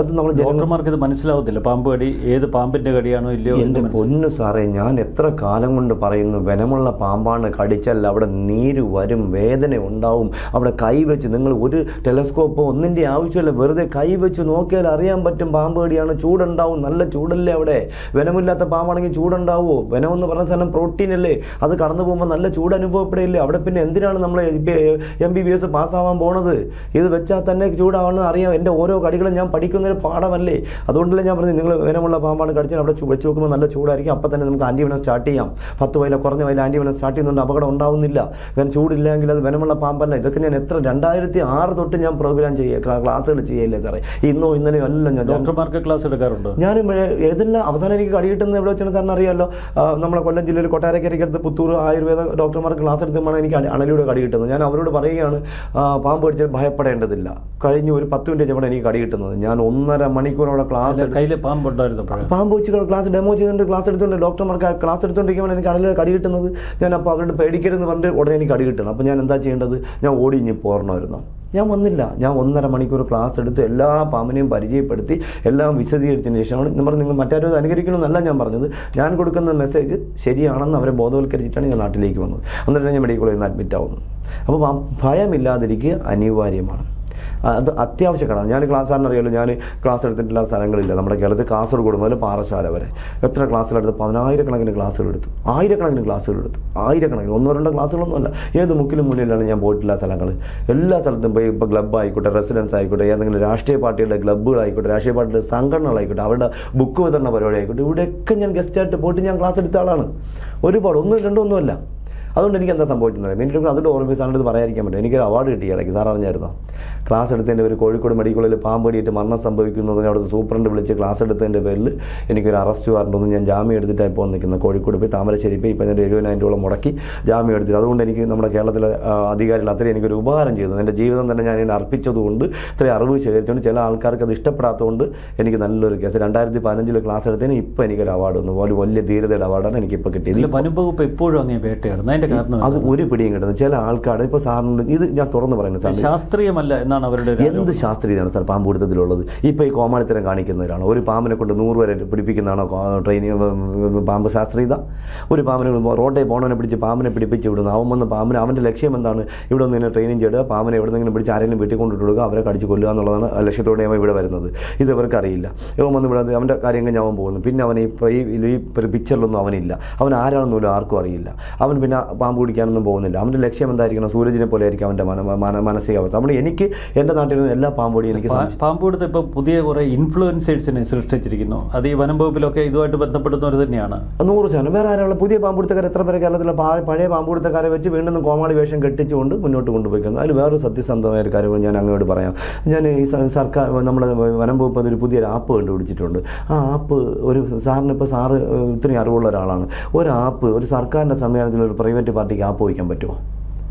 അത് നമ്മൾ ഡോക്ടർമാർക്ക് ഇത് മനസ്സിലാവത്തില്ല. പാമ്പ് കടി ഏത് പാമ്പിൻ്റെ കടിയാണോ ഇല്ലയോ? എൻ്റെ പൊന്നു സാറേ, ഞാൻ എത്ര കാലം കൊണ്ട് പറയുന്നു, വെനമുള്ള പാമ്പാണ് കടിച്ചാൽ അവിടെ നീര് വരും, വേദന ഉണ്ടാവും. അവിടെ കൈവച്ച് നിങ്ങൾ ഒരു ടെലസ്കോപ്പോ ഒന്നിൻ്റെ ആവശ്യമില്ല, വെറുതെ കൈവച്ച് നോക്കിയാൽ അറിയാൻ പറ്റും പാമ്പ് കടിയാണ്. ചൂടുണ്ടാവും, നല്ല ചൂടല്ലേ അവിടെ. വെനമില്ലാത്ത പാമ്പാണെങ്കിൽ ചൂടുണ്ടാവുമോ? വെനമെന്ന് പറഞ്ഞ സാധനം പ്രോട്ടീൻ അല്ലേ, അത് കടന്നു പോകുമ്പോൾ നല്ല ചൂട് അനുഭവപ്പെടില്ലേ? അവിടെ പിന്നെ എന്തിനാണ് നമ്മൾ MBBS പാസ്സാവാൻ പോണത്? ഇത് വെച്ചാൽ തന്നെ ചൂടാവണമെന്ന് അറിയാം. എൻ്റെ ഓരോ കടികളും ഞാൻ പഠിക്കുന്നൊരു പാഠമല്ലേ. അതുകൊണ്ടല്ലേ ഞാൻ പറഞ്ഞു നിങ്ങൾ വെനമുള്ള പാമ്പാണ് കടിച്ചാൽ അവിടെ വെച്ച് നോക്കുമ്പോൾ നല്ല ചൂടായിരിക്കും. അപ്പം തന്നെ നമുക്ക് ആൻറ്റിവെനം സ്റ്റാർട്ട് ചെയ്യാം. 10 വയല കുറഞ്ഞ വയല ആൻറ്റിവെനം സ്റ്റാർട്ട് ചെയ്യുന്നുണ്ട്, അപകടം ഉണ്ടാവുന്നില്ല. ചൂടില്ലെങ്കിൽ അത് വെനമുള്ള പാമ്പല്ല. ഇതൊക്കെ ഞാൻ 2006 തൊട്ട് ഞാൻ പ്രോഗ്രാം ക്ലാസ്സുകൾ ചെയ്യല്ലേ സാറേ. ഇന്നലെയോ എല്ലാം ഞാൻ ഡോക്ടർമാർക്ക് ക്ലാസ് എടുക്കാറുണ്ട്. ഞാൻ ഏതെല്ലാം അവസാനം എനിക്ക് കടി കിട്ടുന്നത് എവിടെ വെച്ചാൽ സാറിന് അറിയാമല്ലോ. നമ്മളെ കൊല്ലം ജില്ലയിൽ കൊട്ടാരക്കരയ്ക്കടുത്ത് പുത്തൂർ ആയുർവേദ ഡോക്ടർമാർക്ക് ക്ലാസ് എടുത്തുമ്പോൾ എനിക്ക് അണലിയുടെ കടി കിട്ടുന്നത്. ഞാൻ അവരോട് പറയുകയാണ്, പാമ്പ് കടിച്ചാൽ ഭയപ്പെടേണ്ടതില്ല. കഴിഞ്ഞ ഒരു 10 മിനിറ്റ് അവിടെ എനിക്ക് കടി കിട്ടുന്നത്. ഞാൻ 1.5 മണിക്കൂറോടെ ക്ലാസ് കയ്യിൽ പാമ്പ് വെച്ച് ക്ലാസ് ഡെമോ ചെയ്തുകൊണ്ട് ക്ലാസ് എടുത്തുകൊണ്ട് ഡോക്ടർമാർക്ക് ക്ലാസ് എടുത്തുകൊണ്ടിരിക്കുമ്പോൾ എനിക്ക് അണലിയുടെ കടി കിട്ടുന്നത്. ഞാൻ അപ്പോൾ അവരോട് പേടിക്കരുതെന്ന് പറഞ്ഞിട്ട് ഉടനെ എനിക്ക് കടി കിട്ടണം. അപ്പോൾ ഞാൻ എന്താ ചെയ്യേണ്ടത്? ഞാൻ ഓടി ഇനി പോരണമായിരുന്നു. ഞാൻ വന്നില്ല. ഞാൻ 1.5 മണിക്കൂർ ക്ലാസ് എടുത്ത് എല്ലാ പാമ്പിനെയും പരിചയപ്പെടുത്തി എല്ലാം വിശദീകരിച്ചതിന് ശേഷമാണ് നിങ്ങൾ മറ്റാരും അനുകരിക്കണമെന്നല്ല ഞാൻ പറഞ്ഞത്. ഞാൻ കൊടുക്കുന്ന മെസ്സേജ് ശരിയാണെന്ന് അവരെ ബോധവൽക്കരിച്ചിട്ടാണ് ഞാൻ നാട്ടിലേക്ക് വന്നത്. എന്നിട്ടാണ് ഞാൻ മെഡിക്കൽ കോളേജിൽ നിന്ന് അഡ്മിറ്റ് ആവുന്നത്. അപ്പോൾ ഭയമില്ലാതിരിക്കുക അനിവാര്യമാണ്. അത് അത്യാവശ്യ ഘടകം. ഞാൻ ക്ലാസ്സാറിന് അറിയാമല്ലോ, ഞാൻ ക്ലാസ് എടുത്തിട്ടുള്ള സ്ഥലങ്ങളില്ല നമ്മുടെ കേരളത്തിൽ. കാസർഗോഡ് മുതൽ പാറശാല വരെ എത്ര ക്ലാസ്സുകളെടുത്ത് 10,000-കണക്കിന് ക്ലാസ്സുകളെടുത്തു, 1000-കണക്കിന് ക്ലാസ്സുകളെടുത്തു, 1000-കണക്കിന്, 1-2 ക്ലാസ്സുകളൊന്നുമല്ല. ഏത് മുക്കിലും മുന്നിലാണ് ഞാൻ പോയിട്ടുള്ള സ്ഥലങ്ങൾ. എല്ലാ സ്ഥലത്തും പോയി. ഇപ്പോൾ ക്ലബ്ബ് ആയിക്കോട്ടെ, റെസിഡൻസ് ആയിക്കോട്ടെ, ഏതെങ്കിലും രാഷ്ട്രീയ പാർട്ടിയുടെ ക്ലബ്ബുകളായിക്കോട്ടെ, രാഷ്ട്രീയ പാർട്ടിയുടെ സംഘടനകളായിക്കോട്ടെ, അവരുടെ ബുക്ക് വിതരണ പരിപാടി ആയിക്കോട്ടെ, ഇവിടെയൊക്കെ ഞാൻ ഗസ്റ്റായിട്ട് പോയിട്ട് ഞാൻ ക്ലാസ് എടുത്ത ആളാണ്. ഒരുപാട്, 1-2 അതുകൊണ്ട് എനിക്ക് എന്താ സംഭവിച്ചത് എനിക്ക് അതിൻ്റെ ഓർമ്മ സാറിൻ്റെ പറയാതിരിക്കാൻ പറ്റും. എനിക്കൊരു അവാർഡ് കിട്ടി ഇടയ്ക്ക്. സാർ അറിഞ്ഞായിരുന്നോ? ക്ലാസ് എടുത്തതിൻ്റെ ഒരു കോഴിക്കോട് മെഡിക്കൽ കോളേജിൽ പാമ്പ് കടിയിട്ട് മരണം സംഭവിക്കുന്നതിന് അവിടുത്തെ സൂപ്രണ്ട് വിളിച്ച് ക്ലാസ് എടുത്തതിൻ്റെ പേരിൽ എനിക്കൊരു അറസ്റ്റ് വാറണ്ടൊന്നും ഞാൻ ജാമ്യം എടുത്തിട്ടായി ഇപ്പോൾ നിൽക്കുന്നത്. കോഴിക്കോട് പോയി താമരശ്ശേരി പോയി ഇപ്പം എൻ്റെ 70,000 രൂപ മുടക്കി ജാമ്യം എടുത്തിട്ട്. അതുകൊണ്ട് എനിക്ക് നമ്മുടെ കേരളത്തിലെ അധികാരികൾ അത്രയും എനിക്കൊരു ഉപകാരം ചെയ്തു. എൻ്റെ ജീവിതം തന്നെ ഞാൻ ഇതിനെ അർപ്പിച്ചതുകൊണ്ട്, ഇത്രയും അറിവ് ശേഖരിച്ചുകൊണ്ട്, ചില ആൾക്കാർക്ക് അത് ഇഷ്ടപ്പെടാത്തതുകൊണ്ട് എനിക്ക് നല്ലൊരു കേസ് 2015 ക്ലാസ് എടുത്തതിന് ഇപ്പോൾ എനിക്കൊരു അവാർഡ് വന്നു. വലിയ ധീരതയുടെ അവാർഡാണ് എനിക്കിപ്പോൾ കിട്ടിയത്. വനംവകുപ്പ് എപ്പോഴും അങ്ങനെ വേട്ടയാണ്. അത് ഒരു പിടിയും കിട്ടുന്നത് ചില ആൾക്കാർ. ഇപ്പോൾ സാറിന് ഇത് ഞാൻ തുറന്ന് പറയുന്നത് സാർ, ശാസ്ത്രീയമല്ല എന്നാണ് അവരുടെ. എന്ത് ശാസ്ത്രീയമാണ് സാർ പാമ്പ് പിടുത്തത്തിലുള്ളത്? ഇപ്പോൾ ഈ കോമാളിത്തരം കാണിക്കുന്നതിനാണോ? ഒരു പാമ്പിനെ കൊണ്ട് 100 വരെ പിടിപ്പിക്കുന്നതാണോ ട്രെയിനിങ് പാമ്പ് ശാസ്ത്രീയത? ഒരു പാമ്പിനെ റോഡേ പോണവനെ പിടിച്ച് പാമ്പിനെ പിടിപ്പിച്ച് വിടുന്നു. അവൻ വന്ന് പാമ്പിനെ, അവൻ്റെ ലക്ഷ്യം എന്താണ്? ഇവിടെ നിന്ന് ട്രെയിനിങ് ചെയ്യുക, പാമ്പിനെ എവിടെ നിന്നെങ്കിലും പിടിച്ച് ആരെങ്കിലും വീട്ടിൽ കൊണ്ടിട്ട് കൊടുക്കുക, അവരെ കടിച്ച് കൊല്ലുക എന്നുള്ളതാണ് ലക്ഷ്യത്തോടെ അവൻ ഇവിടെ വരുന്നത്. ഇത് ഇവർക്കറിയില്ല. ഇവൻ വന്ന് ഇവിടെ അവൻ്റെ കാര്യം കഴിഞ്ഞ് അവൻ പോകുന്നു. പിന്നെ അവൻ ഈ പിക്ചറിലൊന്നും അവനില്ല. അവൻ ആരാണെന്ന് പോലും ആർക്കും അറിയില്ല. അവൻ പിന്നെ പാമ്പ് പിടിക്കാനൊന്നും പോകുന്നില്ല. അവൻ്റെ ലക്ഷ്യം എന്തായിരിക്കണം? സൂരജിനെ പോലെ ആയിരിക്കും അവൻ്റെ മാനസികാവസ്ഥ. അപ്പോൾ എനിക്ക് എൻ്റെ നാട്ടിൽ നിന്ന് എല്ലാ പാമ്പുടിയും എനിക്ക് പാമ്പ് പിടുത്തം ഇപ്പോൾ പുതിയ കുറേ ഇൻഫ്ലുവൻസേഴ്സിനെ സൃഷ്ടിച്ചിരിക്കുന്നു. അത് ഈ വനം വകുപ്പിലൊക്കെ ഇതുമായിട്ട് ബന്ധപ്പെടുന്നവർ തന്നെയാണ്. 100%. വേറെ ആരാളുള്ള പുതിയ പാമ്പുപിടുത്തക്കാർ എത്ര പേരെ കേരളത്തിലെ പഴയ പാമ്പുപിടുത്തക്കാരെ വെച്ച് വീണ്ടും കോമാളി വേഷം കെട്ടിച്ചുകൊണ്ട് മുന്നോട്ട് കൊണ്ടുപോയിക്കുന്നത്. അതിൽ വേറൊരു സത്യസന്ധമായ ഒരു കാര്യം ഞാൻ അങ്ങോട്ട് പറയാം. ഞാൻ ഈ സർക്കാർ നമ്മുടെ വനം വകുപ്പ് അതൊരു പുതിയൊരു ആപ്പ് കണ്ടുപിടിച്ചിട്ടുണ്ട്. ആ ആപ്പ് ഒരു സാറിന് ഇപ്പോൾ സാറ് ഇത്രയും അറിവുള്ള ഒരാളാണ്. ഒരു ആപ്പ് ഒരു സർക്കാരിൻ്റെ സംവിധാനത്തിൽ ഒരു പ്രൈവറ്റ് പാർട്ടിക്ക് ആപ്പ് വയ്ക്കാൻ പറ്റുമോ?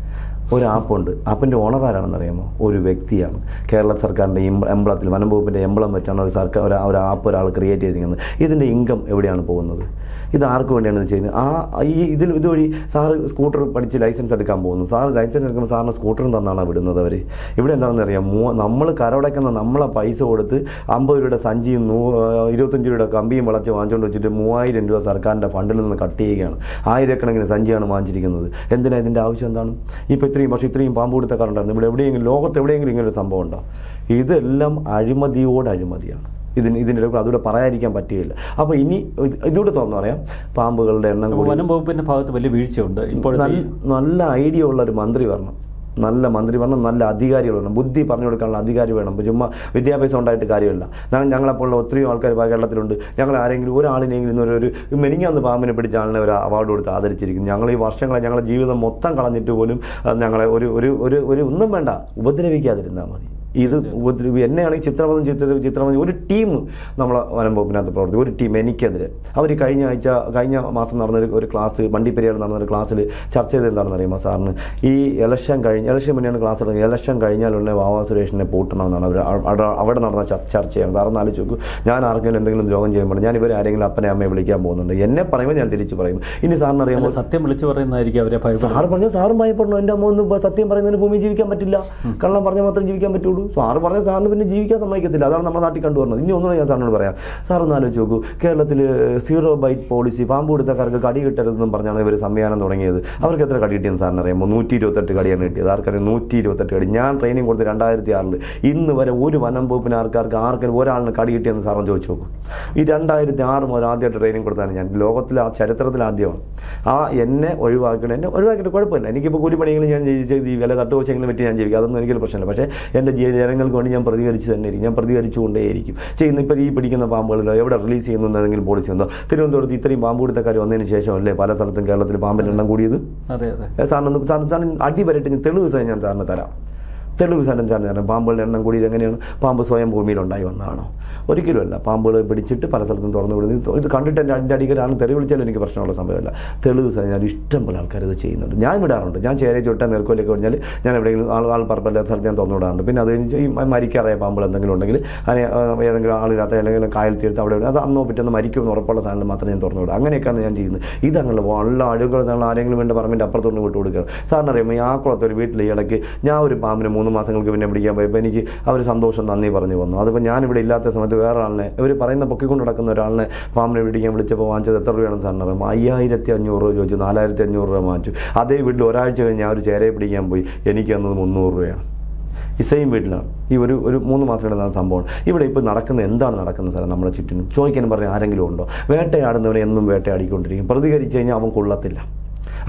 ഒരു ആപ്പുണ്ട്. ആപ്പിൻ്റെ ഓണർ ആരാണെന്ന് അറിയാമോ? ഒരു വ്യക്തിയാണ്. കേരള സർക്കാരിൻ്റെ എംബ്ലത്തിൽ, വനം വകുപ്പിൻ്റെ എംബ്ലം വെച്ചാണ് ഒരു സർക്കാർ ഒരു ആപ്പ് ഒരാൾ ക്രിയേറ്റ് ചെയ്തിരിക്കുന്നത്. ഇതിൻ്റെ ഇൻകം എവിടെയാണ് പോകുന്നത്? ഇത് ആർക്ക് വേണ്ടിയാണ് ഇത് ചെയ്യുന്നത്? ഇതുവഴി സാറ് സ്കൂട്ടർ പഠിച്ച് ലൈസൻസ് എടുക്കാൻ പോകുന്നു. സാറ് ലൈസൻസ് എടുക്കുമ്പോൾ സാറിന് സ്കൂട്ടറും തന്നാണ് വിടുന്നത് അവർ. ഇവിടെ എന്താണെന്ന് അറിയാം, നമ്മൾ കരവടയ്ക്കുന്ന നമ്മളെ പൈസ കൊടുത്ത് 50 രൂപയുടെ സഞ്ചിയും 25 രൂപയുടെ കമ്പിയും വളച്ച് വാങ്ങിച്ചുകൊണ്ട് വെച്ചിട്ട് 3000 രൂപ സർക്കാരിൻ്റെ ഫണ്ടിൽ നിന്ന് കട്ട് ചെയ്യുകയാണ്. 1000-കണക്കിന് സഞ്ചിയാണ് വാങ്ങിച്ചിരിക്കുന്നത്. എന്തിനാ? ഇതിൻ്റെ ആവശ്യം എന്താണ്? ഇപ്പോൾ ഇത്രയും പാമ്പ് പിടുത്തക്കാരുണ്ടായിരുന്നു ഇവിടെ എവിടെയെങ്കിലും, ലോകത്ത് എവിടെയെങ്കിലും ഇങ്ങനൊരു സംഭവം ഉണ്ടോ? ഇതെല്ലാം അഴിമതിയാണ്. ഇതിൻ്റെ അതുകൂടെ പറയാതിരിക്കാൻ പറ്റുകയില്ല. അപ്പോൾ ഇനി ഇതുകൂടെ തോന്നുന്നു പറയാം, പാമ്പുകളുടെ എണ്ണം കൂടി. വനം വകുപ്പിൻ്റെ ഭാഗത്ത് വലിയ വീഴ്ചയുണ്ട്. ഇപ്പോൾ നല്ല ഐഡിയ ഉള്ള ഒരു മന്ത്രി വരണം, നല്ല അധികാരികൾ വേണം, ബുദ്ധി പറഞ്ഞു കൊടുക്കാനുള്ള അധികാരി വേണം. ചുമ്മാ വിദ്യാഭ്യാസം ഉണ്ടായിട്ട് കാര്യമില്ല. ഞങ്ങളെപ്പോലുള്ള ഒത്തിരി ആൾക്കാർ കേരളത്തിലുണ്ട്. ഞങ്ങൾ ആരെങ്കിലും ഒരാളിനെങ്കിലും ഒരു മെനിങ്ങാന്ന് പാമ്പിനെ പിടിച്ച ആളിനെ ഒരു അവാർഡ് കൊടുത്ത് ആദരിച്ചിരിക്കുന്നു. ഞങ്ങൾ ഈ വർഷങ്ങളെ ഞങ്ങളുടെ ജീവിതം മൊത്തം കളഞ്ഞിട്ട് പോലും ഞങ്ങളെ ഒരു ഒന്നും വേണ്ട, ഉപദ്രവിക്കാതിരുന്നാൽ മതി. ഇത് എന്നെയാണെങ്കിൽ ചിത്രവധം ഒരു ടീം നമ്മളെ വനം വകുപ്പിനകത്ത് പ്രവർത്തിക്കും. ഒരു ടീം എനിക്കെതിരെ അവർ കഴിഞ്ഞ മാസം നടന്നൊരു ക്ലാസ്, വണ്ടിപ്പെരിയാട് നടന്നൊരു ക്ലാസ്സിൽ ചർച്ച ചെയ്ത് എന്താണെന്ന് അറിയുമോ സാറിന്? ഈ ഇലക്ഷൻ മുന്നെയാണ് ക്ലാസ് നടന്നത്. ഇലക്ഷൻ കഴിഞ്ഞാലുടനെ വാവാ സുരേഷിനെ പൂട്ടണമെന്നാണ് അവിടെ നടന്ന ചർച്ചയാണ്. സാറൊന്ന് ആലോചിച്ച് നോക്കൂ. ഞാൻ ആർക്കെങ്കിലും എന്തെങ്കിലും ദ്രോഹം ചെയ്യുമ്പോൾ ഞാൻ ഇവർ ആരെങ്കിലും അപ്പനെ അമ്മയെ വിളിക്കാൻ പോകുന്നുണ്ട്. എന്നെ പറയുമ്പോൾ ഞാൻ തിരിച്ചു പറയും. ഇനി സാറിന് അറിയാമോ, സത്യം വിളിച്ചു പറയുന്നതായിരിക്കും അവരെ. സാറ് പറഞ്ഞാൽ സാറും ഭയപ്പെടണം. എൻ്റെ അമ്മ ഒന്ന് സത്യം പറയുന്നതിന് ഭൂമി ജീവിക്കാൻ പറ്റില്ല, കള്ളം പറഞ്ഞാൽ മാത്രം ജീവിക്കാൻ പറ്റുള്ളൂ. സാറ് പറഞ്ഞാൽ സാറിന് പിന്നെ ജീവിക്കാൻ സമ്മതിക്കത്തില്ല. അതാണ് നമ്മുടെ നാട്ടിൽ കണ്ടുവരുന്നത്. ഇനി ഒന്നും ഞാൻ സാറിനോട് പറയാം. സാറൊന്ന് ആലോചിച്ച് നോക്കൂ, കേരളത്തിൽ 0 ബൈറ്റ് പോളിസി, പാമ്പ് പിടുത്തക്കാർക്ക് കടി കിട്ടരുതെന്നും പറഞ്ഞാണ് ഇവർ സംവിധാനം തുടങ്ങിയത്. അവർക്ക് എത്ര കടി കിട്ടിയെന്ന് സാറിന് അറിയാമോ? 128 കടിയാണ് കിട്ടിയത്. ആർക്കറിയാം? 128 കടി. ഞാൻ ട്രെയിനിങ് കൊടുത്ത് 2006 ഇന്ന് വരെ ഒരു വനം വകുപ്പിന് ആർക്കാർക്കും ഒരാളിന് കടി കിട്ടിയെന്ന് സാറിന് ചോദിച്ചു നോക്കും. ഈ 2006 മുതൽ ആദ്യമായിട്ട് ട്രെയിനിങ് കൊടുത്താണ് ഞാൻ. ലോകത്തിലെ ചരിത്രത്തിൽ ആദ്യമാണ്. എന്നെ ഒഴിവാക്കിയിട്ട് കുഴപ്പമില്ല. എനിക്കിപ്പോൾ കൂലിപ്പണിയെങ്കിലും ഞാൻ ചെയ്ത് വില തട്ടുവശെങ്കിലും പറ്റി ഞാൻ ജീവിക്കും. അതൊന്നും എനിക്കൊരു പ്രശ്നമില്ല. പക്ഷേ എൻ്റെ ജനങ്ങൾക്ക് വേണ്ടി ഞാൻ പ്രതികരിച്ച് തന്നെ ഇരിക്കും. ഞാൻ പ്രതികരിച്ചുകൊണ്ടേയിരിക്കും. ഇപ്പോൾ ഈ പിടിക്കുന്ന പാമ്പുകളിലോ എവിടെ റിലീസ് ചെയ്യുന്ന എന്തെങ്കിലും പോളിസി ഉണ്ടോ? തിരുവനന്തപുരത്ത് ഇത്രയും പാമ്പ് പിടുത്തക്കാർ വന്നതിന് ശേഷമല്ലേ പല സ്ഥലത്തും കേരളത്തിൽ പാമ്പിൻ്റെ എണ്ണം കൂടിയത്? സാറിന് അടി വരട്ടെ, തെളിവ് സഹിതം ഞാൻ സാറിന് തരാം. തെളിവ് സാധനം പാമ്പുകളുടെ എണ്ണം കൂടി ഇതെങ്ങനെയാണ്? പാമ്പ് സ്വയം ഭൂമിയിലുണ്ടായി വന്നതാണോ? ഒരിക്കലുമല്ല. പാമ്പുകൾ പിടിച്ചിട്ട് പല സ്ഥലത്തും തുറന്നു വിടുന്നത്. ഇത് കണ്ടിട്ട് എൻ്റെ അടിക്കലാണ് തെറി വിളിച്ചാലും എനിക്ക് പ്രശ്നമുള്ള സംഭവമല്ല. തെളിവ് സാധനം ഇഷ്ടം പോലെ ആൾക്കാർ ഇത് ചെയ്യുന്നുണ്ട്. ഞാൻ വിടാറുണ്ട്. ഞാൻ ചേരെ ചുട്ടാൻ നെറുക്കോലൊക്കെ കഴിഞ്ഞാൽ ഞാൻ എവിടെയെങ്കിലും ആൾ പറപ്പില്ലാത്ത സ്ഥലത്ത് ഞാൻ തുറന്നു വിടാറുണ്ട്. പിന്നെ അത് കഴിഞ്ഞ് ഈ മരിക്കാറായ പാമ്പുകൾ എന്തെങ്കിലും ഉണ്ടെങ്കിൽ അതിനെ ഏതെങ്കിലും ആളില്ലാത്ത അല്ലെങ്കിൽ കായൽ തീർത്ത് അവിടെ അത് അന്നോ പിറ്റേന്ന് മരിക്കുമെന്ന് ഉറപ്പുള്ള സാധനം മാത്രം ഞാൻ തുറന്നു വിടുക. അങ്ങനെയൊക്കെയാണ് ഞാൻ ചെയ്യുന്നത്. ഇതങ്ങനെ വളരെ അഴുകുള്ള സാധനം ആരെങ്കിലും എൻ്റെ പറമ്പിൻ്റെ അപ്പുറത്തുകൊണ്ട് വിട്ടു കൊടുക്കുക. സാറിനറിയാമോ, ഈ ആക്കുളത്ത് ഒരു വീട്ടിൽ ഈ ഇടയ്ക്ക് ഞാൻ ഒരു പാമ്പിന് 3 മാസങ്ങൾക്ക് പിന്നെ പിടിക്കാൻ പോയപ്പോൾ എനിക്ക് അവർ സന്തോഷം നന്ദി പറഞ്ഞു വന്നു. അതിപ്പോൾ ഞാനിവിടെ ഇല്ലാത്ത സമയത്ത് വേറെ ആളിനെ ഇവർ പറയുന്ന പൊക്കിക്കൊണ്ട് നടക്കുന്ന ഒരാളിനെ പാമ്പിനെ പിടിക്കാൻ വിളിച്ചപ്പോൾ വാങ്ങിച്ചത് എത്ര രൂപയാണെന്ന് സാറിന് അറിയാം? 5500 രൂപ ചോദിച്ചു, 4500 രൂപ വാങ്ങിച്ചു. അതേ വീട്ടിൽ ഒരാഴ്ച കഴിഞ്ഞ് ഞാൻ ഒരു ചേരയെ പിടിക്കാൻ പോയി, എനിക്ക് തന്നത് 300 രൂപയാണ്. ഈ സെയിം വീട്ടിലാണ് ഈ ഒരു 3 മാസം നടന്ന സംഭവം. ഇവിടെ ഇപ്പോൾ നടക്കുന്നത് എന്താണ് നടക്കുന്നത് സാറേ? നമ്മളെ ചുറ്റിനും ചോദിക്കാനും പറഞ്ഞാൽ ആരെങ്കിലും ഉണ്ടോ? വേട്ടയാടുന്നവനെ എന്നും വേട്ടയാടിക്കൊണ്ടിരിക്കും. പ്രതികരിച്ച് കഴിഞ്ഞാൽ അവൻ കൊള്ളത്തില്ല.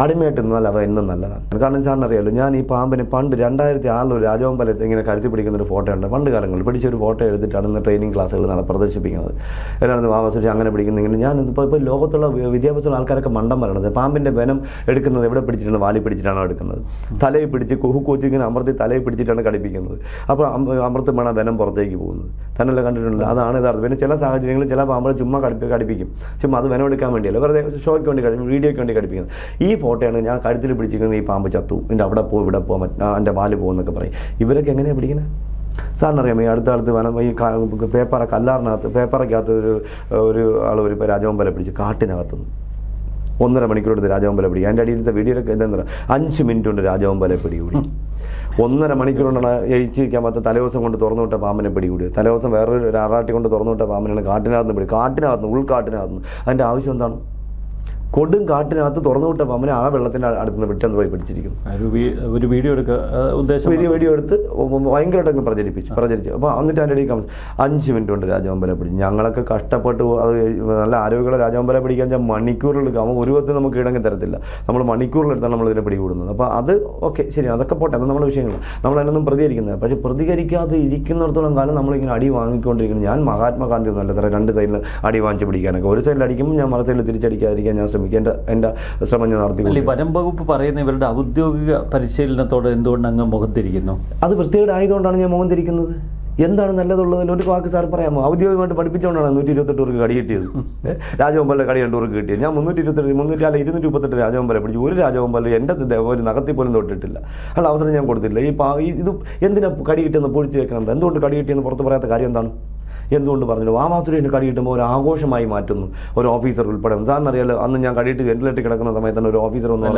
അടിമയായിട്ട് നിന്നാൽ അവ എന്നും നല്ലതാണ്. കാരണം സാറിന് അറിയാമല്ലോ, ഞാൻ ഈ പാമ്പിനെ പണ്ട് 2006 ഒരു രാജവമ്പലത്ത് ഇങ്ങനെ കരുത്തി പിടിക്കുന്ന ഒരു ഫോട്ടോ ഉണ്ട്. പണ്ട് കാലങ്ങളിൽ പിടിച്ച ഒരു ഫോട്ടോ എടുത്തിട്ടാണ് ഇന്ന് ട്രെയിനിങ് ക്ലാസ്സുകൾ പ്രദർശിപ്പിക്കുന്നത്. എല്ലാവരും വാമസുരി അങ്ങനെ പിടിക്കുന്നെങ്കിൽ ഞാൻ ഇപ്പോൾ ലോകത്തുള്ള വിദ്യാഭ്യാസമുള്ള ആൾക്കാരൊക്കെ മണ്ടം പറയണത് പാമ്പിൻ്റെ വെനം എടുക്കുന്നത് എവിടെ പിടിച്ചിട്ടാണ്? വാലി പിടിച്ചിട്ടാണോ എടുക്കുന്നത്? തലയിൽ പിടിച്ച് കുഹുക്കോച്ച് ഇങ്ങനെ അമർത്തി തലയിൽ പിടിച്ചിട്ടാണ് കടിപ്പിക്കുന്നത്. അപ്പോൾ അമൃത്ത് വേണം വെനം പുറത്തേക്ക് പോകുന്നത്. തന്നെല്ലാം കണ്ടിട്ടുണ്ട്. അതാണ് യഥാർത്ഥം. പിന്നെ ചില സാഹചര്യങ്ങളിൽ ചില പാമ്പുകൾ ചുമ്മാ കടിപ്പിക്കും. ചുമ്മാ അത് വെനം എടുക്കാൻ വേണ്ടിയല്ല, വെറുതെ ഷോയ്ക്ക് വേണ്ടി വീഡിയോയ്ക്ക് വേണ്ടി കടിപ്പിക്കുന്നത്. ഈ ഫോട്ടോയാണ് ഞാൻ കഴുത്തിൽ പിടിച്ചിരിക്കുന്നത്. ഈ പാമ്പ് ചത്തു, എൻ്റെ അവിടെ പോകും ഇവിടെ പോകാൻ എൻ്റെ വാല് പോകുന്നൊക്കെ പറയും. ഇവരൊക്കെ എങ്ങനെയാണ് പിടിക്കുന്നത്? സാറിനറിയാമോ, ഈ അടുത്ത കാലത്ത് വനം ഈ കല്ലാറിനകത്ത് പേപ്പറയ്ക്കകത്ത് ഒരു ആൾ ഒരു രാജവമ്പല പിടിച്ച് കാട്ടിനകത്തുനിന്ന് 1.5 മണിക്കൂർ എടുത്ത് രാജവമ്പല പിടിക്കുക. എൻ്റെ അടിയിലത്തെ വീഡിയോയിലൊക്കെ ഇതെന്താ 5 മിനിറ്റ് കൊണ്ട് രാജവമ്പല പിടികൂടി. 1.5 മണിക്കൂർ കൊണ്ടാണ് എഴിച്ചിരിക്കാൻ പറ്റുന്ന. തലേദിവസം കൊണ്ട് തുറന്നു വിട്ട പാമ്പിനെ പിടികൂടി. തലേദിവസം വേറൊരു ആറാട്ടി കൊണ്ട് തുറന്നു വിട്ട പാമ്പിനാണ് കാട്ടിനകത്ത് ഉൾക്കാട്ടിനകത്ത്. അതിൻ്റെ ആവശ്യം എന്താണ്? കൊടും കാട്ടിനകത്ത് തുറന്നു വിട്ട പാമ്പിനെ ആ വെള്ളത്തിൻ്റെ അടുത്തുനിന്ന് വിട്ടെന്ന് പോയി പിടിച്ചിരിക്കുന്നു. ഒരു വീഡിയോ എടുക്കുക ഉദ്ദേശം വീഡിയോ എടുത്ത് ഭയങ്കരമായിട്ടൊക്കെ പ്രചരിച്ചു. അപ്പോൾ എന്നിട്ട് അതിൻ്റെ ഇടയിൽ 5 മിനിറ്റ് കൊണ്ട് രാജവമ്പല പിടിച്ചു. ഞങ്ങളൊക്കെ കഷ്ടപ്പെട്ട് അത് നല്ല ആരോഗ്യമുള്ള രാജവമ്പല പിടിക്കാൻ വെച്ചാൽ മണിക്കൂറിലെടുക്കും. അവൻ ഒരു വത്ത് നമുക്ക് ഇടങ്ങി തരത്തില്ല. നമ്മൾ മണിക്കൂറിലെടുത്താണ് നമ്മളിതിനെ പിടികൂടുന്നത്. അപ്പോൾ അത് ഓക്കെ, ശരി, അതൊക്കെ പോട്ടെ, അത് നമ്മുടെ വിഷയങ്ങൾ. നമ്മളതിനൊന്നും പ്രതികരിക്കുന്നത്. പക്ഷേ പ്രതികരിക്കാതെ ഇരിക്കുന്നിടത്തോളം കാലം നമ്മളിങ്ങനെ അടി വാങ്ങിക്കൊണ്ടിരിക്കുന്നത്. ഞാൻ മഹാത്മാഗാന്ധി ഒന്നുമല്ല സാറേ 2 സൈഡിൽ അടി വാങ്ങിച്ച് പിടിക്കാനൊക്കെ. ഒരു സൈഡിൽ അടിക്കുമ്പോൾ ഞാൻ മറു സൈഡിൽ തിരിച്ചടിക്കാതിരിക്കാൻ ഞാൻ എൻ്റെ ശ്രമം ഞാൻ നടത്തി. വനം വകുപ്പ് പറയുന്ന ഇവരുടെ ഔദ്യോഗിക പരിശീലനത്തോട് എന്തുകൊണ്ട് അങ്ങ് മുഖം തിരിക്കുന്നു? അത് വൃത്തികേടായതുകൊണ്ടാണ് ഞാൻ മുഖം തിരിക്കുന്നത്. എന്താണ് നല്ലതുള്ളതിൽ ഒരു വാക്ക് സാർ പറയാമോ? ഔദ്യോഗികമായിട്ട് പഠിപ്പിച്ചുകൊണ്ടാണ് 128 പേർക്ക് കടി കിട്ടിയത്. രാജവമ്പല കടി 2 പേർക്ക് കിട്ടിയത്. ഞാൻ 238 രാജവമ്പല പിടിച്ചു. ഒരു രാജവമ്പല എൻ്റെ ഒരു നഖത്തിൽ പോലും തൊട്ടിട്ടില്ല. അല്ല, അവസരം ഞാൻ കൊടുത്തില്ല. ഇത് എന്തിനാ കടി കിട്ടിയെന്ന് പൊഴിച്ച് വെക്കണം? എന്തുകൊണ്ട് കടി കിട്ടിയെന്ന് പുറത്ത് പറയാത്ത കാര്യം എന്താണ്? എന്തുകൊണ്ട് പറഞ്ഞു? വാമാസുരേഷിന് കടി കിട്ടുമ്പോൾ ഒരു ആഘോഷമായി മാറ്റുന്നു ഒരു ഓഫീസർ ഉൾപ്പെടെ. സാറിനറിയാലോ, അന്ന് ഞാൻ കടിയിട്ട് വെന്റിലേറ്ററിൽ കിടക്കുന്ന സമയത്ത് തന്നെ ഒരു ഓഫീസർ ഒന്നും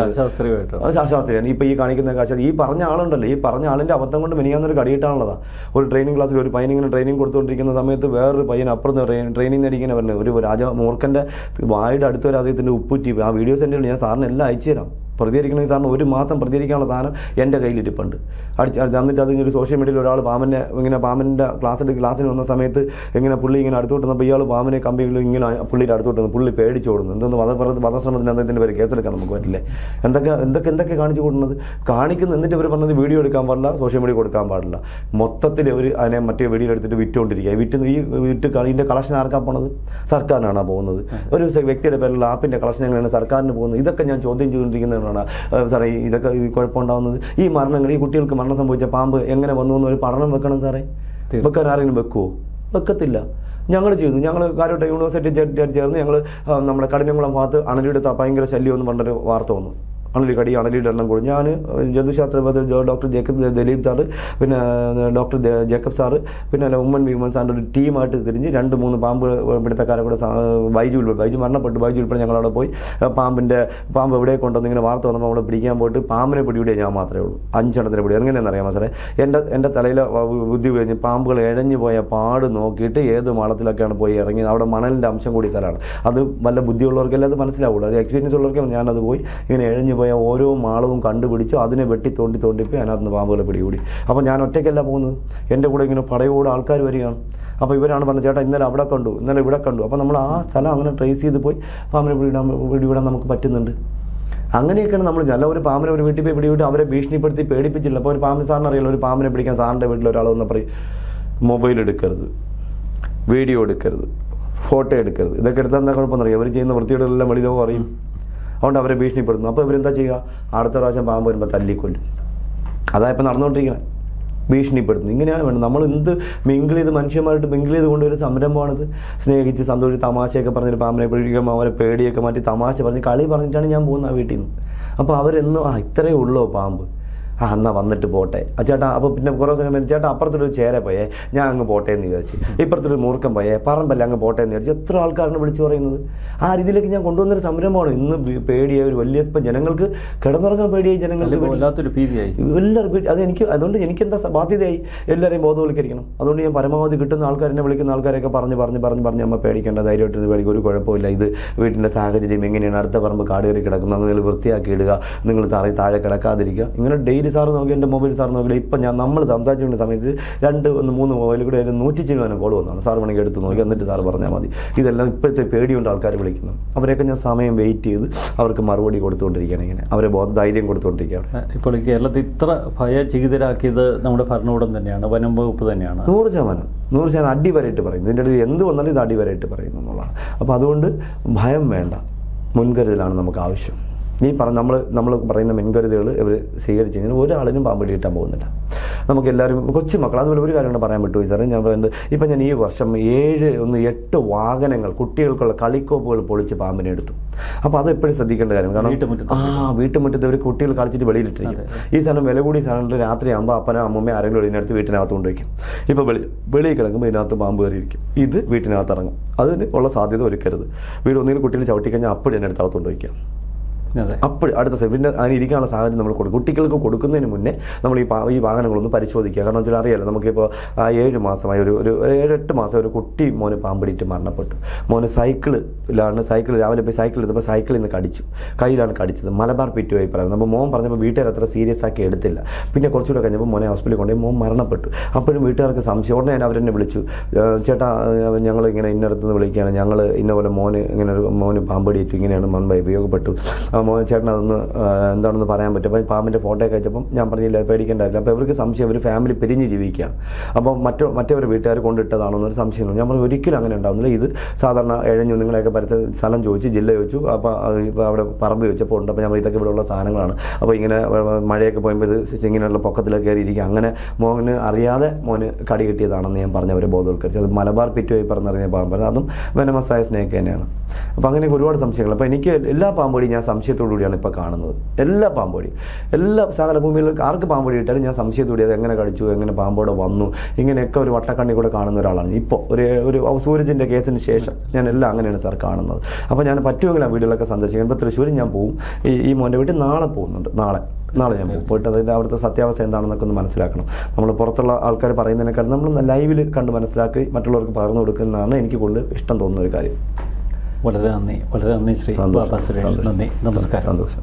ശാസ്ത്രീയാണ്. ഇപ്പോൾ ഈ കാണിക്കുന്ന കാശ് ഈ പറഞ്ഞ ആളുണ്ടല്ലോ, ഈ പറഞ്ഞ ആളിൻ്റെ അബദ്ധം കൊണ്ട് മെനിയാന്നൊരു കടിയിട്ടാണുള്ളതാണ്. ഒരു ട്രെയിനിങ് ക്ലാസ്സിൽ ഒരു പയ്യനിങ്ങനെ ട്രെയിനിങ് കൊടുത്തുകൊണ്ടിരിക്കുന്ന സമയത്ത് വേറൊരു പയ്യൻ അപ്പുറത്ത് ട്രെയിനിങ് നേടിക്കുന്ന പറഞ്ഞു ഒരു മൂർഖൻ്റെ വായുടെ അടുത്ത ഒരു അദ്ദേഹത്തിൻ്റെ ഉപ്പുറ്റി. ആ വീഡിയോ സെൻറ്ററിൽ ഞാൻ സാറിന് എല്ലാം അയച്ചു തരാം. പ്രതികരിക്കണമെങ്കിൽ സാറിന് 1 മാസം പ്രതികരിക്കാനുള്ള സാധനം എൻ്റെ കയ്യിലിരിപ്പുണ്ട്. എന്നിട്ട് അതിങ്ങനെ സോഷ്യൽ മീഡിയയിൽ ഒരാൾ പാമ്പിൻ്റെ ക്ലാസ്സിന് വന്ന സമയത്ത് ഇങ്ങനെ പുള്ളി ഇങ്ങനെ അടുത്തോട്ട് വന്നപ്പോൾ ഇയാൾ പാമ്പിനെ കമ്പികളിൽ ഇങ്ങനെ പുള്ളിയുടെ അടുത്തോട്ട് വന്നു. പുള്ളി പേടിച്ചോടുന്നു. എന്തെന്ന് വധശ്രമത്തിന് അദ്ദേഹത്തിൻ്റെ പേര് കേസെടുക്കാൻ നമുക്ക് പറ്റില്ലേ? എന്തൊക്കെ കാണിച്ചു കൊടുക്കുന്നത് കാണിക്കുന്നു. എന്നിട്ട് ഇവർ പറഞ്ഞത് വീഡിയോ എടുക്കാൻ പാടില്ല, സോഷ്യൽ മീഡിയ കൊടുക്കാൻ പാടില്ല. മൊത്തത്തിൽ അവർ അതിനെ മറ്റേ വീഡിയോ എടുത്തിട്ട് വിറ്റുകൊണ്ടിരിക്കുക. ഇതിൻ്റെ കളക്ഷൻ ആർക്കാ പോണത്? സർക്കാരിനാണോ പോകുന്നത്? ഒരു വ്യക്തിയുടെ പേരിലുള്ള ആപ്പിൻ്റെ കളക്ഷൻ എങ്ങനെയാണ് സർക്കാരിന് പോകുന്നത്? ഇതൊക്കെ ഞാൻ ചോദ്യം ചെയ്തുകൊണ്ടിരിക്കുന്നത്. സാറേ, ഇതൊക്കെ കുഴപ്പമുണ്ടാകുന്നത് ഈ മരണങ്ങൾ, ഈ കുട്ടികൾക്ക് മരണം സംഭവിച്ച പാമ്പ് എങ്ങനെ വന്നു എന്ന് ഒരു പഠനം വെക്കണം സാറേ. വെക്കാൻ ആരെങ്കിലും വെക്കുമോ? വെക്കത്തില്ല. ഞങ്ങൾ ചെയ്തു. ഞങ്ങൾ കാരോട്ടെ യൂണിവേഴ്സിറ്റി ചേർന്ന് ഞങ്ങൾ നമ്മുടെ കഠിനംകുളം ഭാഗത്ത് അണലിയുടെ ഭയങ്കര ശല്യമെന്ന് പറഞ്ഞൊരു വാർത്ത വന്നു. അണലിയുടെ എണ്ണം കൂടി. ഞാൻ ജന്തുശാസ്ത്ര ഡോക്ടർ ജേക്കബ് ദലീപ് സാറ്, പിന്നെ ഡോക്ടർ ജേക്കബ് സാറ്, പിന്നെ ഉമ്മൻ വിമൻ സാറിൻ്റെ ഒരു ടീമായിട്ട് തിരിഞ്ഞ് 2-3 പാമ്പ് പിടുത്തക്കാരെ കൂടെ ബൈജു മരണപ്പെട്ടു. ബൈജു ഉൾപ്പെടെ ഞങ്ങളവിടെ പോയി പാമ്പ് എവിടെ കൊണ്ടുവന്ന് ഇങ്ങനെ വാർത്ത വന്നപ്പോൾ നമ്മൾ പിടിക്കാൻ പോയിട്ട് പാമ്പിനെ പിടികൂടിയേ ഞാൻ മാത്രമേ ഉള്ളൂ. 5 എണ്ണത്തിനെ പിടി. എങ്ങനെയാണെന്ന് അറിയാമോ സാറേ? എൻ്റെ തലയിലെ ബുദ്ധി കഴിഞ്ഞ് പാമ്പുകൾ ഇഴഞ്ഞു പോയ പാട് നോക്കിയിട്ട് ഏത് മാളത്തിലൊക്കെയാണ് പോയി ഇറങ്ങിയത്. അവിടെ മണലിൻ്റെ അംശം കൂടി സ്ഥലമാണ്. അത് വല്ല ബുദ്ധിയുള്ളവർക്കല്ലേ അത് മനസ്സിലാവുള്ളൂ. അത് എക്സ്പീരിയൻസ് ഉള്ളവർക്കും ഞാനത് പോയി ഇങ്ങനെ ഇഴഞ്ഞു പോയ ഓരോ മാളവും കണ്ടുപിടിച്ചു. അതിനെ വെട്ടി തോണ്ടിപ്പോയി അതിനകത്ത് പാമ്പുകളെ പിടികൂടി. അപ്പോൾ ഞാൻ ഒറ്റയ്ക്കല്ല പോകുന്നത്, എൻ്റെ കൂടെ ഇങ്ങനെ പടയോടെ ആൾക്കാർ വരികയാണ്. അപ്പോൾ ഇവരാണ് പറഞ്ഞത്, ചേട്ടാ ഇന്നലെ അവിടെ കണ്ടു, ഇന്നലെ ഇവിടെ കണ്ടു. അപ്പോൾ നമ്മൾ ആ സ്ഥലം അങ്ങനെ ട്രേസ് ചെയ്ത് പോയി പാമ്പിനെ പിടിവിടാൻ നമുക്ക് പറ്റുന്നുണ്ട്. അങ്ങനെയൊക്കെയാണ് നമ്മൾ. നല്ല ഒരു പാമ്പിനെ ഒരു വീട്ടിൽ പോയി പിടിവിട്ട് അവരെ ഭീഷണിപ്പെടുത്തി പേടിപ്പിച്ചില്ല. അപ്പോൾ ഒരു പാമ്പിന് സാറിന് അറിയില്ല, ഒരു പാമ്പിനെ പിടിക്കാൻ സാറിൻ്റെ വീട്ടിൽ ഒരാൾ വന്ന് പറയും മൊബൈൽ എടുക്കരുത്, വീഡിയോ എടുക്കരുത്, ഫോട്ടോ എടുക്കരുത്. ഇതൊക്കെ എടുത്താൽ എന്താ കുഴപ്പമെന്നറിയാം? അവർ ചെയ്യുന്ന വൃത്തിയോടെല്ലാം വെളിയിലോ അറിയും. അതുകൊണ്ട് അവരെ ഭീഷണിപ്പെടുന്നു. അപ്പോൾ ഇവരെന്താ ചെയ്യുക? അടുത്ത പ്രാവശ്യം പാമ്പ് വരുമ്പോൾ തല്ലിക്കൊല്ലും. അതായപ്പോൾ നടന്നുകൊണ്ടിരിക്കണം. ഭീഷണിപ്പെടുത്തുന്നു. ഇങ്ങനെയാണ് വേണ്ടത്. നമ്മൾ എന്ത് മിങ്കിൾ ചെയ്ത് മനുഷ്യന്മാരായിട്ട് മിങ്കിൾ ചെയ്ത് കൊണ്ടൊരു സംരംഭമാണിത്. സ്നേഹിച്ച് സന്തോഷിച്ച് തമാശയൊക്കെ പറഞ്ഞൊരു പാമ്പിനെ പിടിക്കുമ്പോൾ അവരെ പേടിയൊക്കെ മാറ്റി തമാശ പറഞ്ഞ് കളി പറഞ്ഞിട്ടാണ് ഞാൻ പോകുന്നത് ആ വീട്ടിൽ നിന്ന്. അപ്പോൾ അവരെന്നും ഇത്രയേ ഉള്ളൂ പാമ്പ്. എന്നാൽ വന്നിട്ട് പോട്ടെ ചേട്ടാ. അപ്പോൾ പിന്നെ കുറേ ദിവസം കഴിഞ്ഞ് ചേട്ടാ അപ്പുറത്തൊരു ചേര പോയേ, ഞാൻ അങ്ങ് പോട്ടെ എന്ന് വിചാരിച്ചു. ഇപ്പുറത്തൊരു മൂർക്കം പോയേ, പറമ്പല്ല അങ്ങ് പോട്ടെ എന്ന് വിചാരിച്ചു. എത്ര ആൾക്കാരാണ് വിളിച്ചു പറയുന്നത്. ആ രീതിയിലേക്ക് ഞാൻ കൊണ്ടുവന്നൊരു സംരംഭമാണ്. ഇന്ന് പേടിയായ ഒരു വലിയ, ഇപ്പം ജനങ്ങൾക്ക് കിടന്നുറങ്ങാൻ പേടിയായി, ജനങ്ങൾക്ക് വല്ലാത്തൊരു ഭീതിയായി, എല്ലാവരും പേടി. അതുകൊണ്ട് എനിക്കെന്താ ബാധ്യതയായി, എല്ലാവരെയും ബോധവൽക്കരിക്കണം. അതുകൊണ്ട് ഞാൻ പരമാവധി കിട്ടുന്ന ആൾക്കാരെന്നെ വിളിക്കുന്ന ആൾക്കാരെയൊക്കെ പറഞ്ഞ് അമ്മ പേടിക്കേണ്ട, ധൈര്യമായിട്ട് പേടിക്കും, ഒരു കുഴപ്പമില്ല, ഇത് വീട്ടിൻ്റെ സാഹചര്യം എങ്ങനെയാണ്, അടുത്ത പറമ്പ് കാട് കയറി കിടക്കുന്നത്, നിങ്ങൾ വൃത്തിയാക്കി ഇടുക, നിങ്ങൾ താഴെ കിടക്കാതിരിക്കുക. ഇങ്ങനെ ഡെയിലി സാറ് നോക്കി, എൻ്റെ മൊബൈൽ സാർ നോക്കി, ഇപ്പം നമ്മൾ സംസാരിച്ചുകൊണ്ട സമയത്ത് 2-3 മൊബൈൽ കൂടെ 100 കോൾ വന്നതാണ്. സാർ വേണമെങ്കിൽ എടുത്ത് നോക്കി, എന്നിട്ട് സാർ പറഞ്ഞാൽ മതി. ഇതെല്ലാം ഇപ്പോഴത്തെ പേടിയുണ്ട് ആൾക്കാർ വിളിക്കുന്നത്. അവരെയൊക്കെ ഞാൻ സമയം വെയിറ്റ് ചെയ്ത് അവർക്ക് മറുപടി കൊടുത്തുകൊണ്ടിരിക്കുകയാണ്, ഇങ്ങനെ അവരെ ധൈര്യം കൊടുത്തുകൊണ്ടിരിക്കുകയാണ്. ഇപ്പോൾ കേരളത്തിൽ ഇത്ര ഭയചകിതരാക്കിയത് നമ്മുടെ ഭരണകൂടം തന്നെയാണ്, വനം വകുപ്പ് തന്നെയാണ്. 100% അടിവരായിട്ട് പറയുന്നു. ഇതിൻ്റെ ഇടയിൽ എന്ത് വന്നാലും ഇത് അടിവരായിട്ട് പറയുന്നു എന്നുള്ളതാണ്. അപ്പോൾ അതുകൊണ്ട് ഭയം വേണ്ട, മുൻകരുതലാണ് നമുക്ക് ആവശ്യം. നമ്മൾ പറയുന്ന മുൻകരുതലുകൾ ഇവർ സ്വീകരിച്ചു കഴിഞ്ഞാൽ ഒരാളിനും പാമ്പടി കിട്ടാൻ പോകുന്നില്ല. നമുക്കെല്ലാവരും കൊച്ചുമക്കൾ, അതുപോലെ ഒരു കാര്യം കൊണ്ട് പറയാൻ പറ്റുമോ സാറേ, ഞാൻ പറയുന്നത് ഇപ്പം ഞാൻ ഈ വർഷം 8 വാഹനങ്ങൾ, കുട്ടികൾക്കുള്ള കളിക്കോപ്പുകൾ പൊളിച്ച് പാമ്പിനെ എടുത്തു. അപ്പോൾ അത് എപ്പോഴും ശ്രദ്ധിക്കേണ്ട കാര്യം. കാരണം വീട്ടുമുറ്റത്ത് ഇവർ കുട്ടികൾ കളിച്ചിട്ട് വെളിയിലിട്ടിരിക്കും. ഈ സാധനം വില കൂടി സാധനത്തിൽ രാത്രിയാകുമ്പോൾ അപ്പനോ അമ്മമ്മയോ ആരെങ്കിലും ഇതിനടുത്ത് വീട്ടിനകത്ത് കൊണ്ടുവയ്ക്കും. ഇപ്പോൾ വെളിയിൽ കിടക്കുമ്പോൾ ഇതിനകത്ത് പാമ്പ് കയറിയിരിക്കും. ഇത് വീട്ടിനകത്ത് ഇറങ്ങും. അതിന് ഉള്ള സാധ്യത ഒരുക്കരുത്. വീട് ഒന്നുകിൽ കുട്ടികൾ ചവിട്ടിക്കഴിഞ്ഞാൽ അപ്പോഴും അതിനടുത്ത് അകത്ത് കൊണ്ടുവയ്ക്കാം. അപ്പോൾ അടുത്ത പിന്നെ അതിന് ഇരിക്കാനുള്ള സാഹചര്യം നമ്മൾ കൊടുക്കും. കുട്ടികൾക്ക് കൊടുക്കുന്നതിന് മുന്നേ നമ്മൾ ഈ വാഹനങ്ങളൊന്ന് പരിശോധിക്കുക. കാരണം വെച്ചാൽ അറിയാലോ, നമുക്കിപ്പോൾ 7 മാസമായി ഒരു 7-8 മാസം ഒരു കുട്ടി മോന് പാമ്പിടിയിട്ട് മരണപ്പെട്ടു. മോന് സൈക്കിൾ രാവിലെ പോയി സൈക്കിൾ എടുത്തപ്പോൾ സൈക്കിളിൽ നിന്ന് കടിച്ചു, കയ്യിലാണ് കടിച്ചത്. മലബാർ പിറ്റുമായി പറയുന്നത്. അപ്പോൾ മോൻ പറഞ്ഞപ്പോൾ വീട്ടുകാർ അത്ര സീരിയസ് ആക്കി എടുത്തില്ല. പിന്നെ കുറച്ചുകൂടെ കഴിഞ്ഞപ്പോൾ മോനെ ഹോസ്പിറ്റലിൽ കൊണ്ടുപോയി, മോൻ മരണപ്പെട്ടു. അപ്പോഴും വീട്ടുകാർക്ക് സംശയം. ഉടനെ അവരെന്നെ വിളിച്ചു, ചേട്ടാ ഞങ്ങൾ ഇങ്ങനെ ഇന്നടത്തുനിന്ന് വിളിക്കുകയാണ്, ഞങ്ങൾ ഇന്ന പോലെ മോന് പാമ്പടിയിട്ടു, ഇങ്ങനെയാണ് മുൻപ് ഉപയോഗപ്പെട്ടു, ചേട്ടൻ അതൊന്ന് എന്താണെന്ന് പറയാൻ പറ്റും. അപ്പോൾ പാമ്പിൻ്റെ ഫോട്ടോ ഒക്കെ അയച്ചപ്പം ഞാൻ പറഞ്ഞില്ല, പേടിക്കേണ്ടായില്ല. അപ്പോൾ ഇവർക്ക് സംശയം, ഒരു ഫാമിലി പിരിഞ്ഞ് ജീവിക്കുകയാണ്. അപ്പോൾ മറ്റവരുടെ വീട്ടുകാർ കൊണ്ടിട്ടതാണെന്നൊരു സംശയം. ഞാൻ പറഞ്ഞു ഒരിക്കലും അങ്ങനെ ഉണ്ടാകുന്നില്ല. ഇത് സാധാരണ എഴഞ്ഞു നിങ്ങളെയൊക്കെ പരത്ത് സ്ഥലം ചോദിച്ചു, ജില്ല ചോദിച്ചു, അപ്പോൾ അവിടെ പറമ്പ് ചോദിച്ചപ്പോൾ ഉണ്ട്. അപ്പോൾ നമ്മൾ ഇതൊക്കെ ഇവിടെയുള്ള സാധനങ്ങളാണ്. അപ്പോൾ ഇങ്ങനെ മഴയൊക്കെ പോയപ്പോൾ ഇത് ഇങ്ങനെയുള്ള പൊക്കത്തിലൊക്കെ കയറിയിരിക്കുക. അങ്ങനെ മോന് അറിയാതെ മോന് കടി കിട്ടിയതാണെന്ന് ഞാൻ പറഞ്ഞ് അവരെ ബോധവൽക്കരിച്ചു. അത് മലബാർ പിറ്റുമായി പറഞ്ഞറിഞ്ഞ പാമ്പ്, അതും വെനമസായ സ്നേക്ക് തന്നെയാണ്. അപ്പോൾ അങ്ങനെ ഒരുപാട് സംശയങ്ങൾ. അപ്പോൾ എനിക്ക് എല്ലാ പാമ്പടിയും ഞാൻ സംശയത്തോടുകൂടിയാണ് ഇപ്പോൾ കാണുന്നത്. എല്ലാ പാമ്പടിയും, എല്ലാ സകല ഭൂമിയിൽ ആർക്ക് പാമ്പടി ഇട്ടാലും ഞാൻ സംശയത്തോടെ അത് എങ്ങനെ കടിച്ചു, എങ്ങനെ പാമ്പോടെ വന്നു, ഇങ്ങനെയൊക്കെ ഒരു വട്ടക്കണ്ണി കൂടെ കാണുന്ന ഒരാളാണ്. ഇപ്പോൾ ഒരു സൂരജിൻ്റെ കേസിന് ശേഷം ഞാൻ എല്ലാം അങ്ങനെയാണ് സാർ കാണുന്നത്. അപ്പോൾ ഞാൻ പറ്റുമെങ്കിൽ ആ വീടുകളൊക്കെ സന്ദർശിക്കാൻ. ഇപ്പോൾ തൃശ്ശൂരിൽ ഞാൻ പോവും. ഈ മോൻ്റെ വീട്ടിൽ നാളെ പോകുന്നുണ്ട്. നാളെ ഞാൻ പോയിട്ട് അതിൻ്റെ അവിടുത്തെ സത്യാവസ്ഥ എന്താണെന്നൊക്കെ ഒന്ന് മനസ്സിലാക്കണം. നമ്മൾ പുറത്തുള്ള ആൾക്കാർ പറയുന്നതിനേക്കാൾ നമ്മൾ ലൈവിൽ കണ്ട് മനസ്സിലാക്കി മറ്റുള്ളവർക്ക് പകർന്നു കൊടുക്കുന്നതാണ് എനിക്ക് കൂടുതൽ ഇഷ്ടം തോന്നുന്ന ഒരു കാര്യം. വളരെ നന്ദി ശ്രീ ബാബ സുരേഷ്. നന്ദി, നമസ്കാരം. സന്തോഷം.